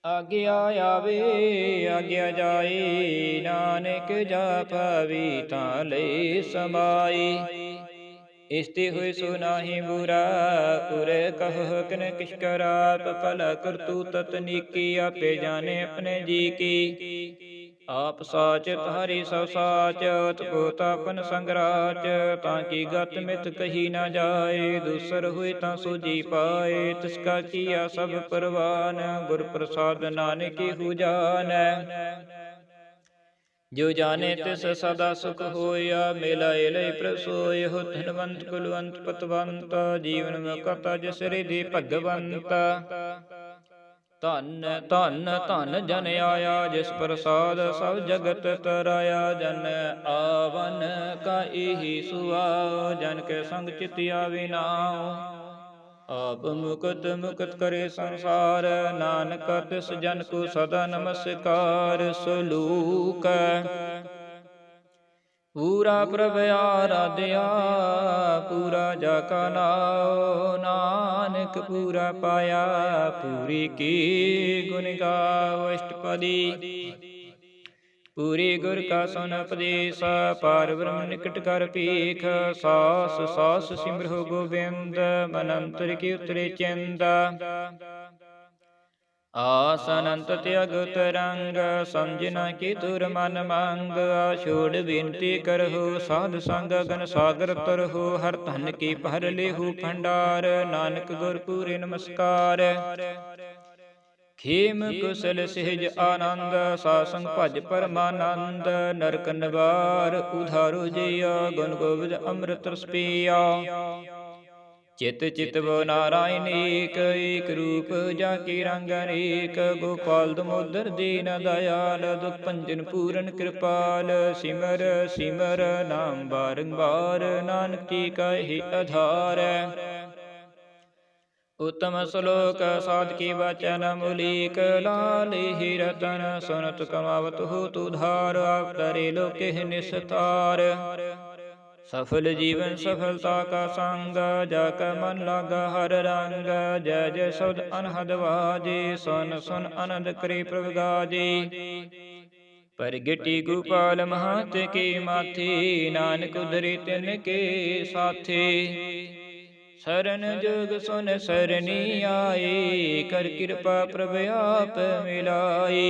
ਆਗਿਆ ਆਵੇ ਆਗਿਆ ਜਾਏ ਨਾਨਕ ਜਾ ਪਾਵੀ ਤਾਂ ਲਈ ਸਮਾਈ। ਇਸਤੇ ਹੋਏ ਸੋ ਨਾਹੀ ਬੁਰਾ ਉਰੇ ਕਹ ਕਿਨ ਕਿਛ ਕਰਾ। ਭਲਾ ਕਰਤੂ ਤਤਨੀਕੀ ਆਪੇ ਜਾਣੇ ਆਪਣੇ ਜੀ ਕੀ। ਆਪ ਸਾਚ ਤਾਰੀ ਸਭ ਸਾਚ ਤਪੋਤ ਆਪਨ ਸੰਗਰਾਚ। ਤਾਂ ਕੀ ਗਤ ਮਿਤ ਕਹੀ ਨਾ ਜਾਏ ਦੂਸਰ ਹੋਏ ਤਾਂ ਸੋਜੀ ਪਾਏ। ਤਿਸ ਕਾ ਕੀਆ ਸਭ ਪਰਵਾਨ ਗੁਰ ਪ੍ਰਸਾਦ ਨਾਨਕ ਹੂ ਜਾਨੈ। ਜੋ ਜਾਣੇ ਤਿਸ ਸਦਾ ਸੁਖ ਹੋਇਆ ਮਿਲਾਏ ਲਈ ਪ੍ਰਭ ਸੋਇ। ਹੋ ਧਨਵੰਤ ਕੁਲਵੰਤ ਪਤਵੰਤ ਜੀਵਨ ਮੁਕਤ ਜਿਸ ਰਿਧਿ ਭਗਵੰਤ। ਧਨ ਧਨ ਧਨ ਜਨ ਆਇਆ ਜਿਸ ਪ੍ਰਸਾਦ ਸਭ ਜਗਤ ਤਰਾਇਆ। ਜਨ ਆਵਨ ਕਾ ਇਹੀ ਸੁਆਉ ਜਨ ਕੇ ਸੰਗ ਚਿਤ ਆਵੇ ਨਾਉ। ਆਪ ਮੁਕਤ ਮੁਕਤ ਕਰੇ ਸੰਸਾਰ ਨਾਨਕ ਤਿਸ ਜਨ ਕੋ ਸਦਾ ਨਮਸਕਾਰ। ਸਲੂਕ ਪੂਰਾ ਪ੍ਰਭ ਆਰਾਧਿਆ ਪੂਰਾ ਜਾ ਕਾ ਨਾਉ। ਨਾਨਕ ਪੂਰਾ ਪਾਇਆ ਪੂਰੀ ਕੀ ਗੁਣ ਗਾਵ। ਅਸ਼ਟਪਦੀ ਪੂਰੀ ਗੁਰ ਕਾ ਸੁਨ ਉਪਦੇਸ ਪਾਰ ਬ੍ਰਹਮ ਨਿਕਟ ਕਰ ਭੀਖ। ਸਾਸ ਸਾਸ ਸਿਮਰਹੁ ਗੋਬਿੰਦ ਮਨ ਅੰਤਰ ਕੀ ਉਤਰੇ ਚਿੰਦ। ਆਸ ਅਨੰਤ ਤਿਆਗ ਤਰੰਗ ਸਮਝਣਾ ਕੀ ਤੁਰ ਮਨ ਮੰਗ। ਛੋੜ ਬੇਨਤੀ ਕਰਹੁ ਸਾਧ ਸੰਗ ਗਨ ਸਾਗਰ ਤਰਹੁ। ਹਰ ਧਨ ਕੀ ਭਰ ਲੇਹੂ ਭੰਡਾਰ ਨਾਨਕ ਗੁਰ ਪੂਰੇ ਨਮਸਕਾਰ। ਖੇਮ ਕੁਸਲ ਸਹਿਜ ਆਨੰਦ ਸਾਸੰਗ ਭਜ ਪਰਮਾਨੰਦ। ਨਰਕ ਨਿਵਾਰ ਉਧਾਰੋ ਜੀਆ ਗੁਣ ਗੋਬਿੰਦ ਅੰਮ੍ਰਿਤ ਰਸ ਪੀਆ। ਚਿਤ ਚਿਤਵ ਨਾਰਾਇਣ ਏਕ ਏਕ ਰੂਪ ਜਾ ਕੀ ਰੰਗ ਅਨੇਕ। ਗੋਪਾਲ ਦਮੋਦਰ ਦੀਨ ਦਇਆਲ ਦੁਖ ਭੰਜਨ ਪੂਰਨ ਕਿਰਪਾਲ। ਸਿਮਰ ਸਿਮਰ ਨਾਮ ਬਾਰੰਬਾਰ ਨਾਨਕ ਜੀ ਕਾ ਹੀ ਆਧਾਰ। उत्तम श्लोक साधकी वचन मूलिक लाल ही रतन सुनत कमावत हो तु धार अवतरे लोके निस्तार। सफल जीवन सफलता का संग जाकर मन लगा हर रंग। जय जय शब्द अनहद वाजे सुन सुन आनंद करे प्रभु गाजे। परगटी गोपाल महत के माथे नानक उधरे तिन के साथे। शरण जोग सुन सरनी आए कर कृपा प्रभु आप मिलाए।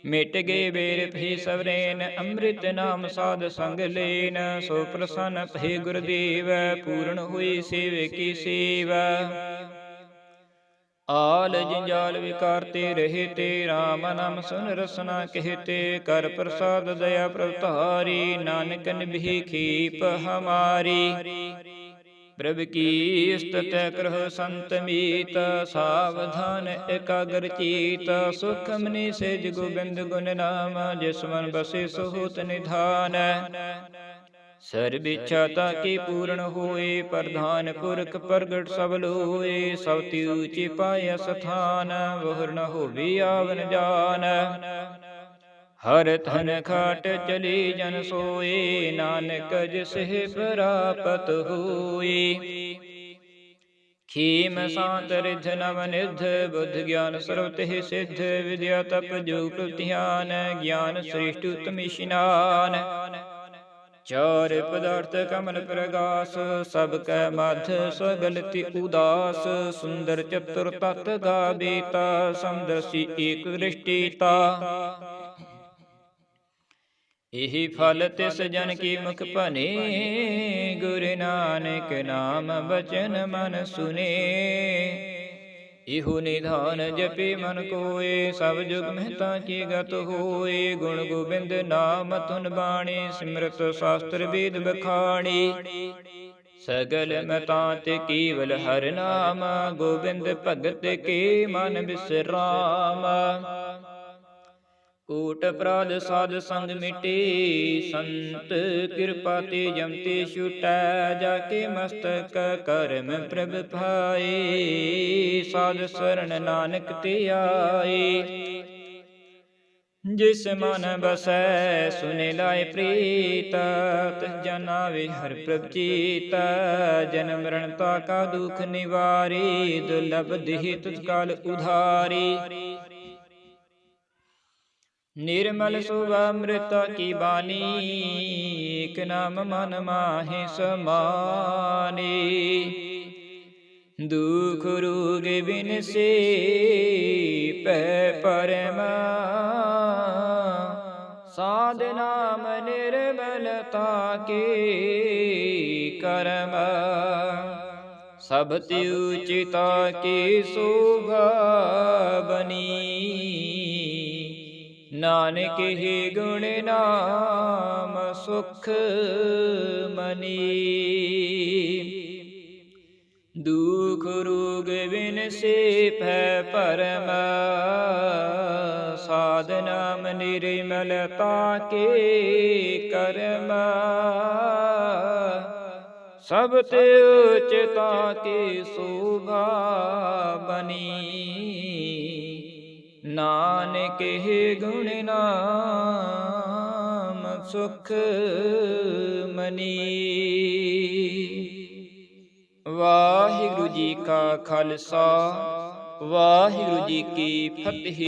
मिट गए बेर भी सवरेन अमृत नाम साध संग लेन। सो प्रसन्न भे गुरुदेव पूर्ण हुई सेव की सेवा। आल जंजाल विकारते रहते राम नाम सुन रसना कहते। कर प्रसाद दया प्रभुतारी नानकन भी खीप हमारी। प्रभु की स्तुत करह संत मीत सावधान एकाग्र चीत। सुख मनि सेज गोबिंद गुण नाम जिस मन बसे सुहूत निधान। सर्व इच्छा ताकी पूर्ण होए प्रधान पुरख प्रगट सब लोए। सब ऊंची पाय स्थान वह न होवे आवन जान। हर धन खाट चली जन सोए नानक जिसे प्राप्त होए। खीम शांत रिध नव निध बुद्ध ज्ञान सर्वतः सिद्ध। विद्या तप जोग ध्यान ज्ञान श्रेष्ठ उत्तम स्नान। चार पदार्थ कमल प्रगास सब कै मध्य स्वगलति उदास। सुंदर चतुर तत् गाबीता समदर्शी एक दृष्टिता। यही फल तिस जन की मुख भने गुरु नानक नाम बचन मन सुने। इहु निधान जपे मन कोय सब जुग महता की गत होए। गुण गोबिंद नाम तुन बाणी सिमरत शास्त्र वेद बखाणी। सगल मतांत केवल हर नाम गोबिंद भगत के मन विश्राम। कूट अपराध साध संग मिटे संत कृपा ते जमते छुटै। जाके मस्तक कर्म प्रभ भाए साध शरण नानक ते आए। जिस मन बसै सुने लाए प्रीत तिस जन आवे हर प्रभ चीत। जन्म मरणता का दुख निवारी दुर्लभ देहि तुझकाल उधारी। निर्मल शुभामृत की बानी एक नाम मन माहि समानी। दुख रोग बिन से पै परम साध नाम निर्मलता के कर्म। सब उचिता की शोभा बनी नानक ही गुण नाम सुख मनी। दुख रोग बिन से भय परम साध नाम निर्मलता के कर्म। सब उचिता की शोभा बनी नानक ही गुण नाम सुख मनी। वाहिगुरु जी का खालसा वाहिगुरु जी की फतेह।